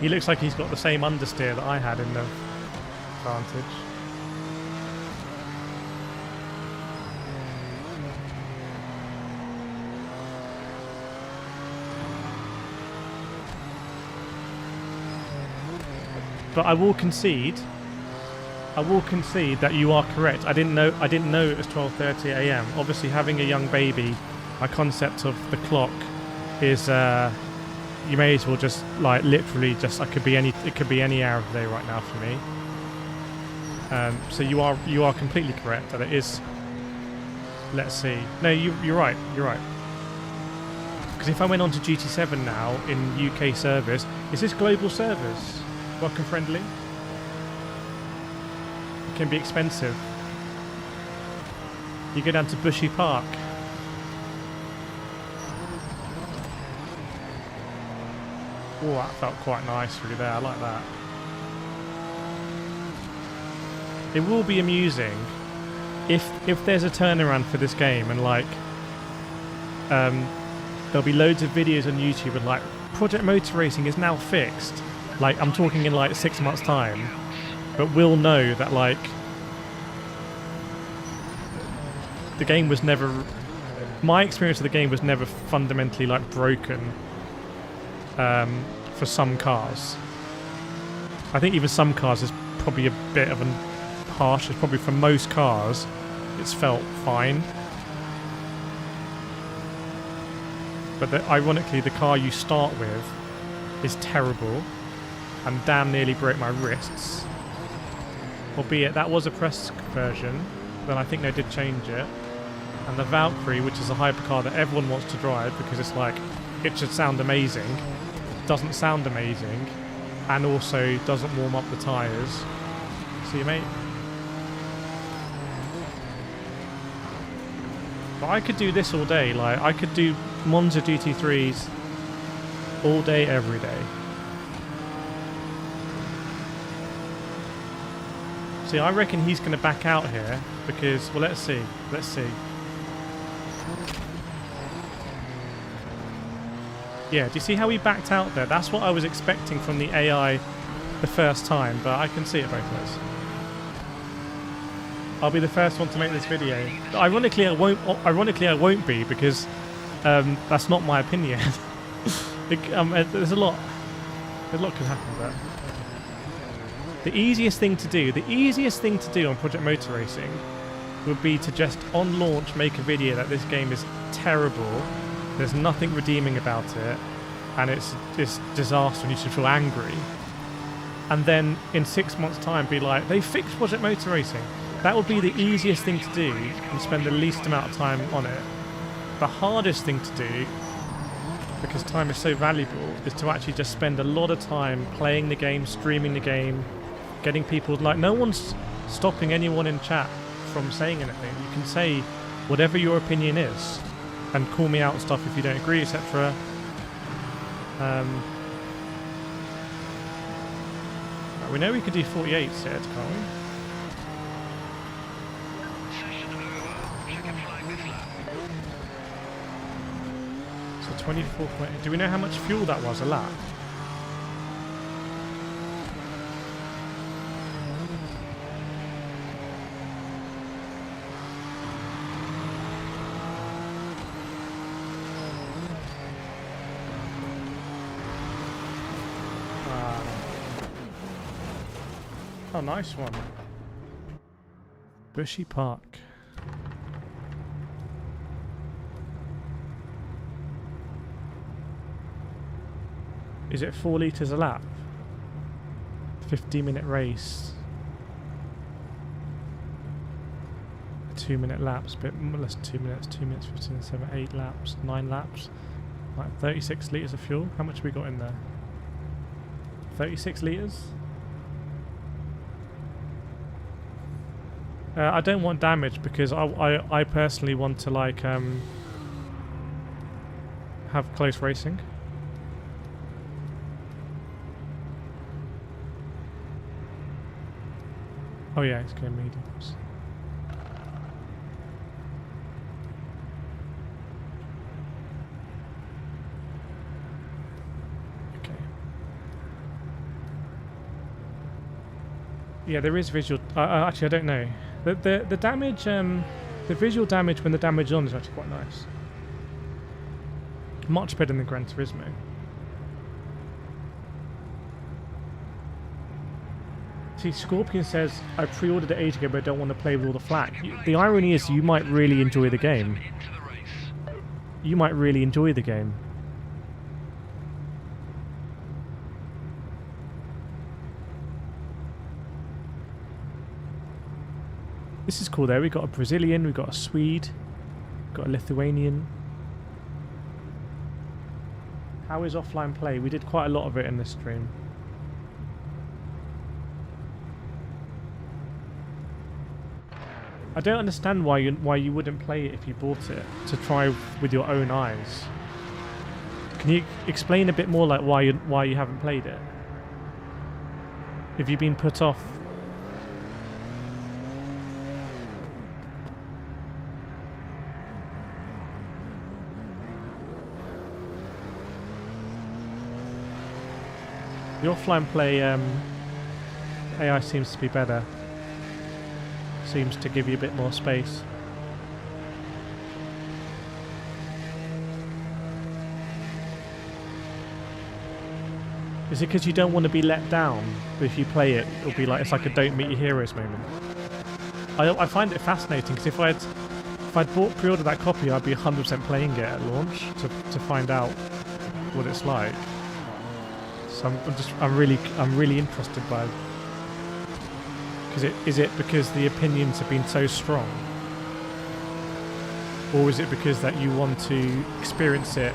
He looks like he's got the same understeer that I had in the Vantage. But I will concede that you are correct. I didn't know it was 12:30 AM. Obviously, having a young baby, my concept of the clock is you may as well just like literally just it could be any hour of the day right now for me. So you are completely correct that it is. Let's see. No, you're right. You're right. Because if I went on to GT7 now in UK service, is this global service working friendly? It can be expensive. You go down to Bushy Park. Oh, that felt quite nice really there. I like that. It will be amusing if there's a turnaround for this game and like there'll be loads of videos on YouTube and like Project Motor Racing is now fixed. Like I'm talking in like 6 months' time, but we'll know that like the game was never. My experience of the game was never fundamentally like broken. For some cars, I think even some cars is probably a bit of an harsh. It's probably for most cars, it's felt fine. But ironically, the car you start with is terrible, and damn nearly broke my wrists. Albeit that was a press version, then I think they did change it. And the Valkyrie, which is a hypercar that everyone wants to drive because it's like it should sound amazing. Doesn't sound amazing, and also doesn't warm up the tyres. See you, mate. But I could do this all day. Like I could do Monza GT3s all day, every day. See, I reckon he's going to back out here because, well, let's see. Let's see. Yeah, do you see how he backed out there? That's what I was expecting from the AI the first time, but I can see it both ways. I'll be the first one to make this video. Ironically, I won't be because that's not my opinion. There's a lot could happen there. The easiest thing to do on Project Motor Racing would be to just on launch make a video that this game is terrible. There's nothing redeeming about it, and it's disaster, and you should feel angry. And then in 6 months' time, be like, they fixed Project Motor Racing. That would be the easiest thing to do, and spend the least amount of time on it. The hardest thing to do, because time is so valuable, is to actually just spend a lot of time playing the game, streaming the game, getting people like. No one's stopping anyone in chat from saying anything. You can say whatever your opinion is. And call me out and stuff if you don't agree, etc. We know we could do 48 set, can't we? So 24. Do we know how much fuel that was a lap? Oh, nice one. Bushy Park. Is it 4 litres a lap? 15-minute race. 2-minute laps, bit less than 2 minutes. 2 minutes, 15, 7, 8 laps, 9 laps. Like 36 litres of fuel. How much have we got in there? 36 litres? I don't want damage because I personally want to like have close racing. Oh yeah, it's going mediums. Okay. Yeah, there is visual. Actually, I don't know. The damage, the visual damage when the damage is on is actually quite nice. Much better than Gran Turismo. See, Scorpion says, I pre-ordered it ages ago but I don't want to play with all the flack. The irony is you might really enjoy the game. You might really enjoy the game. This is cool though. We've got a Brazilian, we've got a Swede, got a Lithuanian. How is offline play? We did quite a lot of it in this stream. I don't understand why you wouldn't play it if you bought it to try with your own eyes. Can you explain a bit more, like why you haven't played it? Have you been put off? The offline play AI seems to be better. Seems to give you a bit more space. Is it because you don't want to be let down? But if you play it, it'll be like it's like a don't meet your heroes moment. I find it fascinating because if I'd pre-ordered that copy, I'd be 100% playing it at launch to find out what it's like. So I'm really interested by. Is it because the opinions have been so strong, or is it because that you want to experience it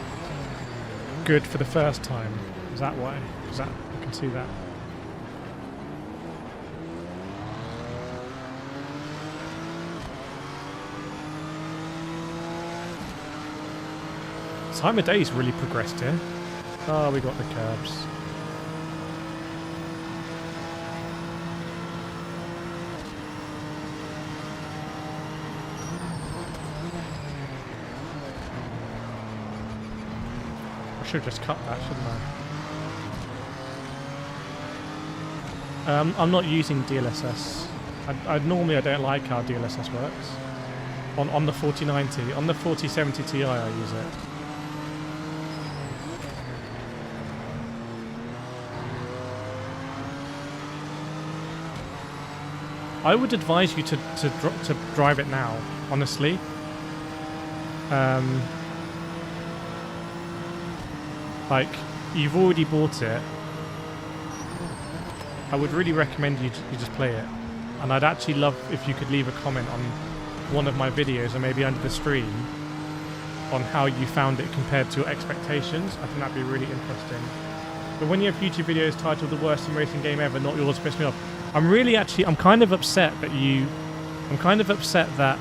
good for the first time? Is that why? I can see that. Time of day's really progressed here. Oh, we got the curbs. I should have just cut that, shouldn't I? I'm not using DLSS. Normally I don't like how DLSS works. On the 4090, on the 4070 Ti I use it. I would advise you to drive it now, honestly. Like, you've already bought it. I would really recommend you just play it. And I'd actually love if you could leave a comment on one of my videos, or maybe under the stream, on how you found it compared to your expectations. I think that'd be really interesting. But when you have YouTube videos titled "The Worst Sim Racing Game Ever," not yours, piss me off. I'm kind of upset that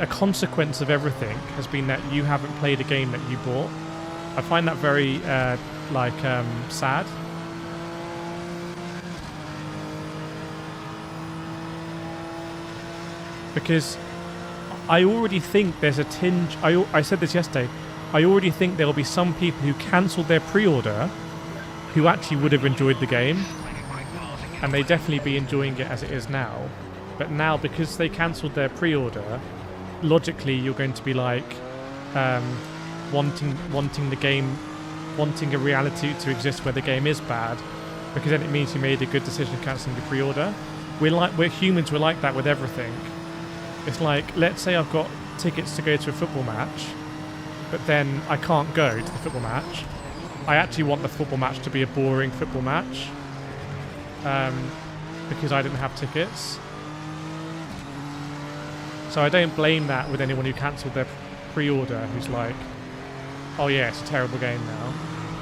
a consequence of everything has been that you haven't played a game that you bought. I find that very sad. Because I already think there's a tinge. I said this yesterday. I already think there will be some people who cancelled their pre-order who actually would have enjoyed the game, and they definitely be enjoying it as it is now. But now, because they cancelled their pre-order, logically you're going to be like wanting the game, wanting a reality to exist where the game is bad, because then it means you made a good decision cancelling the pre-order. We're humans. We're like that with everything. It's like, let's say I've got tickets to go to a football match, but then I can't go to the football match. I actually want the football match to be a boring football match, because I didn't have tickets. So I don't blame that with anyone who cancelled their pre-order, who's like, oh yeah, it's a terrible game now.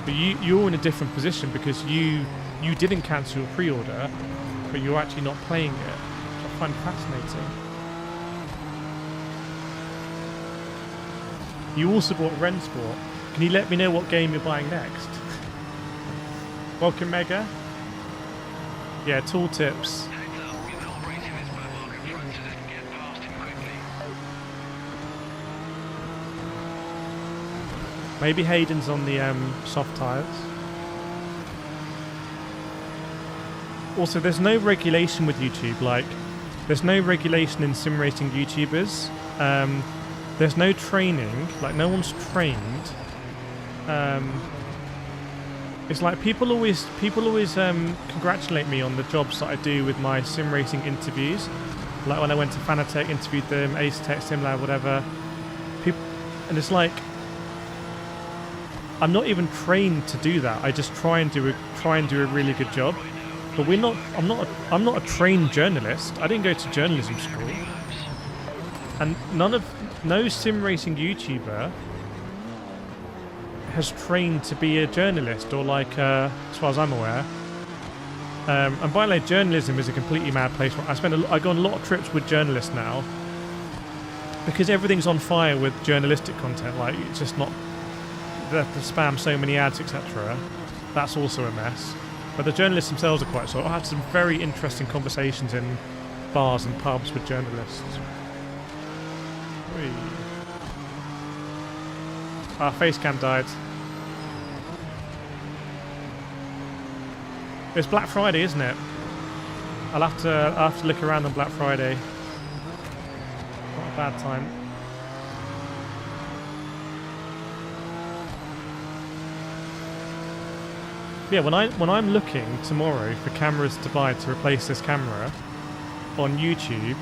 But you're in a different position because you didn't cancel your pre-order, but you're actually not playing it, which I find fascinating. You also bought Rensport. Can you let me know what game you're buying next? Welcome, Mega. Yeah, tooltips. Maybe Hayden's on the soft tyres. Also, there's no regulation with YouTube. Like, there's no regulation in sim racing YouTubers. There's no training. Like, no one's trained. It's like people always congratulate me on the jobs that I do with my sim racing interviews. Like when I went to FANATEC, interviewed them, ASETEK, SimLab, whatever. And it's like, I'm not even trained to do that. I just try and do a really good job. but we're not. I'm not a trained journalist. I didn't go to journalism school, and no sim racing YouTuber has trained to be a journalist or like, as far as I'm aware. And by the way, journalism is a completely mad place. I go on a lot of trips with journalists now because everything's on fire with journalistic content. Like, it's just not. They have to spam so many ads, etc. That's also a mess. But the journalists themselves are quite sort. I had some very interesting conversations in bars and pubs with journalists. Whee. Our facecam died. It's Black Friday, isn't it? I'll have to look around on Black Friday. Not a bad time. Yeah, when I'm looking tomorrow for cameras to buy to replace this camera on YouTube,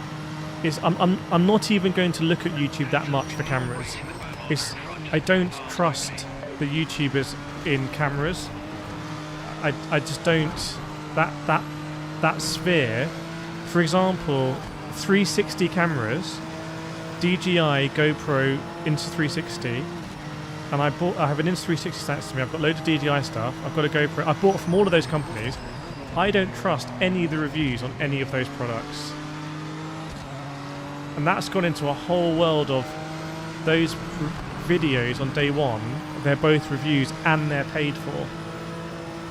I'm not even going to look at YouTube that much for cameras. I don't trust the YouTubers in cameras. I just don't. That sphere, for example, 360 cameras, DJI, GoPro, Insta360, and I have an Insta360 next to me. I've got loads of DJI stuff. I've got a GoPro. I bought from all of those companies. I don't trust any of the reviews on any of those products, and that's gone into a whole world of those videos on day one. They're both reviews and they're paid for.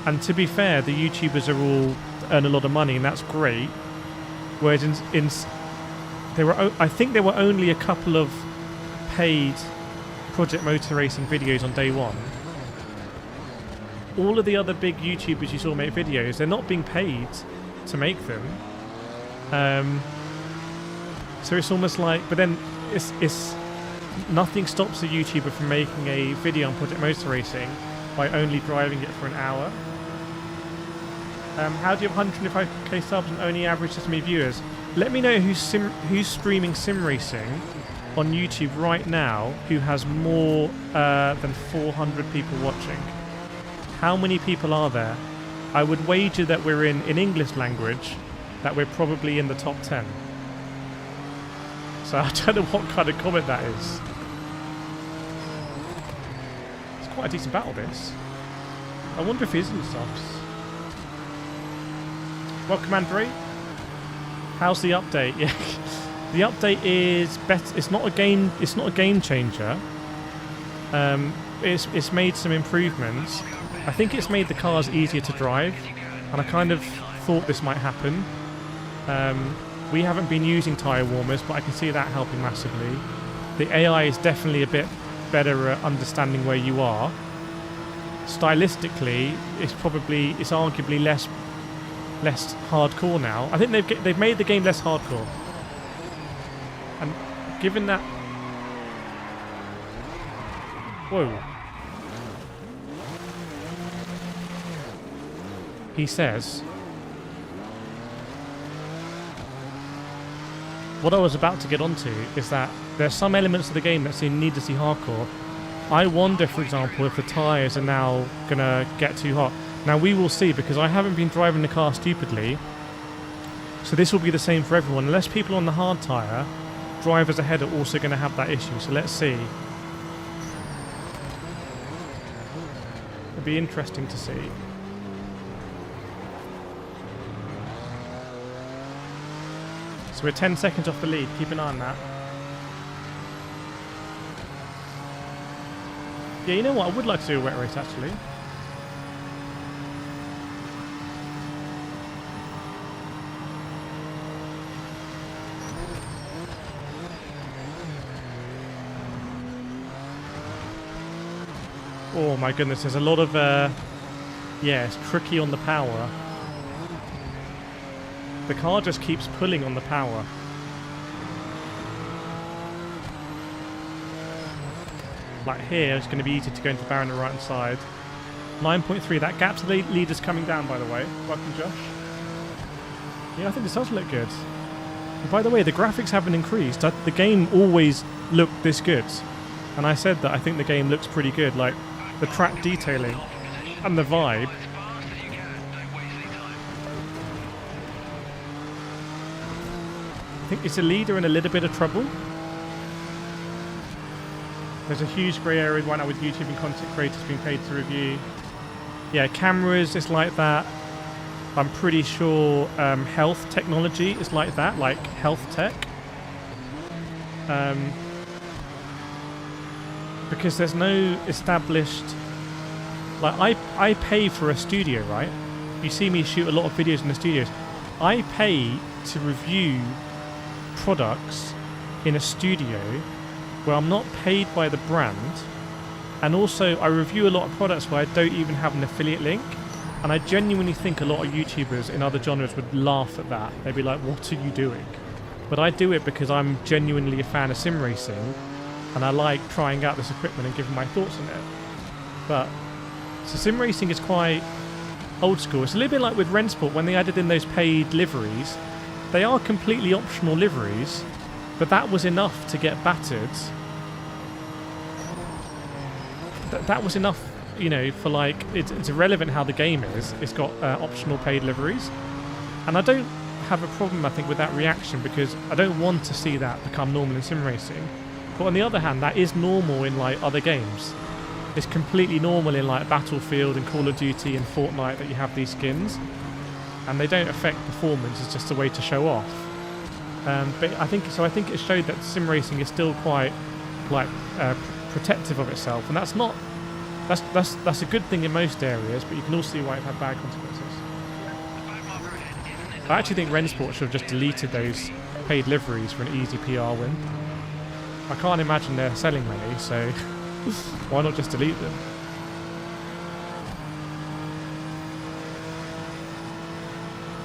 And to be fair, the YouTubers are all earn a lot of money, and that's great. Whereas I think there were only a couple of paid Project Motor Racing videos on day one. All of the other big YouTubers you saw make videos, they're not being paid to make them. So it's almost like, but then it's nothing stops a YouTuber from making a video on Project Motor Racing by only driving it for an hour. How do you have 105k subs and only average this many viewers? Let me know who's streaming sim racing on YouTube right now who has more than 400 people watching. How many people are there? I would wager that we're in English language, that we're probably in the top 10. So I don't know what kind of comment that is. It's quite a decent battle, this. I wonder if he is in subs. Welcome, Andre. How's the update? Yeah, the update is better. It's not a game changer. It's made some improvements. I think it's made the cars easier to drive, and I kind of thought this might happen. We haven't been using tyre warmers, but I can see that helping massively. The AI is definitely a bit better at understanding where you are. Stylistically, it's arguably less hardcore now. I think they've made the game less hardcore. And given that, whoa, he says, what I was about to get onto is that there's some elements of the game that seem needlessly hardcore. I wonder, for example, if the tyres are now gonna get too hot. Now we will see, because I haven't been driving the car stupidly, so this will be the same for everyone. Unless people on the hard tyre, drivers ahead are also going to have that issue, so let's see. It'll be interesting to see. So we're 10 seconds off the lead, keep an eye on that. Yeah, you know what, I would like to do a wet race actually. Oh my goodness, there's a lot of, yeah, it's tricky on the power. The car just keeps pulling on the power. Like here, it's going to be easy to go into barrier on the right hand side. 9.3, that gap to the lead is coming down, by the way. Welcome, Josh. Yeah, I think this does look good. And by the way, the graphics haven't increased. The game always looked this good. And I said that I think the game looks pretty good. Like, the track detailing and the vibe. I think it's a leader in a little bit of trouble. There's a huge grey area right now with YouTube and content creators being paid to review. Yeah, cameras is like that. I'm pretty sure health technology is like that, like health tech. Because there's no established... Like, I pay for a studio, right? You see me shoot a lot of videos in the studios. I pay to review products in a studio where I'm not paid by the brand, and also I review a lot of products where I don't even have an affiliate link, and I genuinely think a lot of YouTubers in other genres would laugh at that. They'd be like, what are you doing? But I do it because I'm genuinely a fan of sim racing, and I like trying out this equipment and giving my thoughts on it. But so sim racing is quite old school. It's a little bit like with Rennsport when they added in those paid liveries. They are completely optional liveries, but that was enough to get battered. That was enough, you know, for like, it's irrelevant how the game is. It's got optional paid liveries. And I don't have a problem, I think, with that reaction, because I don't want to see that become normal in sim racing. But on the other hand, that is normal in like other games. It's completely normal in like Battlefield and Call of Duty and Fortnite that you have these skins. And they don't affect performance, it's just a way to show off. But I think it showed that sim racing is still quite like protective of itself, and that's not that's a good thing in most areas, but you can also see why it had bad consequences. I actually think Rennsport should have just deleted those paid liveries for an easy PR win. I can't imagine they're selling many, so why not just delete them?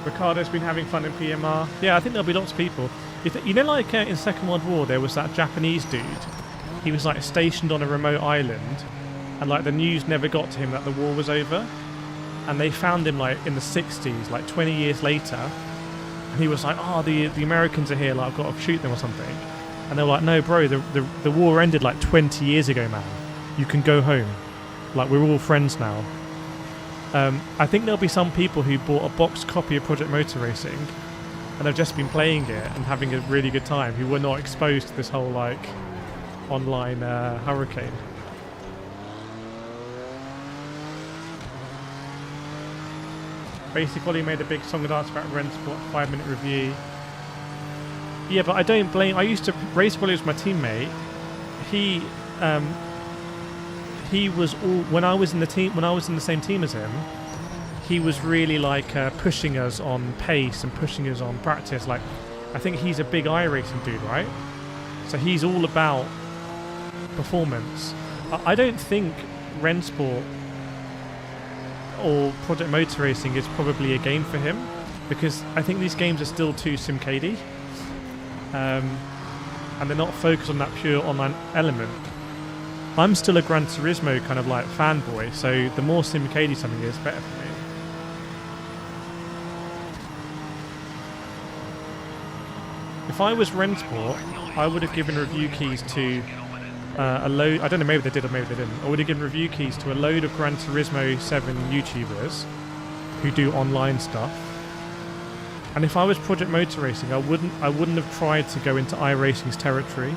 Ricardo's been having fun in PMR. Yeah, I think there'll be lots of people. You know, like in Second World War, there was that Japanese dude. He was like stationed on a remote island, and like the news never got to him that the war was over. And they found him like in the 60s, like 20 years later. And he was like, "Oh, the Americans are here. Like, I've got to shoot them or something." And they were like, "No, bro, the war ended like 20 years ago, man. You can go home. Like, we're all friends now." I think there'll be some people who bought a boxed copy of Project Motor Racing and have just been playing it and having a really good time, who were not exposed to this whole like online hurricane. Basic Ollie made a big song and dance about Rennsport 5-minute review. Yeah, but I don't blame. I used to race Ollie was my teammate. He was all when I was in the team. When I was in the same team as him, he was really like pushing us on pace and pushing us on practice. Like, I think he's a big iRacing dude, right? So he's all about performance. I don't think Rennsport or Project Motor Racing is probably a game for him, because I think these games are still too simcady, and they're not focused on that pure online element. I'm still a Gran Turismo kind of like fanboy, so the more simcady something is, better for me. If I was Rennsport, I would have given review keys to a load. I don't know, maybe they did or maybe they didn't. I would have given review keys to a load of Gran Turismo 7 YouTubers who do online stuff. And if I was Project Motor Racing, I wouldn't have tried to go into iRacing's territory.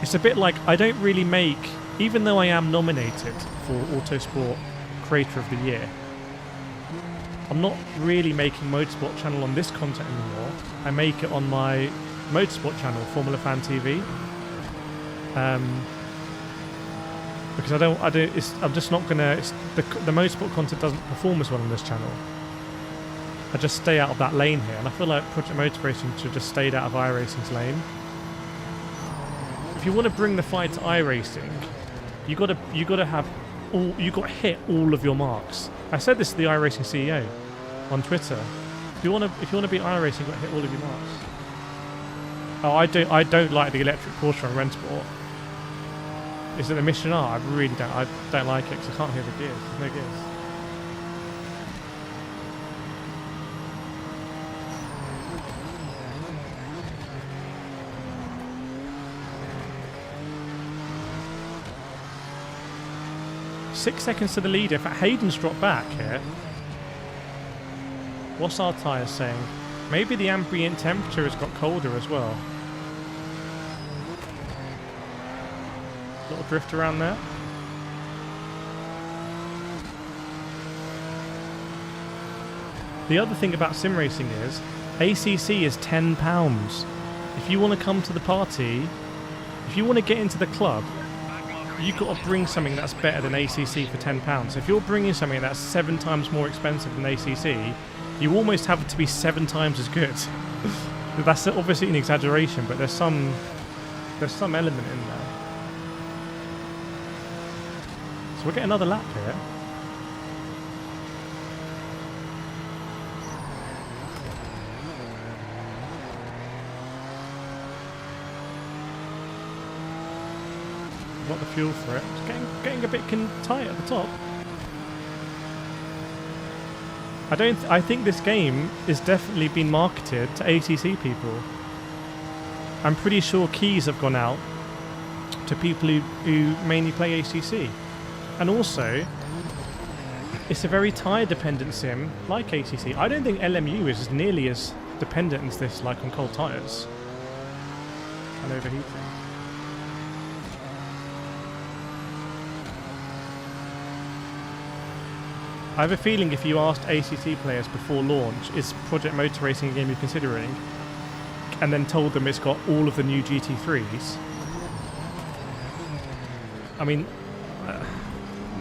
It's a bit like, I don't really make, even though I am nominated for Autosport Creator of the Year, I'm not really making Motorsport channel on this content anymore. I make it on my Motorsport channel, Formula Fan TV. Because I'm just not gonna. The Motorsport content doesn't perform as well on this channel. I just stay out of that lane here, and I feel like Project Motor Racing should just stayed out of iRacing's lane. If you want to bring the fight to iRacing, you got to hit all of your marks. I said this to the iRacing CEO on Twitter. If you want to beat iRacing, you've got to hit all of your marks. Oh, I don't like the electric Porsche on Rennsport. Is it the Mission R? I really don't. I don't like it because I can't hear the gears. There's no gears. Six seconds to the leader. In fact, Hayden's dropped back here. What's our tyres saying? Maybe the ambient temperature has got colder as well. Little drift around there. The other thing about sim racing is ACC is £10. If you want to come to the party, if you want to get into the club, you've got to bring something that's better than ACC for £10. If you're bringing something that's 7 times more expensive than ACC, you almost have it to be 7 times as good. That's obviously an exaggeration, but there's some element in there. So we'll get another lap here. Got the fuel for it. It's getting a bit tight at the top. I think this game is definitely been marketed to ACC people. I'm pretty sure keys have gone out to people who mainly play ACC. And also, it's a very tyre dependent sim like ACC. I don't think LMU is as nearly as dependent as this, like on cold tyres and overheating. I have a feeling if you asked ACC players before launch, is Project Motor Racing a game you're considering, and then told them it's got all of the new GT3s, I mean,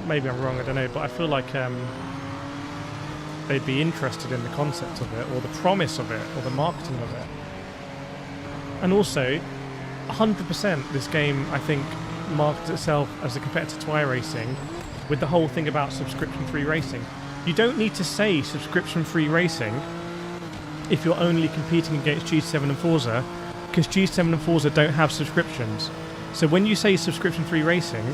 maybe I'm wrong, I don't know, but I feel like they'd be interested in the concept of it, or the promise of it, or the marketing of it. And also, 100% this game, I think, markets itself as a competitor to iRacing, with the whole thing about subscription-free racing. You don't need to say subscription-free racing if you're only competing against G7 and Forza, because G7 and Forza don't have subscriptions. So when you say subscription-free racing,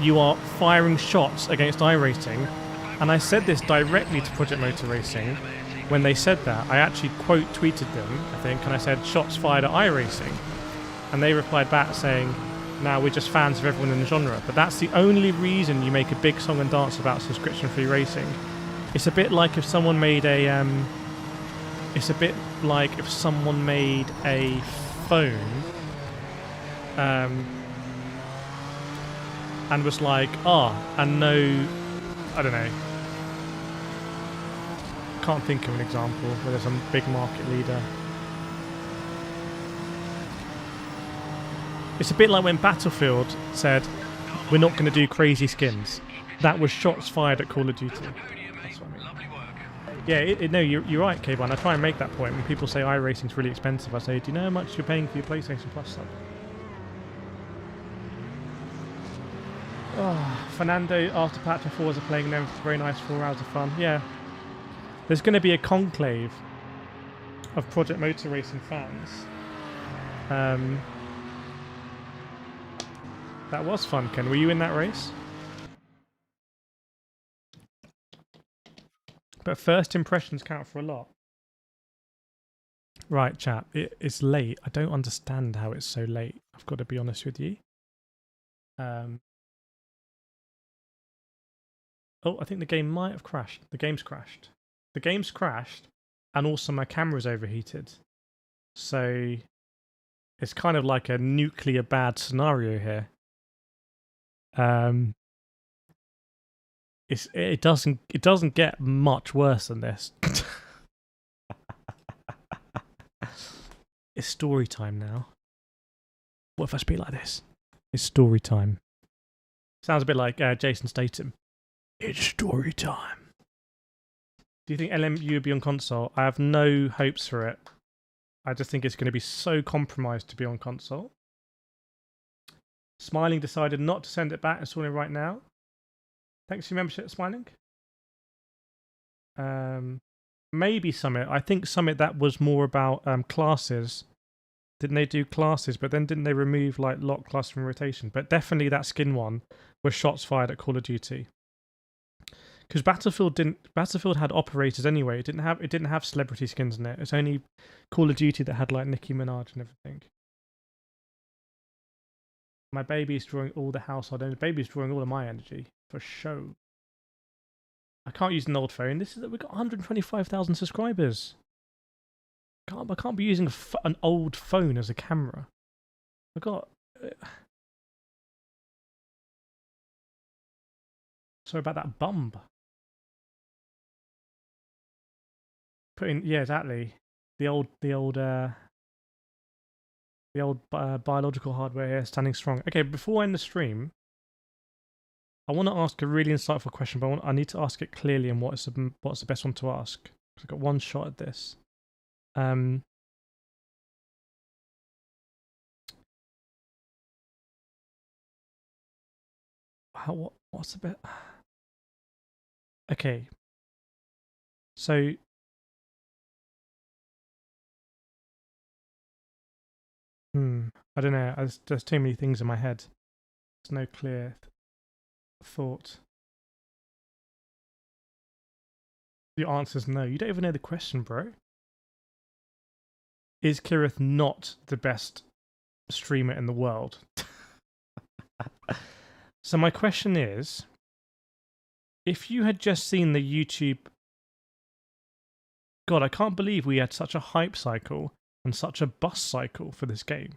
you are firing shots against iRacing, and I said this directly to Project Motor Racing when they said that. I actually quote tweeted them, I think, and I said, shots fired at iRacing. And they replied back saying, now we're just fans of everyone in the genre. But that's the only reason you make a big song and dance about subscription-free racing. It's a bit like if someone made a phone and was like, and no, I don't know, can't think of an example where there's some big market leader. It's a bit like when Battlefield said, we're not going to do crazy skins. That was shots fired at Call of Duty. That's what I mean. Yeah, no, you're right, K-Bon. I try and make that point. When people say iRacing's really expensive, I say, do you know how much you're paying for your PlayStation Plus sub? Oh, Fernando, after patch and Forza playing them for very nice 4 hours of fun. Yeah. There's going to be a conclave of Project Motor Racing fans. That was fun, Ken. Were you in that race? But first impressions count for a lot. Right, chap. It's late. I don't understand how it's so late. I've got to be honest with you. Oh, I think the game might have crashed. The game's crashed. The game's crashed, and also my camera's overheated. So it's kind of like a nuclear bad scenario here. It doesn't get much worse than this. It's story time now. What if I speak like this? It's story time. Sounds a bit like Jason Statham. It's story time. Do you think LMU will be on console? I have no hopes for it. I just think it's going to be so compromised to be on console. Smiling decided not to send it back. Installing right now. Thanks for your membership, Smiling. Maybe Summit. I think Summit, that was more about classes. Didn't they do classes? But then didn't they remove like lock, cluster, and rotation? But definitely that skin one was shots fired at Call of Duty. Because Battlefield had operators anyway. It didn't have celebrity skins in it. It's only Call of Duty that had like Nicki Minaj and everything. My baby's drawing all the household energy. Baby's drawing all of my energy for show. I can't use an old phone. We've got 125,000 subscribers. I can't be using an old phone as a camera. I got. Sorry about that bump. Yeah, exactly. The old biological hardware here standing strong. Okay, before I end the stream, I want to ask a really insightful question, but I need to ask it clearly and what's the best one to ask. I've got one shot at this. What's the best? Okay. So I don't know. There's too many things in my head. There's no clear thought. The answer's no. You don't even know the question, bro. Is Kireth not the best streamer in the world? So my question is, if you had just seen the YouTube... God, I can't believe we had such a hype cycle and such a bust cycle for this game.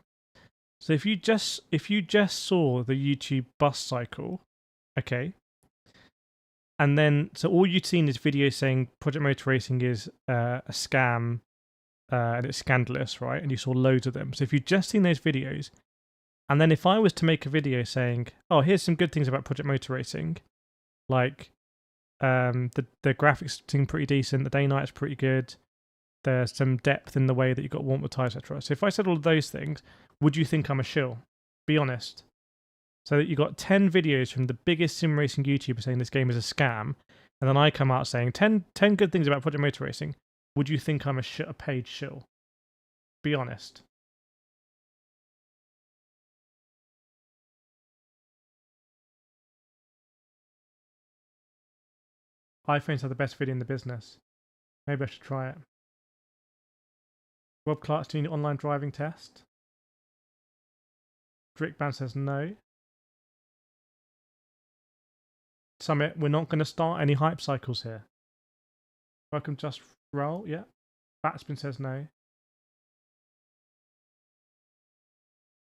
So if you just saw the YouTube bust cycle, okay, and then so all you'd seen is videos saying Project Motor Racing is a scam and it's scandalous, right? And you saw loads of them. So if you'd just seen those videos, and then if I was to make a video saying, oh, here's some good things about Project Motor Racing, like the graphics seem pretty decent, the day-night's pretty good, there's some depth in the way that you've got warmth with tie, etc. So if I said all of those things, would you think I'm a shill? Be honest. So that you got 10 videos from the biggest sim racing YouTuber saying this game is a scam, and then I come out saying 10 good things about Project Motor Racing, would you think I'm a paid shill? Be honest. iPhones have the best video in the business. Maybe I should try it. Rob Clark's doing the online driving test. Drickban says no. Summit, we're not going to start any hype cycles here. Welcome, Just Roll. Yeah. Batsman says no.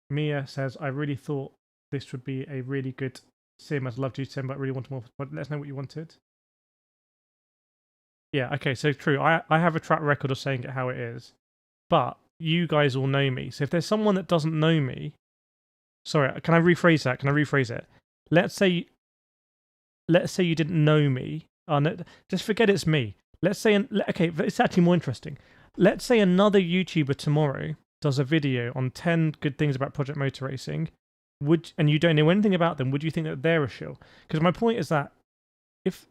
Mia says, I really thought this would be a really good sim. I'd love to sim, but I really wanted more. But let us know what you wanted. Yeah, okay, so true. I have a track record of saying it how it is. But you guys all know me. So if there's someone that doesn't know me... Sorry, can I rephrase that? Can I rephrase it? Let's say you didn't know me. Oh, no, just forget it's me. Let's say... Okay, it's actually more interesting. Let's say another YouTuber tomorrow does a video on 10 good things about Project Motor Racing, and you don't know anything about them, would you think that they're a shill? Because my point is that if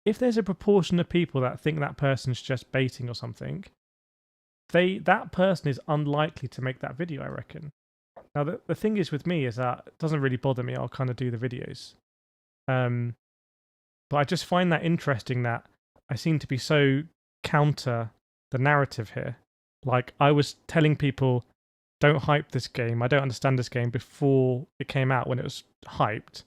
there's a proportion of people that think that person's just baiting or something, that person is unlikely to make that video, I reckon. Now, the thing is with me is that it doesn't really bother me. I'll kind of do the videos. But I just find that interesting that I seem to be so counter the narrative here. Like, I was telling people, don't hype this game. I don't understand this game before it came out when it was hyped.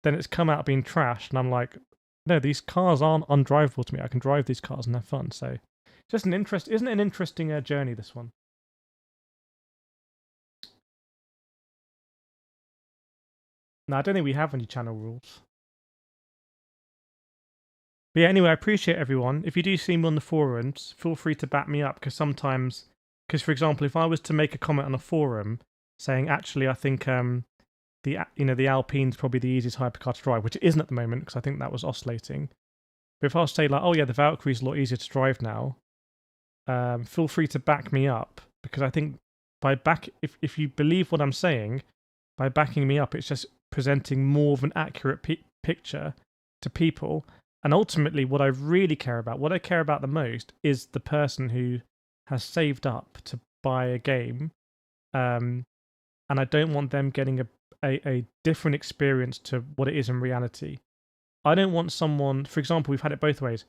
Then it's come out being trashed, and I'm like, no, these cars aren't undrivable to me. I can drive these cars and have fun. So, just isn't it an interesting journey, this one? No, I don't think we have any channel rules. But yeah, anyway, I appreciate everyone. If you do see me on the forums, feel free to back me up, because sometimes, for example, if I was to make a comment on a forum saying, actually, I think the Alpine's probably the easiest hypercar to drive, which it isn't at the moment, because I think that was oscillating. But if I was to say, like, oh yeah, the Valkyrie's a lot easier to drive now, feel free to back me up, because I think if you believe what I'm saying, by backing me up, it's just presenting more of an accurate picture to people. And ultimately, what I really care about, what I care about the most, is the person who has saved up to buy a game, and I don't want them getting a different experience to what it is in reality. I don't want someone, for example, we've had it both ways.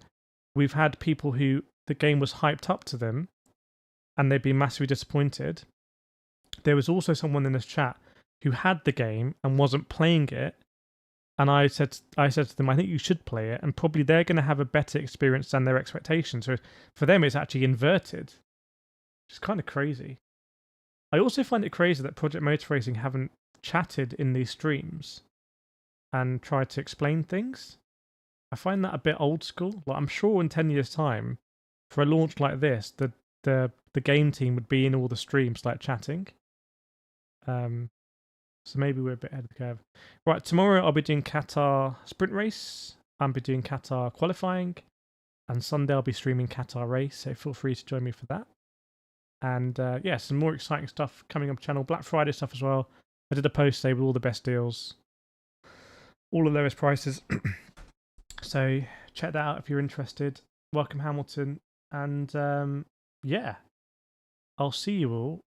We've had people who the game was hyped up to them, and they'd be massively disappointed. There was also someone in this chat who had the game and wasn't playing it, And I said to them, I think you should play it, and probably they're going to have a better experience than their expectations. So for them, it's actually inverted, which is kind of crazy. I also find it crazy that Project Motor Racing haven't chatted in these streams and tried to explain things. I find that a bit old school. Like, I'm sure in 10 years' time, for a launch like this, the game team would be in all the streams, like chatting. So maybe we're a bit ahead of the curve. Right, tomorrow I'll be doing Qatar sprint race. I'll be doing Qatar qualifying. And Sunday I'll be streaming Qatar race, so feel free to join me for that. And yeah, some more exciting stuff coming up channel. Black Friday stuff as well. I did a post today with all the best deals. All the lowest prices. So check that out if you're interested. Welcome Hamilton. And yeah, I'll see you all.